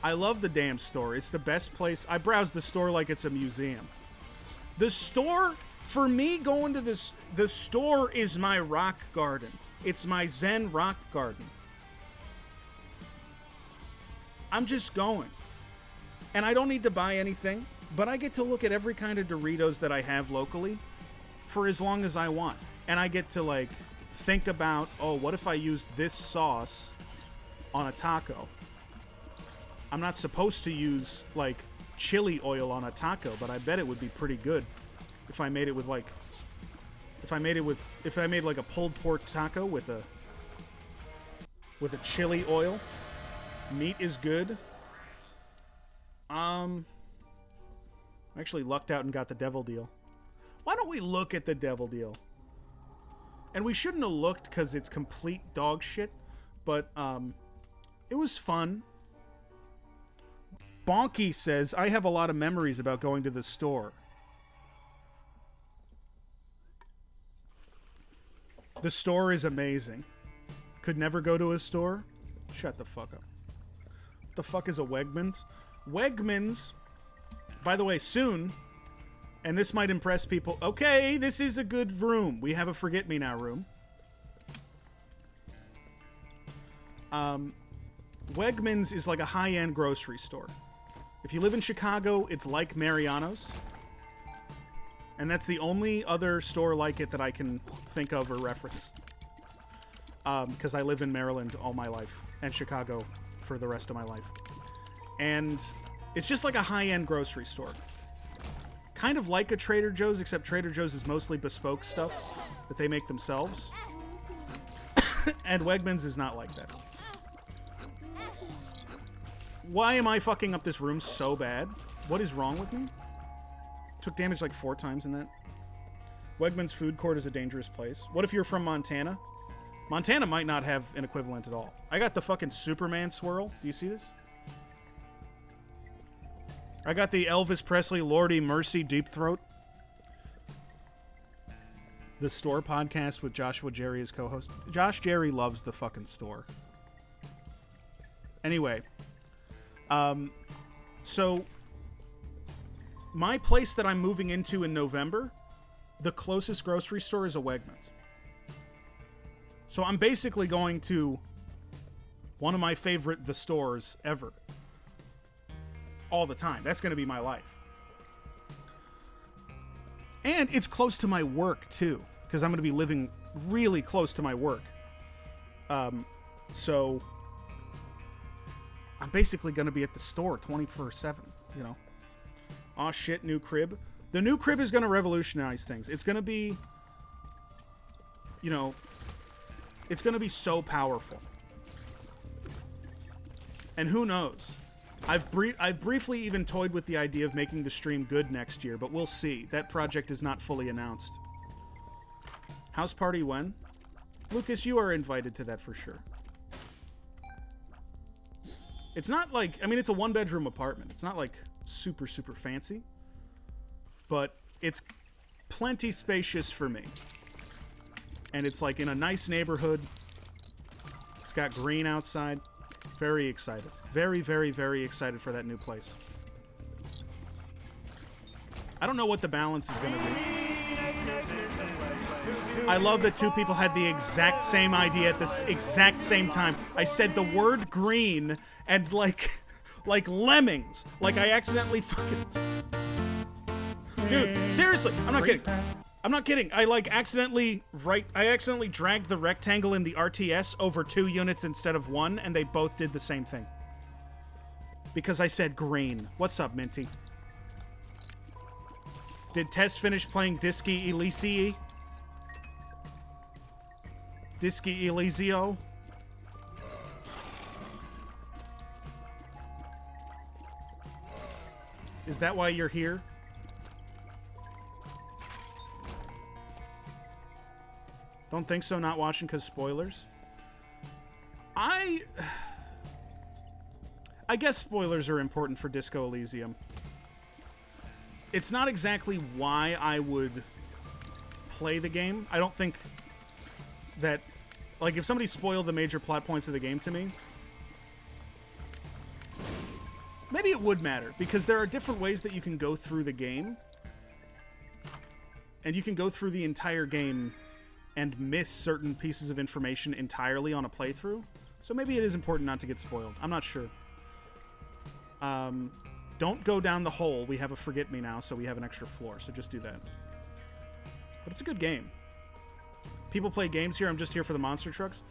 I love the damn store. It's the best place. I browse the store like it's a museum. The store, for me, going to this, the store is my rock garden. It's my Zen rock garden. I'm just going. And I don't need to buy anything, but I get to look at every kind of Doritos that I have locally for as long as I want. And I get to, like, think about, oh, what if I used this sauce on a taco? I'm not supposed to use, like, chili oil on a taco, but I bet it would be pretty good if I made it with, like, if I made like a pulled pork taco with a chili oil. Meat is good. I actually lucked out and got the devil deal. Why don't we look at the devil deal? And we shouldn't have looked because it's complete dog shit, but it was fun. Bonky says, I have a lot of memories about going to the store. The store is amazing. Could never go to a store? Shut the fuck up. What the fuck is a Wegmans? Wegmans, by the way, soon, and this might impress people. Okay, this is a good room. We have a forget-me-now room. Wegmans is like a high-end grocery store. If you live in Chicago, it's like Mariano's. And that's the only other store like it that I can think of or reference. Because I live in Maryland all my life, and Chicago for the rest of my life. And it's just like a high-end grocery store. Kind of like a Trader Joe's, except Trader Joe's is mostly bespoke stuff that they make themselves. And Wegmans is not like that. Why am I fucking up this room so bad? What is wrong with me? Took damage like 4 times in that. Wegmans food court is a dangerous place. What if you're from Montana? Montana might not have an equivalent at all. I got the fucking Superman swirl. Do you see this? I got the Elvis Presley Lordy Mercy Deep Throat. The Store podcast with Joshua Jerry as co-host. Josh Jerry loves the fucking store. Anyway, so my place that I'm moving into in November, the closest grocery store is a Wegmans. So I'm basically going to one of my favorite the stores ever. All the time. That's going to be my life. And it's close to my work, too. Because I'm going to be living really close to my work. So I'm basically going to be at the store 24/7, you know. Aw, shit, new crib. The new crib is going to revolutionize things. It's going to be, you know, it's going to be so powerful. And who knows? I've briefly even toyed with the idea of making the stream good next year, but we'll see. That project is not fully announced. House party when? Lucas, you are invited to that for sure. It's not like, I mean, it's a one-bedroom apartment. It's not like super, super fancy, but it's plenty spacious for me. And it's like in a nice neighborhood. It's got green outside. Very excited. Very, very, very excited for that new place. I don't know what the balance is going to be. I love that two people had the exact same idea at the exact same time. I said the word green and like lemmings. Like I accidentally fucking... Dude, seriously, I'm not kidding. I'm not kidding. I accidentally dragged the rectangle in the RTS over 2 units instead of 1, and they both did the same thing. Because I said green. What's up, Minty? Did Tess finish playing Disci Elysium? Disci Elysium? Is that why you're here? Don't think so, not watching because spoilers. I guess spoilers are important for Disco Elysium. It's not exactly why I would play the game. I don't think that, like, if somebody spoiled the major plot points of the game to me, maybe it would matter, because there are different ways that you can go through the game, and you can go through the entire game and miss certain pieces of information entirely on a playthrough. So maybe it is important not to get spoiled. I'm not sure. Don't go down the hole. We have a forget me now, so we have an extra floor. So just do that. But it's a good game. People play games here. I'm just here for the monster trucks.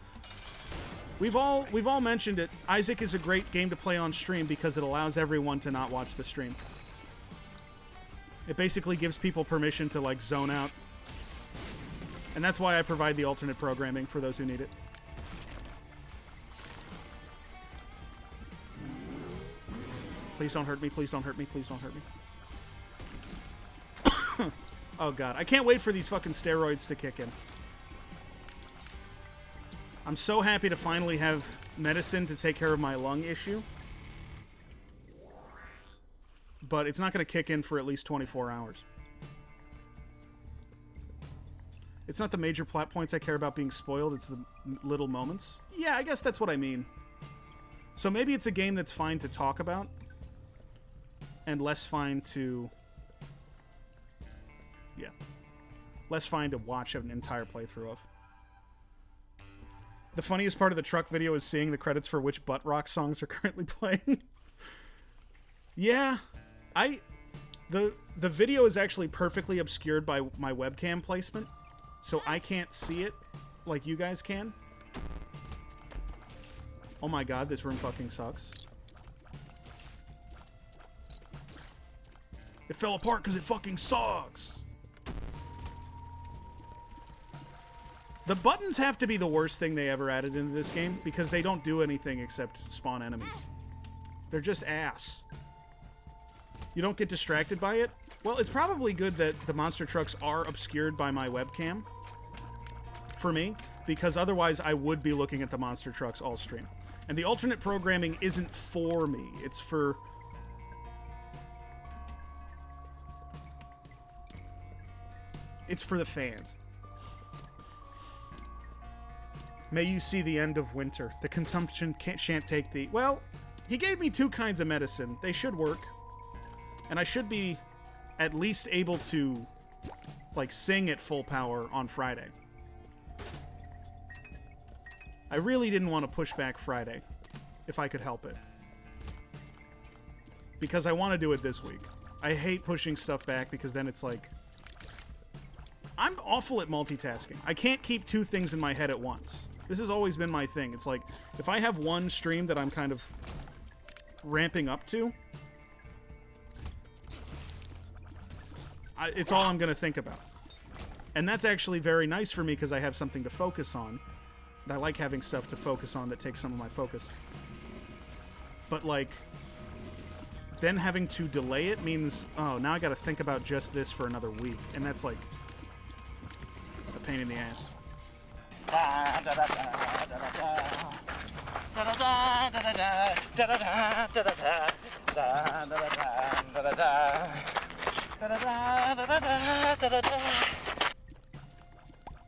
We've all mentioned it. Isaac is a great game to play on stream because it allows everyone to not watch the stream. It basically gives people permission to like zone out. And that's why I provide the alternate programming for those who need it. Please don't hurt me, please don't hurt me, please don't hurt me. Oh god, I can't wait for these fucking steroids to kick in. I'm so happy to finally have medicine to take care of my lung issue. But it's not going to kick in for at least 24 hours. It's not the major plot points I care about being spoiled, it's the little moments. Yeah, I guess that's what I mean. So maybe it's a game that's fine to talk about, and less fine to... yeah. Less fine to watch an entire playthrough of. The funniest part of the truck video is seeing the credits for which butt rock songs are currently playing. Yeah, the video is actually perfectly obscured by my webcam placement, so I can't see it like you guys can. Oh my god, this room fucking sucks. It fell apart because it fucking sucks. The buttons have to be the worst thing they ever added into this game because they don't do anything except spawn enemies. They're just ass. You don't get distracted by it? Well, it's probably good that the monster trucks are obscured by my webcam. For me. Because otherwise I would be looking at the monster trucks all stream. And the alternate programming isn't for me. It's for... it's for the fans. May you see the end of winter. The consumption shan't take thee. Well, he gave me 2 kinds of medicine. They should work. And I should be at least able to, like, sing at full power on Friday. I really didn't want to push back Friday, if I could help it. Because I want to do it this week. I hate pushing stuff back because then it's like... I'm awful at multitasking. I can't keep 2 things in my head at once. This has always been my thing. It's like, if I have one stream that I'm kind of ramping up to, it's all I'm going to think about. And that's actually very nice for me because I have something to focus on. And I like having stuff to focus on that takes some of my focus. But, like, then having to delay it means, oh, now I got to think about just this for another week. And that's, like, a pain in the ass.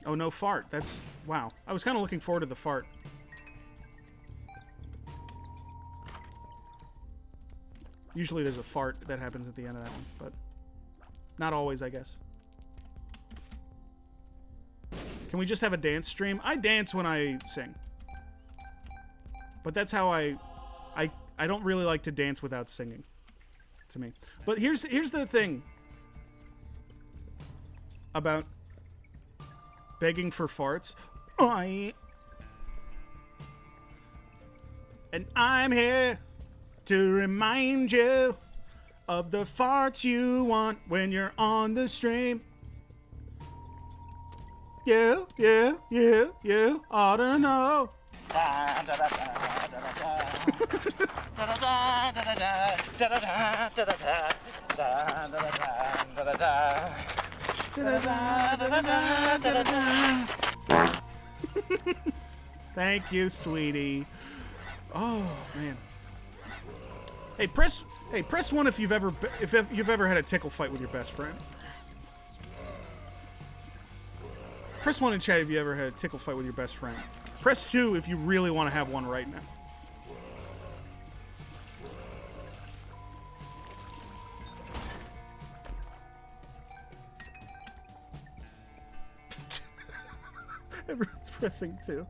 Oh, no fart. That's... Wow. I was kind of looking forward to the fart. Usually there's a fart that happens at the end of that one, but not always, I guess. Can we just have a dance stream? I dance when I sing. But that's how I don't really like to dance without singing, to me. But here's the thing about begging for farts. And I'm here to remind you of the farts you want when you're on the stream. You ought to know. Thank you, sweetie. Oh man. Hey, press 1 if you've ever had a tickle fight with your best friend. Press 1 in chat if you ever had a tickle fight with your best friend. Press 2 if you really want to have one right now. Everyone's pressing 2.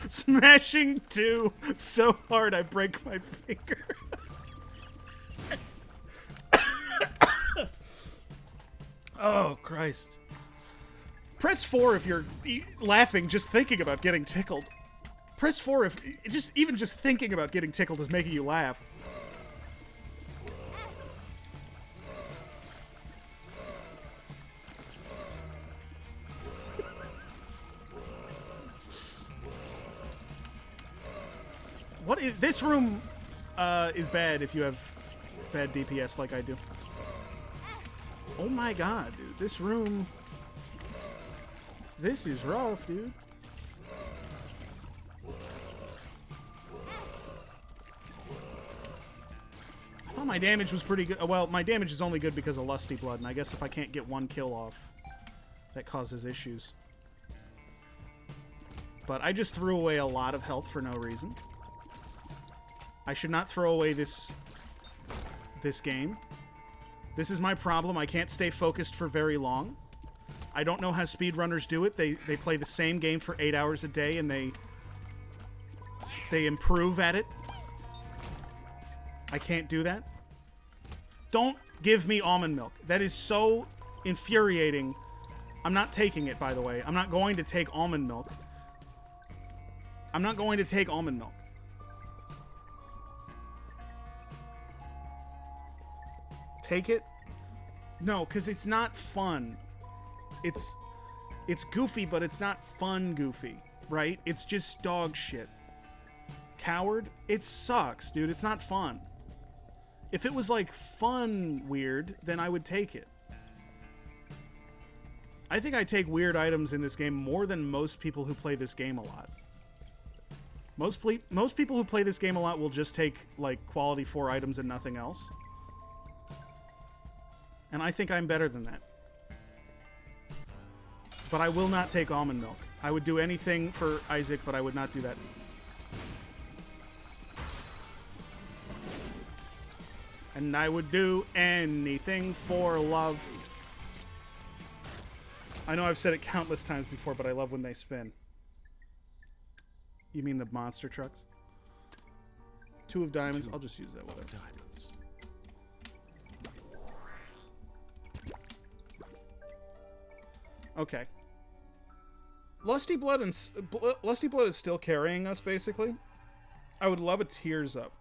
Smashing 2 so hard I break my finger. Oh, Christ. Press 4 if you're laughing just thinking about getting tickled. Press 4 if even just thinking about getting tickled is making you laugh. What is this room is bad if you have bad DPS like I do. Oh my god, dude. This room... This is rough, dude. I thought my damage was pretty good. Well, my damage is only good because of Lusty Blood, and I guess if I can't get 1 kill off, that causes issues. But I just threw away a lot of health for no reason. I should not throw away this game. This is my problem. I can't stay focused for very long. I don't know how speedrunners do it. They play the same game for 8 hours a day and they improve at it. I can't do that. Don't give me almond milk. That is so infuriating. I'm not taking it, by the way. I'm not going to take almond milk. I'm not going to take almond milk. Take it? No, because it's not fun. It's goofy, but it's not fun goofy, right? It's just dog shit. Coward? It sucks, dude. It's not fun. If it was, like, fun weird, then I would take it. I think I take weird items in this game more than most people who play this game a lot. Most people who play this game a lot will just take, like, quality 4 items and nothing else. And I think I'm better than that. But I will not take almond milk. I would do anything for Isaac, but I would not do that. And I would do anything for love. I know I've said it countless times before, but I love when they spin. You mean the monster trucks? 2 of diamonds. I'll just use that one. Diamonds. Okay. Lusty Blood is still carrying us, basically. I would love a Tears Up.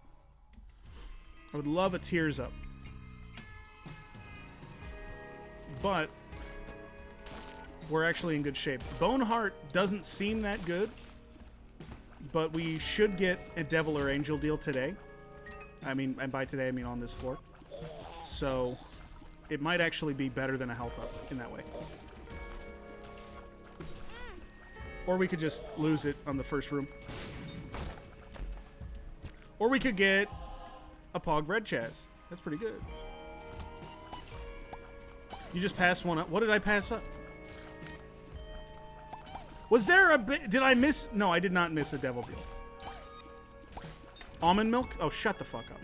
I would love a Tears Up. But we're actually in good shape. Boneheart doesn't seem that good, but we should get a Devil or Angel deal today. I mean, and by today I mean on this floor. So it might actually be better than a health up in that way. Or we could just lose it on the first room. Or we could get a Pog Red Chaz. That's pretty good. You just passed one up. What did I pass up? Was there a bit? Did I miss? No, I did not miss a devil deal. Almond milk? Oh, shut the fuck up.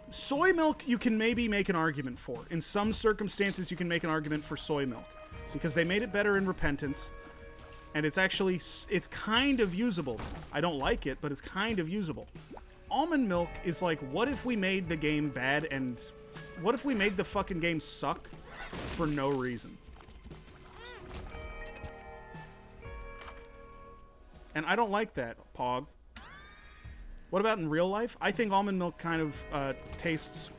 Soy milk, you can maybe make an argument for. In some circumstances, you can make an argument for soy milk. Because they made it better in Repentance. And it's actually, it's kind of usable. I don't like it, but it's kind of usable. Almond milk is like, what if we made the game bad and... What if we made the fucking game suck for no reason? And I don't like that, Pog. What about in real life? I think almond milk kind of tastes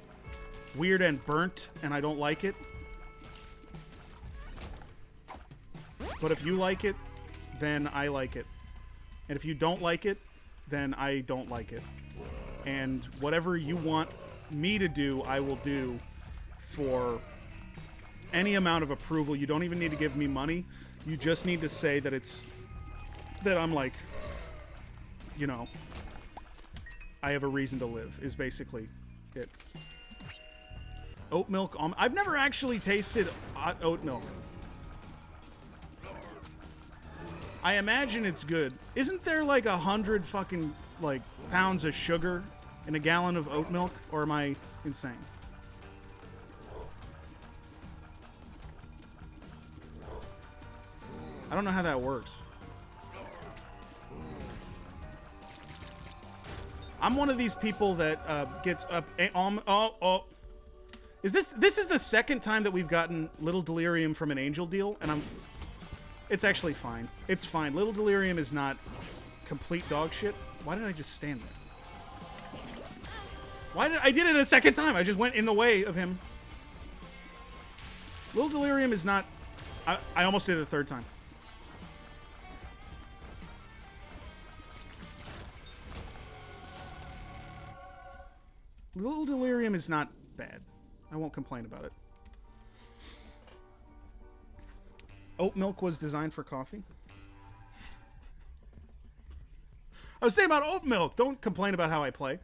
weird and burnt, and I don't like it. But if you like it, then I like it. And if you don't like it, then I don't like it. And whatever you want me to do, I will do for any amount of approval. You don't even need to give me money. You just need to say that it's... that I'm like... You know... I have a reason to live, is basically it. Oat milk... I've never actually tasted oat milk. I imagine it's good. Isn't there like 100 fucking like pounds of sugar in a gallon of oat milk? Or am I insane? I don't know how that works. I'm one of these people that gets up. Is this is the second time that we've gotten Little Delirium from an Angel deal, and it's actually fine. It's fine. Little Delirium is not complete dog shit. Why did I just stand there? I did it a second time. I just went in the way of him. Little Delirium is not... I almost did it a third time. Little Delirium is not bad. I won't complain about it. Oat milk was designed for coffee. I was saying about oat milk. Don't complain about how I play.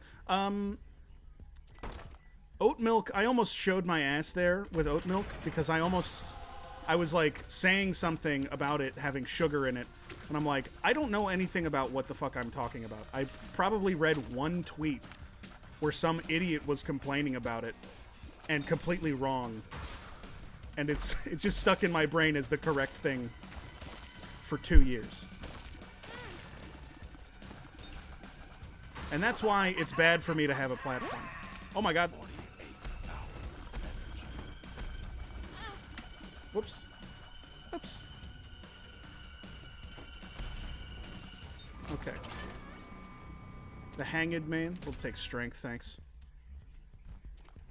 Oat milk, I almost showed my ass there with oat milk because I was like saying something about it having sugar in it. And I'm like, I don't know anything about what the fuck I'm talking about. I probably read one tweet where some idiot was complaining about it and completely wrong. And it just stuck in my brain as the correct thing for 2 years. And that's why it's bad for me to have a platform. Oh my god. Whoops. Oops. Okay. The Hanged Man will take strength, thanks.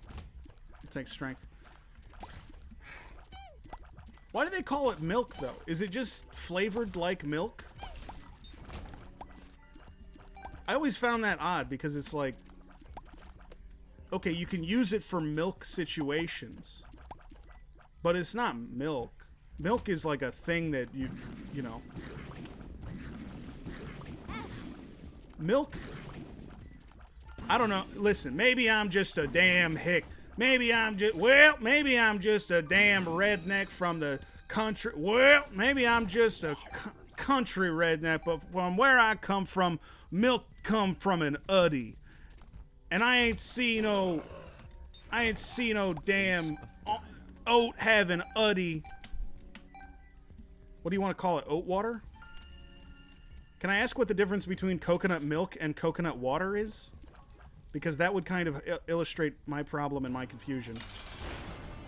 We'll take strength. Why do they call it milk, though? Is it just flavored like milk? I always found that odd, because it's like... Okay, you can use it for milk situations. But it's not milk. Milk is like a thing that you know... Milk... I don't know. Listen, maybe I'm just a damn hick. Maybe I'm just a damn redneck from the country. Well, maybe I'm just a country redneck, but from where I come from, milk come from an uddy, and I ain't see no damn oat having uddy. What do you want to call it? Oat water? Can I ask what the difference between coconut milk and coconut water is? Because that would kind of illustrate my problem and my confusion.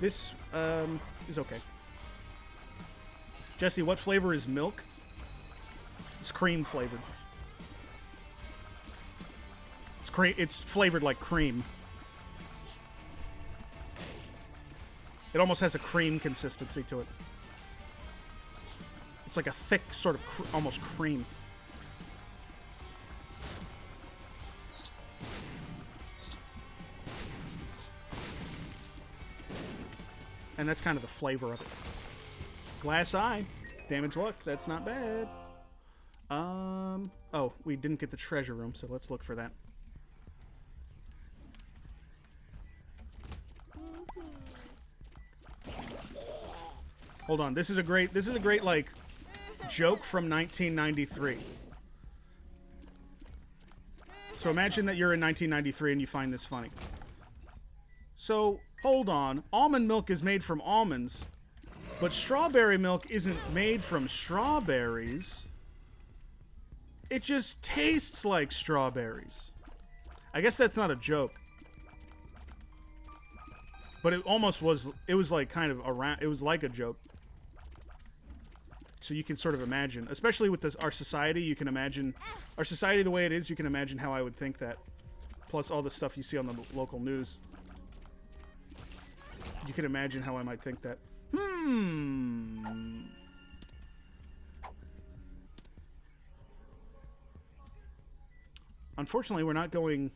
This is okay. Jesse, what flavor is milk? It's cream flavored. It's flavored like cream. It almost has a cream consistency to it. It's like a thick sort of almost cream. And that's kind of the flavor of it. Glass eye. Damage luck. That's not bad. Oh, we didn't get the treasure room, so let's look for that. Hold on. This is a great like joke from 1993. So imagine that you're in 1993 and you find this funny. So, hold on. Almond milk is made from almonds, but strawberry milk isn't made from strawberries. It just tastes like strawberries. I guess that's not a joke. But it almost was, it was like kind of around, it was like a joke. So you can sort of imagine, especially with this, our society, you can imagine, our society the way it is, you can imagine how I would think that. Plus all the stuff you see on the local news. You can imagine how I might think that. Unfortunately, we're not going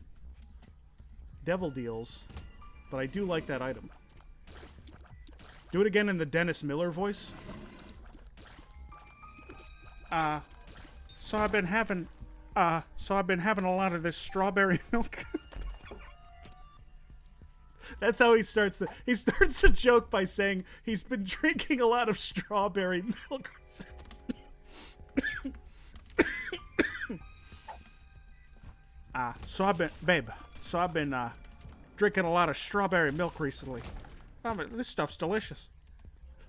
devil deals, but I do like that item. Do it again in the Dennis Miller voice. So I've been having a lot of this strawberry milk. That's how he starts the joke by saying he's been drinking a lot of strawberry milk. So I've been drinking a lot of strawberry milk recently. This stuff's delicious.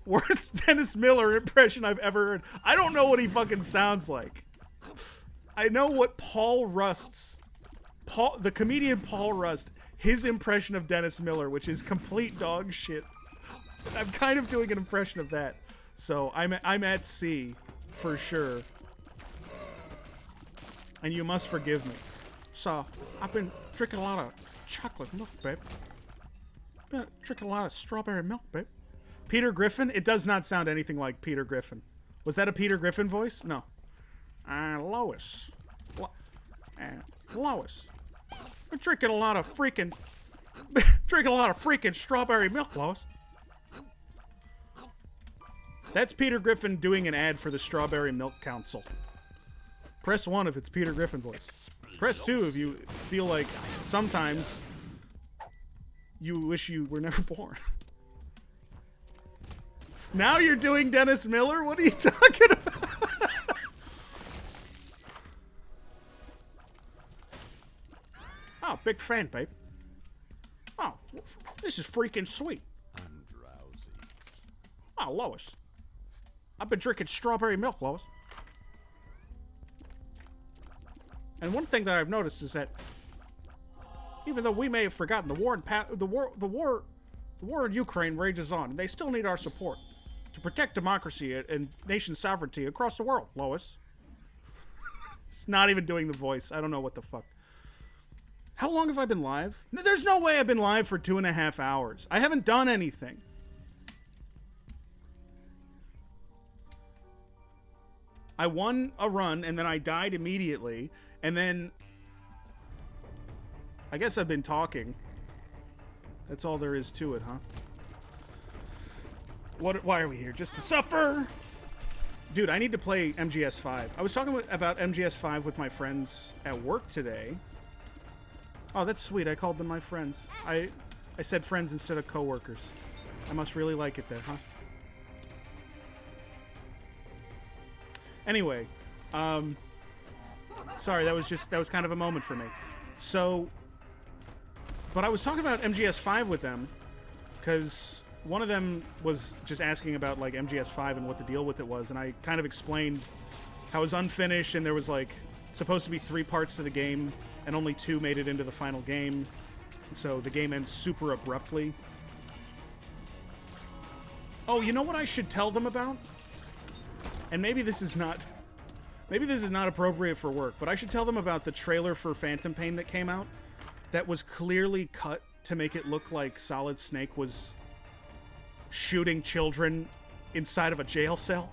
Worst Dennis Miller impression I've ever heard. I don't know what he fucking sounds like. I know what the comedian Paul Rust, his impression of Dennis Miller, which is complete dog shit. I'm kind of doing an impression of that. So I'm at sea for sure. And you must forgive me. So I've been drinking a lot of chocolate milk, babe. Been drinking a lot of strawberry milk, babe. Peter Griffin? It does not sound anything like Peter Griffin. Was that a Peter Griffin voice? No. Lois. Lois. Been drinking a lot of freaking strawberry milk, Lois. That's Peter Griffin doing an ad for the Strawberry Milk Council. Press 1 if it's Peter Griffin voice. Press 2 if you feel like sometimes you wish you were never born. Now you're doing Dennis Miller? What are you talking about? Oh, big fan, babe. Oh, this is freaking sweet. I'm drowsy. Oh, Lois. I've been drinking strawberry milk, Lois. And one thing that I've noticed is that even though we may have forgotten the war in Ukraine rages on, and they still need our support to protect democracy and nation sovereignty across the world, Lois. It's not even doing the voice. I don't know what the fuck. How long have I been live? No, there's no way I've been live for 2.5 hours. I haven't done anything. I won a run, and then I died immediately, and then I guess I've been talking. That's all there is to it, huh? Why are we here? Just to suffer? Dude, I need to play MGS5. I was talking about MGS5 with my friends at work today. Oh, that's sweet. I called them my friends. I said friends instead of coworkers. I must really like it there, huh? Anyway, sorry, that was kind of a moment for me. So, but I was talking about MGS5 with them because one of them was just asking about like MGS5 and what the deal with it was, and I kind of explained how it was unfinished and there was like supposed to be 3 parts to the game and only 2 made it into the final game. So the game ends super abruptly. Oh, you know what I should tell them about? And maybe this is not appropriate for work, but I should tell them about the trailer for Phantom Pain that came out that was clearly cut to make it look like Solid Snake was shooting children inside of a jail cell.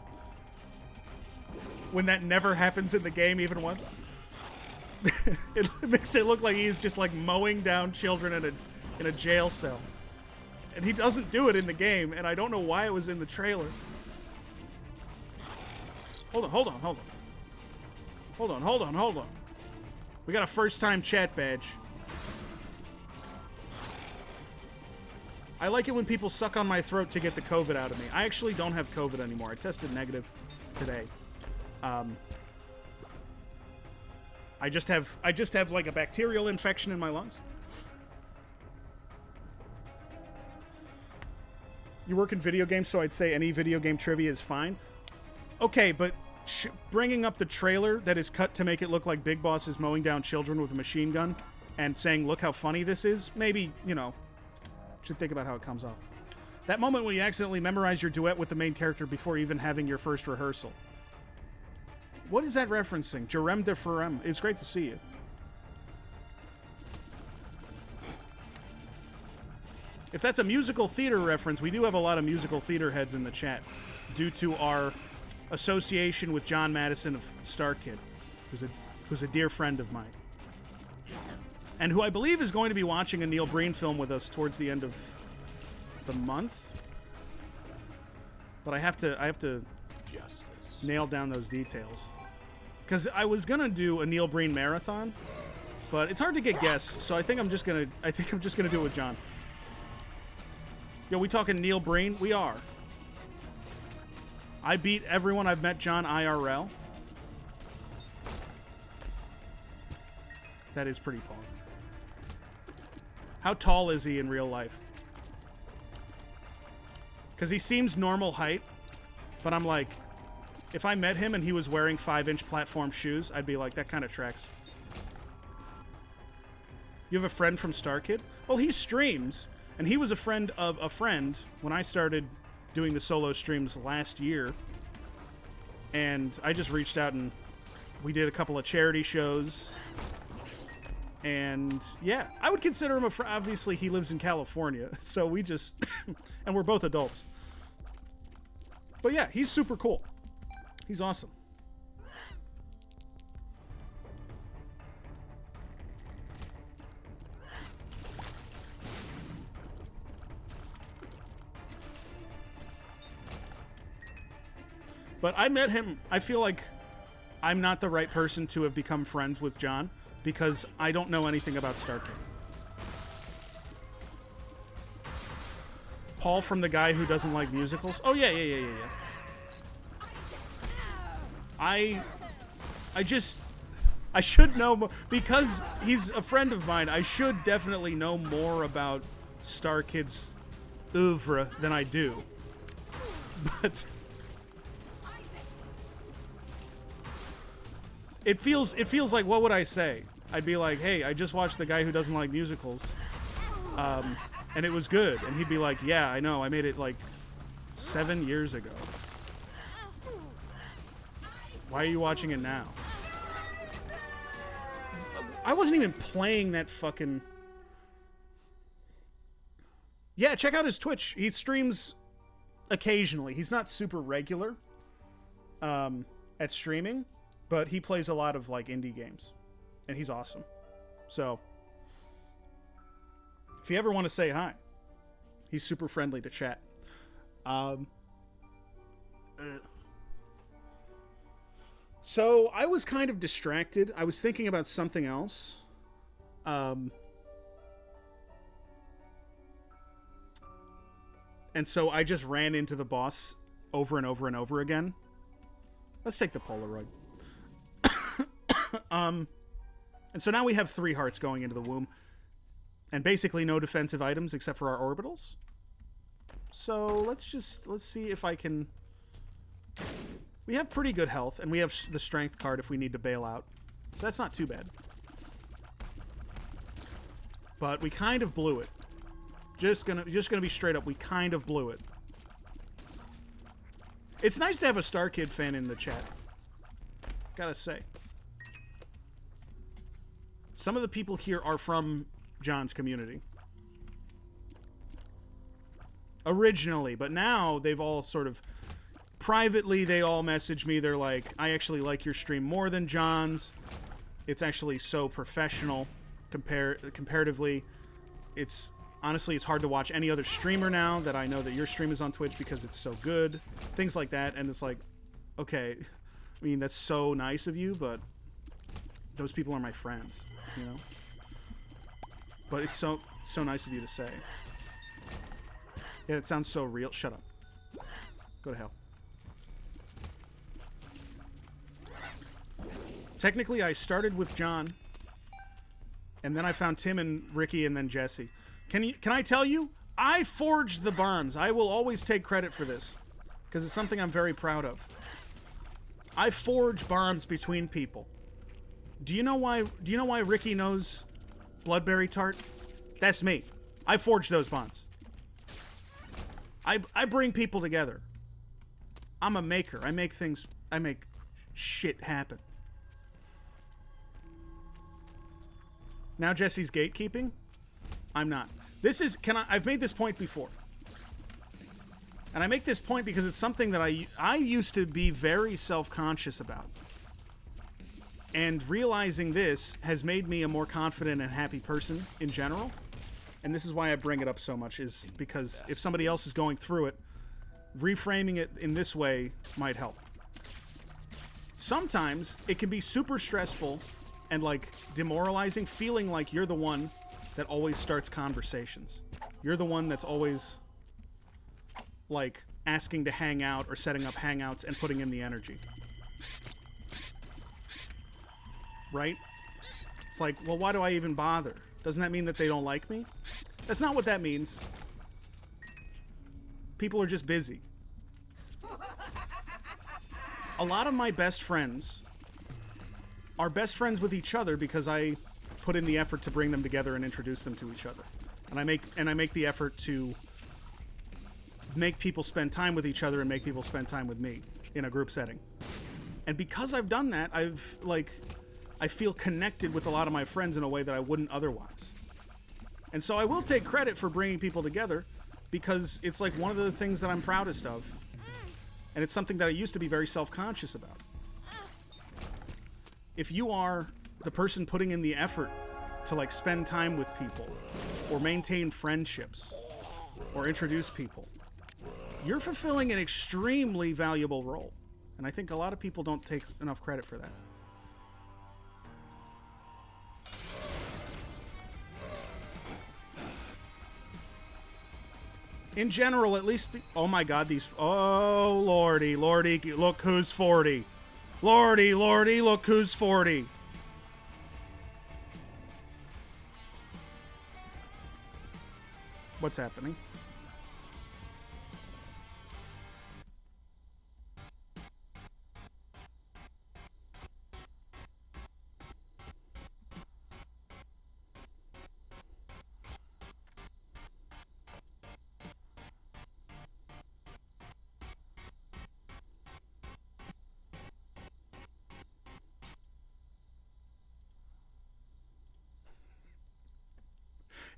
When that never happens in the game even once. It makes it look like he's just like mowing down children in a jail cell. And he doesn't do it in the game, and I don't know why it was in the trailer. Hold on. We got a first-time chat badge. I like it when people suck on my throat to get the COVID out of me. I actually don't have COVID anymore. I tested negative today. I just have like a bacterial infection in my lungs. You work in video games, so I'd say any video game trivia is fine. Okay, but bringing up the trailer that is cut to make it look like Big Boss is mowing down children with a machine gun and saying, look how funny this is, maybe, should think about how it comes off. That moment when you accidentally memorize your duet with the main character before even having your first rehearsal. What is that referencing? Jerem de Ferem. It's great to see you. If that's a musical theater reference, we do have a lot of musical theater heads in the chat due to our association with John Madison of Star Kid, who's a dear friend of mine. And who I believe is going to be watching a Neil Breen film with us towards the end of the month. But I have to nail down those details. Because I was gonna do a Neil Breen marathon, but it's hard to get guests, so I think I'm just gonna do it with John. Yo, we talking Neil Breen? We are. I beat everyone I've met John IRL. That is pretty tall. How tall is he in real life? Because he seems normal height, but I'm like, if I met him and he was wearing 5-inch platform shoes, I'd be like, that kind of tracks. You have a friend from Star Kid? Well, he streams, and he was a friend of a friend when I started doing the solo streams last year. And I just reached out and we did a couple of charity shows. And yeah, I would consider him a friend. Obviously, he lives in California, so we just, and we're both adults. But yeah, he's super cool. He's awesome. But I met him, I feel like I'm not the right person to have become friends with John because I don't know anything about Star Kid. Paul from the guy who doesn't like musicals? Oh, yeah. I should know more, because he's a friend of mine. I should definitely know more about Star Kid's oeuvre than I do. But it feels like, what would I say? I'd be like, hey, I just watched The Guy Who Doesn't Like Musicals, and it was good. And he'd be like, yeah, I know, I made it like 7 years ago. Why are you watching it now? I wasn't even playing that fucking... Yeah, check out his Twitch. He streams occasionally. He's not super regular at streaming, but he plays a lot of like indie games, and he's awesome. So if you ever want to say hi, he's super friendly to chat. So I was kind of distracted. I was thinking about something else. And so I just ran into the boss over and over and over again. Let's take the Polaroid. And so now we have 3 hearts going into the womb. And basically no defensive items except for our orbitals. So let's see if I can... We have pretty good health, and we have the strength card if we need to bail out. So that's not too bad. But we kind of blew it. Just gonna be straight up, we kind of blew it. It's nice to have a Star Kid fan in the chat. Gotta say. Some of the people here are from John's community. Originally, but now they've all sort of... Privately, they all message me. They're like, I actually like your stream more than John's. It's actually so professional. Comparatively, it's... Honestly, it's hard to watch any other streamer now that I know that your stream is on Twitch because it's so good. Things like that, and it's like, okay, I mean, that's so nice of you, but those people are my friends, you know? But it's so nice of you to say. Yeah, it sounds so real. Shut up. Go to hell. Technically, I started with John, and then I found Tim and Ricky and then Jesse. Can I tell you? I forged the bonds. I will always take credit for this because it's something I'm very proud of. I forge bonds between people. Do you know why Ricky knows Bloodberry Tart? That's me. I forged those bonds. I bring people together. I'm a maker. I make shit happen. Now Jesse's gatekeeping? I'm not. I've made this point before. And I make this point because it's something that I used to be very self-conscious about. And realizing this has made me a more confident and happy person in general. And this is why I bring it up so much, is because if somebody else is going through it, reframing it in this way might help. Sometimes it can be super stressful and like demoralizing, feeling like you're the one that always starts conversations. You're the one that's always like asking to hang out or setting up hangouts and putting in the energy. Right? It's like, well, why do I even bother? Doesn't that mean that they don't like me? That's not what that means. People are just busy. A lot of my best friends are best friends with each other because I put in the effort to bring them together and introduce them to each other. And I make the effort to make people spend time with each other and make people spend time with me in a group setting. And because I've done that, I feel connected with a lot of my friends in a way that I wouldn't otherwise. And so I will take credit for bringing people together because it's like one of the things that I'm proudest of. And it's something that I used to be very self-conscious about. If you are the person putting in the effort to like spend time with people or maintain friendships or introduce people, you're fulfilling an extremely valuable role. And I think a lot of people don't take enough credit for that. In general, at least... Oh my god, these... Oh, lordy, look who's 40. Lordy, look who's 40. What's happening?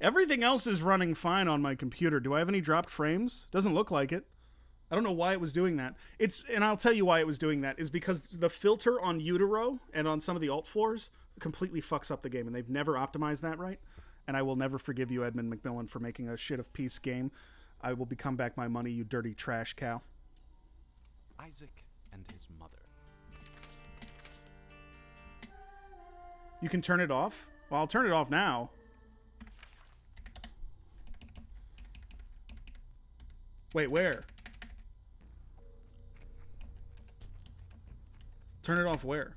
Everything else is running fine on my computer. Do I have any dropped frames? Doesn't look like it. I don't know why it was doing that. And I'll tell you why it was doing that, is because the filter on Utero and on some of the alt floors completely fucks up the game, and they've never optimized that right. And I will never forgive you, Edmund McMillan, for making a shit of piece game. I will become back my money, you dirty trash cow. Isaac and his mother. You can turn it off? Well, I'll turn it off now. Wait, where? Turn it off where?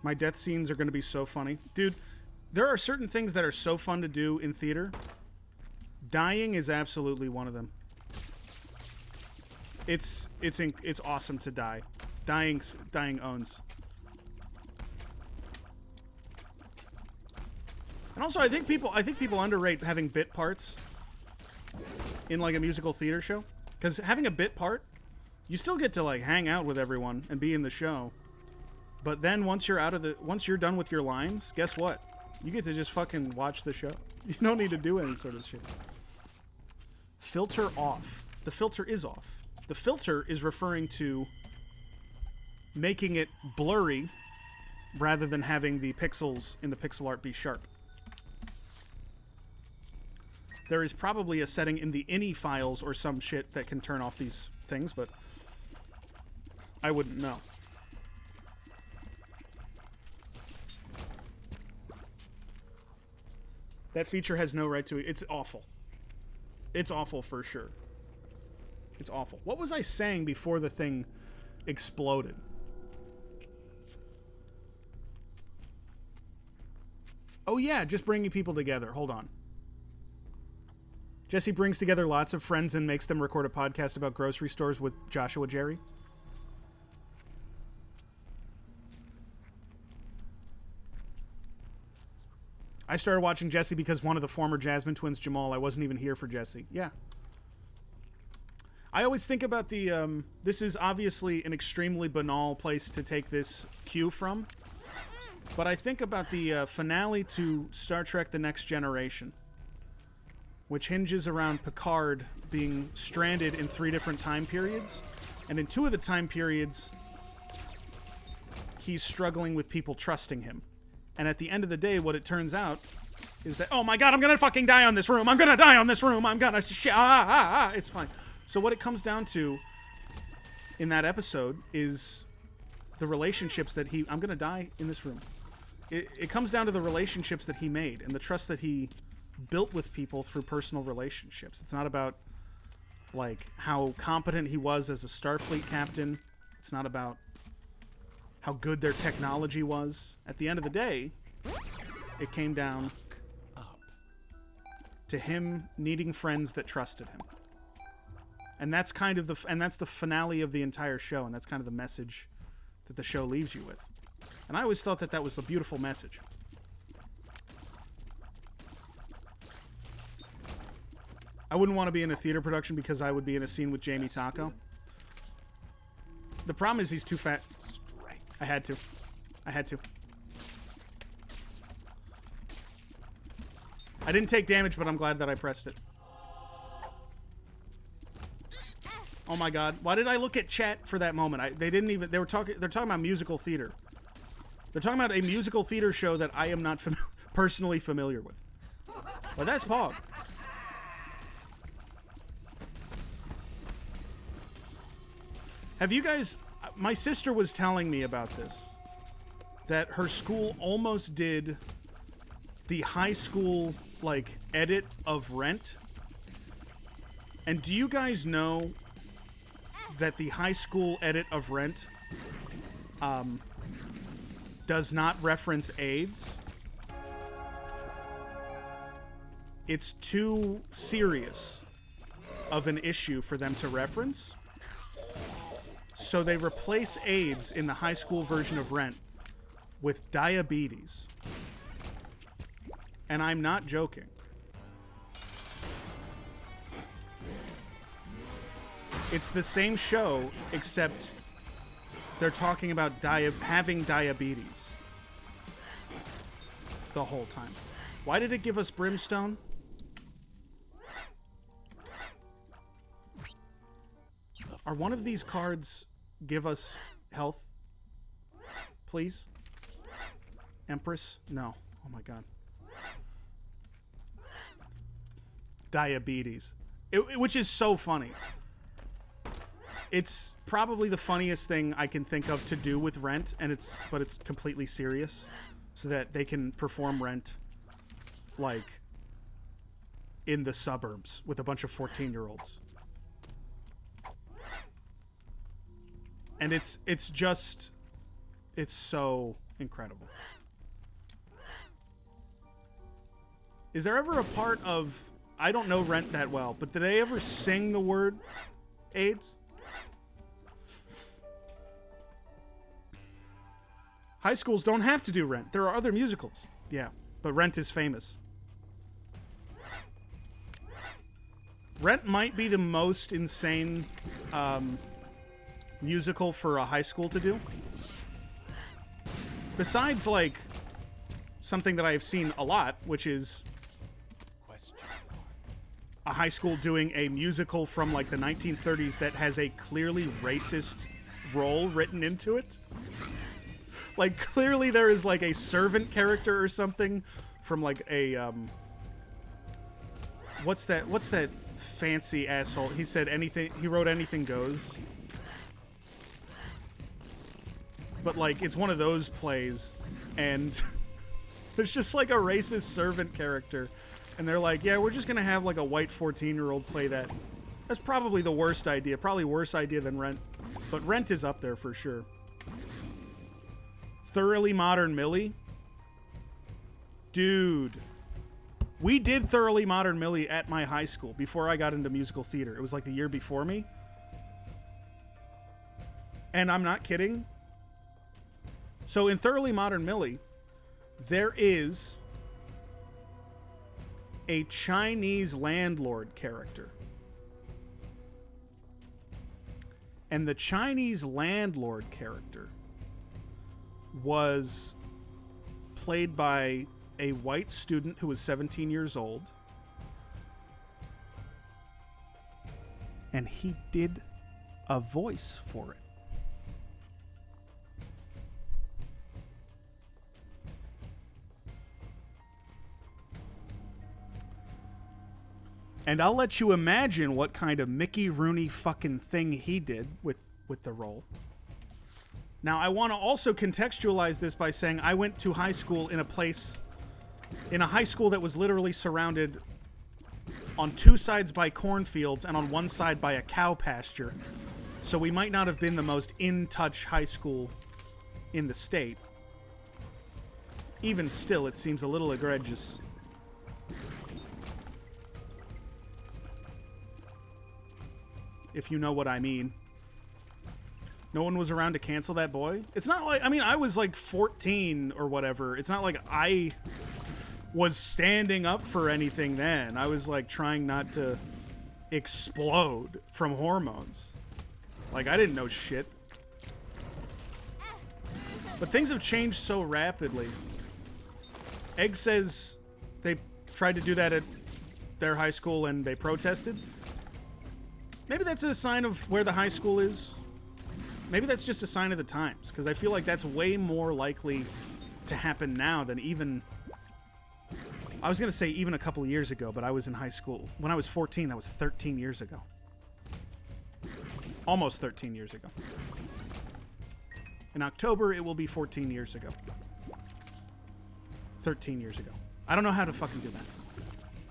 My death scenes are going to be so funny. Dude, there are certain things that are so fun to do in theater. Dying is absolutely one of them. It's awesome to die. Dying owns. And also, I think people underrate having bit parts in like a musical theater show, because having a bit part, you still get to like hang out with everyone and be in the show. But then once you're done with your lines, guess what? You get to just fucking watch the show. You don't need to do any sort of shit. Filter off. The filter is off. The filter is referring to making it blurry rather than having the pixels in the pixel art be sharp. There is probably a setting in the INI files or some shit that can turn off these things, but I wouldn't know. That feature has no right to it. It's awful. It's awful for sure. It's awful. What was I saying before the thing exploded? Oh yeah, just bringing people together. Hold on. Jesse brings together lots of friends and makes them record a podcast about grocery stores with Joshua Jerry. I started watching Jesse because one of the former Jasmine twins, Jamal, I wasn't even here for Jesse. Yeah. I always think about the, this is obviously an extremely banal place to take this cue from, but I think about the finale to Star Trek The Next Generation, which hinges around Picard being stranded in 3 different time periods, and in 2 of the time periods, he's struggling with people trusting him. And at the end of the day, what it turns out is that, oh my god, I'm gonna fucking die on this room. I'm gonna die on this room. I'm gonna it's fine. So what it comes down to in that episode is the relationships that I'm gonna die in this room. It comes down to the relationships that he made and the trust that he built with people through personal relationships. It's not about like how competent he was as a Starfleet captain. It's not about how good their technology was. At the end of the day, it came down to him needing friends that trusted him. And that's kind of that's the finale of the entire show, and that's kind of the message that the show leaves you with. And I always thought that was a beautiful message. I wouldn't want to be in a theater production because I would be in a scene with Jamie Taco. The problem is he's too fat. I had to. I didn't take damage, but I'm glad that I pressed it. Oh my god. Why did I look at chat for that moment? They're talking about musical theater. They're talking about a musical theater show that I am not personally familiar with. Well, that's Pog. Have you guys... My sister was telling me about this. That her school almost did the high school, like, edit of Rent. And do you guys know that the high school edit of Rent does not reference AIDS? It's too serious of an issue for them to reference. So they replace AIDS in the high school version of Rent with diabetes. And I'm not joking. It's the same show, except they're talking about having diabetes the whole time. Why did it give us brimstone? Are one of these cards give us health? Please? Empress? No. Oh my god. Diabetes. Which is so funny. It's probably the funniest thing I can think of to do with Rent, but it's completely serious, so that they can perform Rent like in the suburbs with a bunch of 14-year-olds. And it's so incredible. Is there ever a part of, I don't know Rent that well, but did they ever sing the word AIDS? High schools don't have to do Rent. There are other musicals. Yeah, but Rent is famous. Rent might be the most insane musical for a high school to do. Besides, like, something that I have seen a lot, which is a high school doing a musical from, like, the 1930s that has a clearly racist role written into it. Like, clearly there is, like, a servant character or something from, like, a, What's that fancy asshole? He said anything, he wrote Anything Goes. But, like, it's one of those plays, and there's just, like, a racist servant character. And they're like, yeah, we're just going to have, like, a white 14-year-old play that. That's probably the worst idea. Probably worse idea than Rent. But Rent is up there for sure. Thoroughly Modern Millie? Dude. We did Thoroughly Modern Millie at my high school before I got into musical theater. It was, like, the year before me. And I'm not kidding. So in Thoroughly Modern Millie, there is a Chinese landlord character. And the Chinese landlord character was played by a white student who was 17 years old. And he did a voice for it. And I'll let you imagine what kind of Mickey Rooney fucking thing he did with the role. Now, I want to also contextualize this by saying I went to high school in a high school that was literally surrounded on two sides by cornfields and on one side by a cow pasture. So we might not have been the most in-touch high school in the state. Even still, it seems a little egregious. If you know what I mean. No one was around to cancel that boy. It's not like, I mean, I was like 14 or whatever. It's not like I was standing up for anything then. I was like trying not to explode from hormones. Like, I didn't know shit. But things have changed so rapidly. Egg says they tried to do that at their high school and they protested. Maybe that's a sign of where the high school is. Maybe that's just a sign of the times, because I feel like that's way more likely to happen now than even... I was going to say even a couple of years ago, but I was in high school. When I was 14, that was 13 years ago. Almost 13 years ago. In October, it will be 14 years ago. 13 years ago. I don't know how to fucking do that.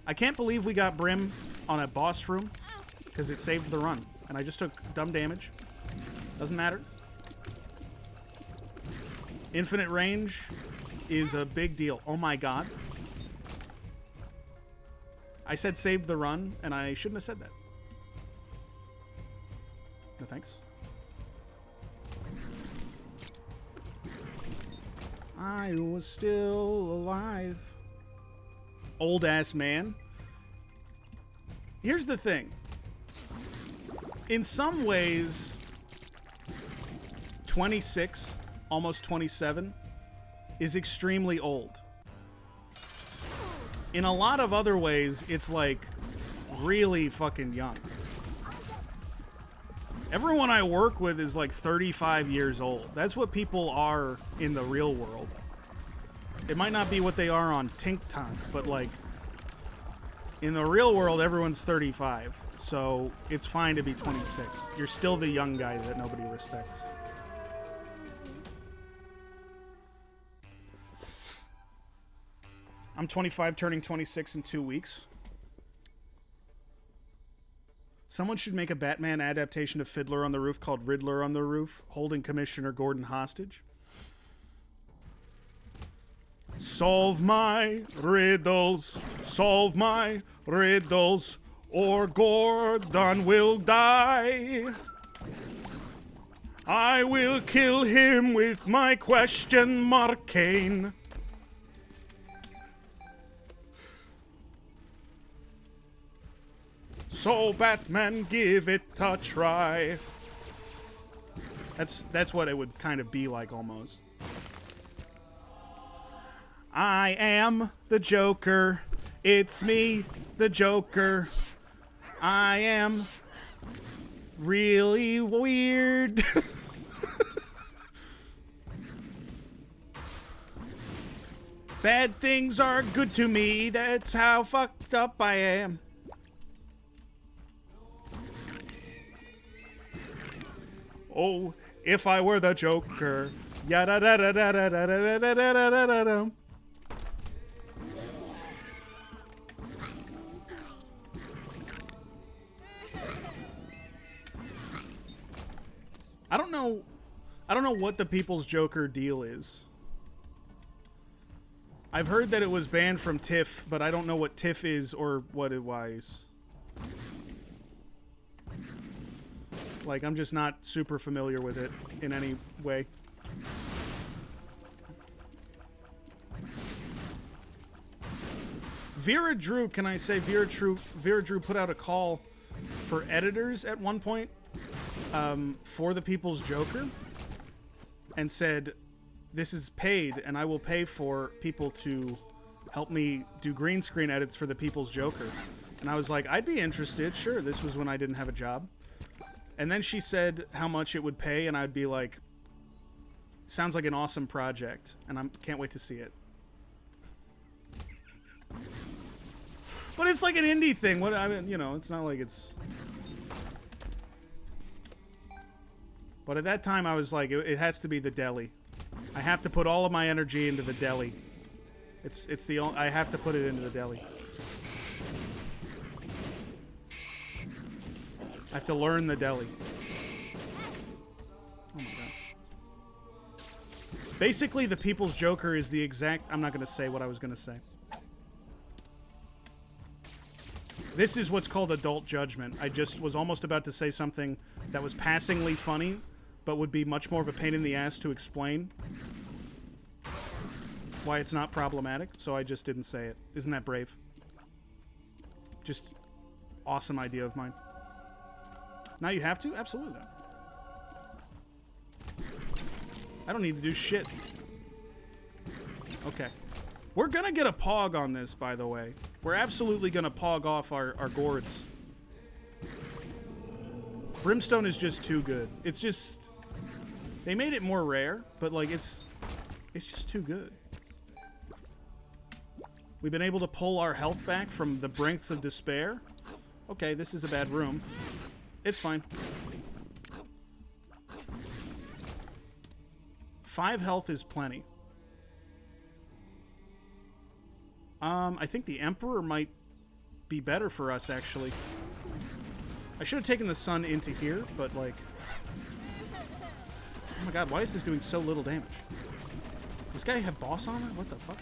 I can't believe we got Brim on a boss room. Because it saved the run. And I just took dumb damage. Doesn't matter. Infinite range is a big deal. Oh my god. I said saved the run, and I shouldn't have said that. No thanks. I was still alive. Old ass man. Here's the thing. In some ways, 26, almost 27, is extremely old. In a lot of other ways, it's like really fucking young. Everyone I work with is like 35 years old. That's what people are in the real world. It might not be what they are on TikTok, but like in the real world, everyone's 35. So it's fine to be 26. You're still the young guy that nobody respects. I'm 25, turning 26 in 2 weeks. Someone should make a Batman adaptation of Fiddler on the Roof called Riddler on the Roof, holding Commissioner Gordon hostage. Solve my riddles, or Gordon will die. I will kill him with my question mark cane. So Batman, give it a try. That's what it would kind of be like almost. I am the Joker. It's me, the Joker. I am really weird. Bad things are good to me. That's how fucked up I am. Oh, if I were the Joker. Yada da da da da da da da da da da da. I don't know what the People's Joker deal is. I've heard that it was banned from TIFF, but I don't know what TIFF is or what it was. Like, I'm just not super familiar with it in any way. Vera Drew, can I say Vera Drew put out a call for editors at one point for the People's Joker and said, this is paid and I will pay for people to help me do green screen edits for the People's Joker. And I was like, I'd be interested. Sure, this was when I didn't have a job. And then she said how much it would pay, and I'd be like, sounds like an awesome project, and I can't wait to see it. But it's like an indie thing. What I mean, you know, it's not like it's. But at that time, I was like, it has to be the deli. I have to put all of my energy into the deli. It's the only, I have to put it into the deli. I have to learn the deli. Oh my god. Basically, the People's Joker is the exact... I'm not going to say what I was going to say. This is what's called adult judgment. I just was almost about to say something that was passingly funny, but would be much more of a pain in the ass to explain why it's not problematic, so I just didn't say it. Isn't that brave? Just awesome idea of mine. Now you have to? Absolutely. I don't need to do shit. Okay. We're gonna get a pog on this, by the way. We're absolutely gonna pog off our gourds. Brimstone is just too good. It's just... They made it more rare, but like it's just too good. We've been able to pull our health back from the brinks of despair. Okay, this is a bad room. It's fine. 5 health is plenty. I think the Emperor might be better for us, actually. I should have taken the sun into here, but like... Oh my god, why is this doing so little damage? Does this guy have boss armor? What the fuck?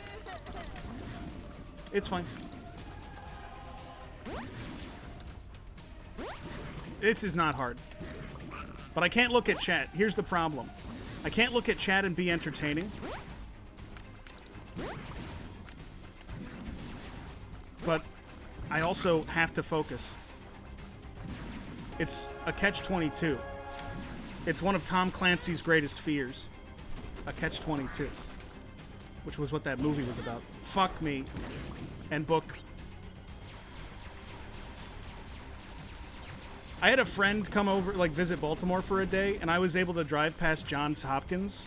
It's fine. This is not hard. But I can't look at chat. Here's the problem. I can't look at chat and be entertaining. But I also have to focus. It's a catch-22. It's one of Tom Clancy's greatest fears. A catch-22. Which was what that movie was about. Fuck me. And book. I had a friend come over, like, visit Baltimore for a day, and I was able to drive past Johns Hopkins.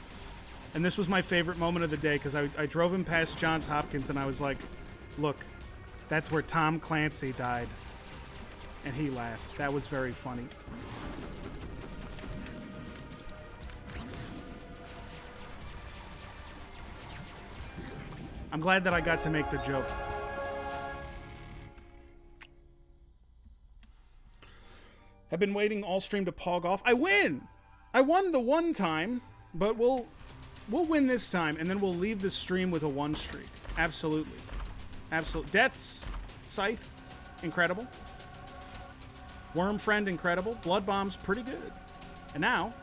And this was my favorite moment of the day, because I drove him past Johns Hopkins, and I was like, look, that's where Tom Clancy died. And he laughed. That was very funny. I'm glad that I got to make the joke. Have been waiting all stream to pog off. I win! I won the one time, but we'll win this time, and then we'll leave the stream with a 1 streak. Absolutely. Absolute. Deaths, Scythe, incredible. Worm Friend, incredible. Blood Bomb's pretty good. And now,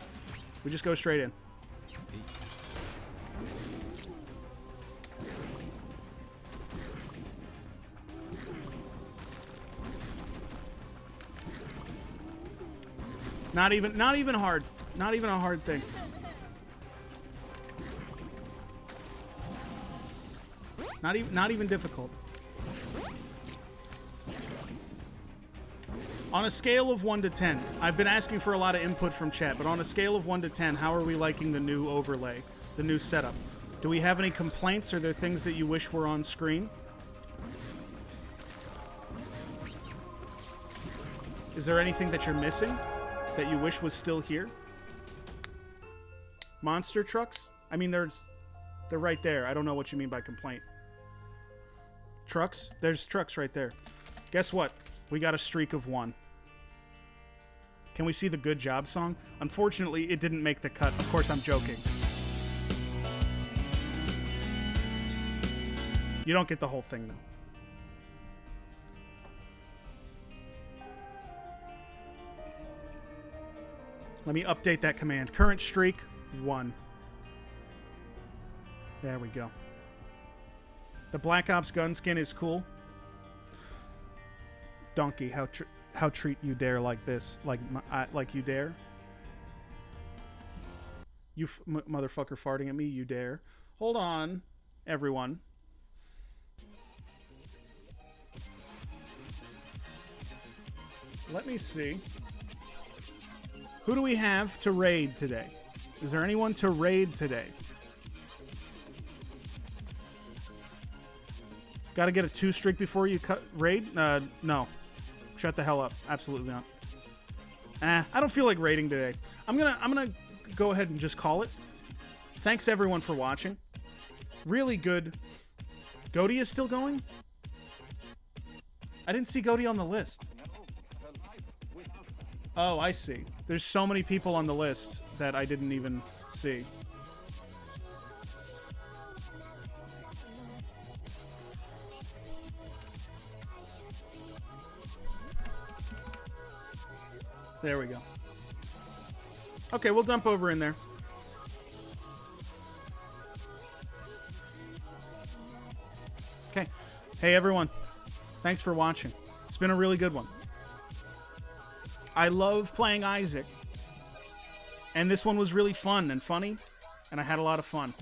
we just go straight in. Not even hard. Not even a hard thing. Not even difficult. On a scale of 1 to 10, I've been asking for a lot of input from chat, but on a scale of 1 to 10, how are we liking the new overlay, the new setup? Do we have any complaints? Are there things that you wish were on screen? Is there anything that you're missing that you wish was still here? Monster trucks? I mean, they're right there. I don't know what you mean by complaint. Trucks? There's trucks right there. Guess what? We got a streak of 1. Can we see the good job song? Unfortunately, it didn't make the cut. Of course, I'm joking. You don't get the whole thing, though. Let me update that command. Current streak, 1. There we go. The Black Ops gun skin is cool. Donkey, how treat you dare like this? Like you dare? You motherfucker farting at me, you dare? Hold on, everyone. Let me see. Who do we have to raid today? Is there anyone to raid today? Got to get a 2 streak before you raid? No. Shut the hell up. Absolutely not. I don't feel like raiding today. I'm gonna go ahead and just call it. Thanks everyone for watching. Really good. Goaty is still going? I didn't see Goaty on the list. Oh, I see. There's so many people on the list that I didn't even see. There we go. Okay, we'll dump over in there. Okay. Hey, everyone. Thanks for watching. It's been a really good one. I love playing Isaac. And this one was really fun and funny, and I had a lot of fun.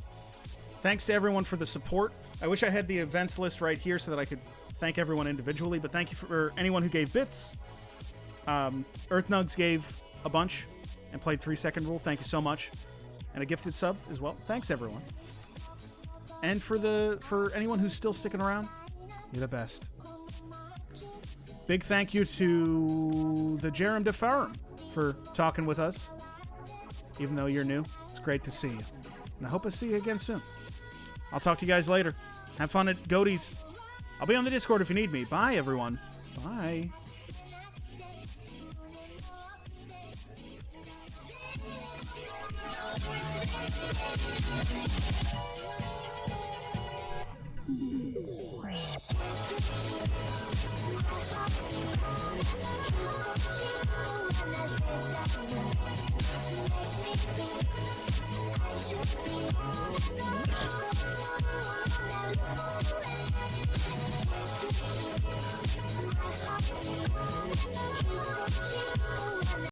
Thanks to everyone for the support. I wish I had the events list right here so that I could thank everyone individually, but thank you for anyone who gave bits. Earthnugs gave a bunch and played 3-second rule. Thank you so much. And a gifted sub as well. Thanks, everyone. And for anyone who's still sticking around, you're the best. Big thank you to the Jerem DeFarum for talking with us. Even though you're new, it's great to see you. And I hope I see you again soon. I'll talk to you guys later. Have fun at Goaties. I'll be on the Discord if you need me. Bye, everyone. Bye. Should be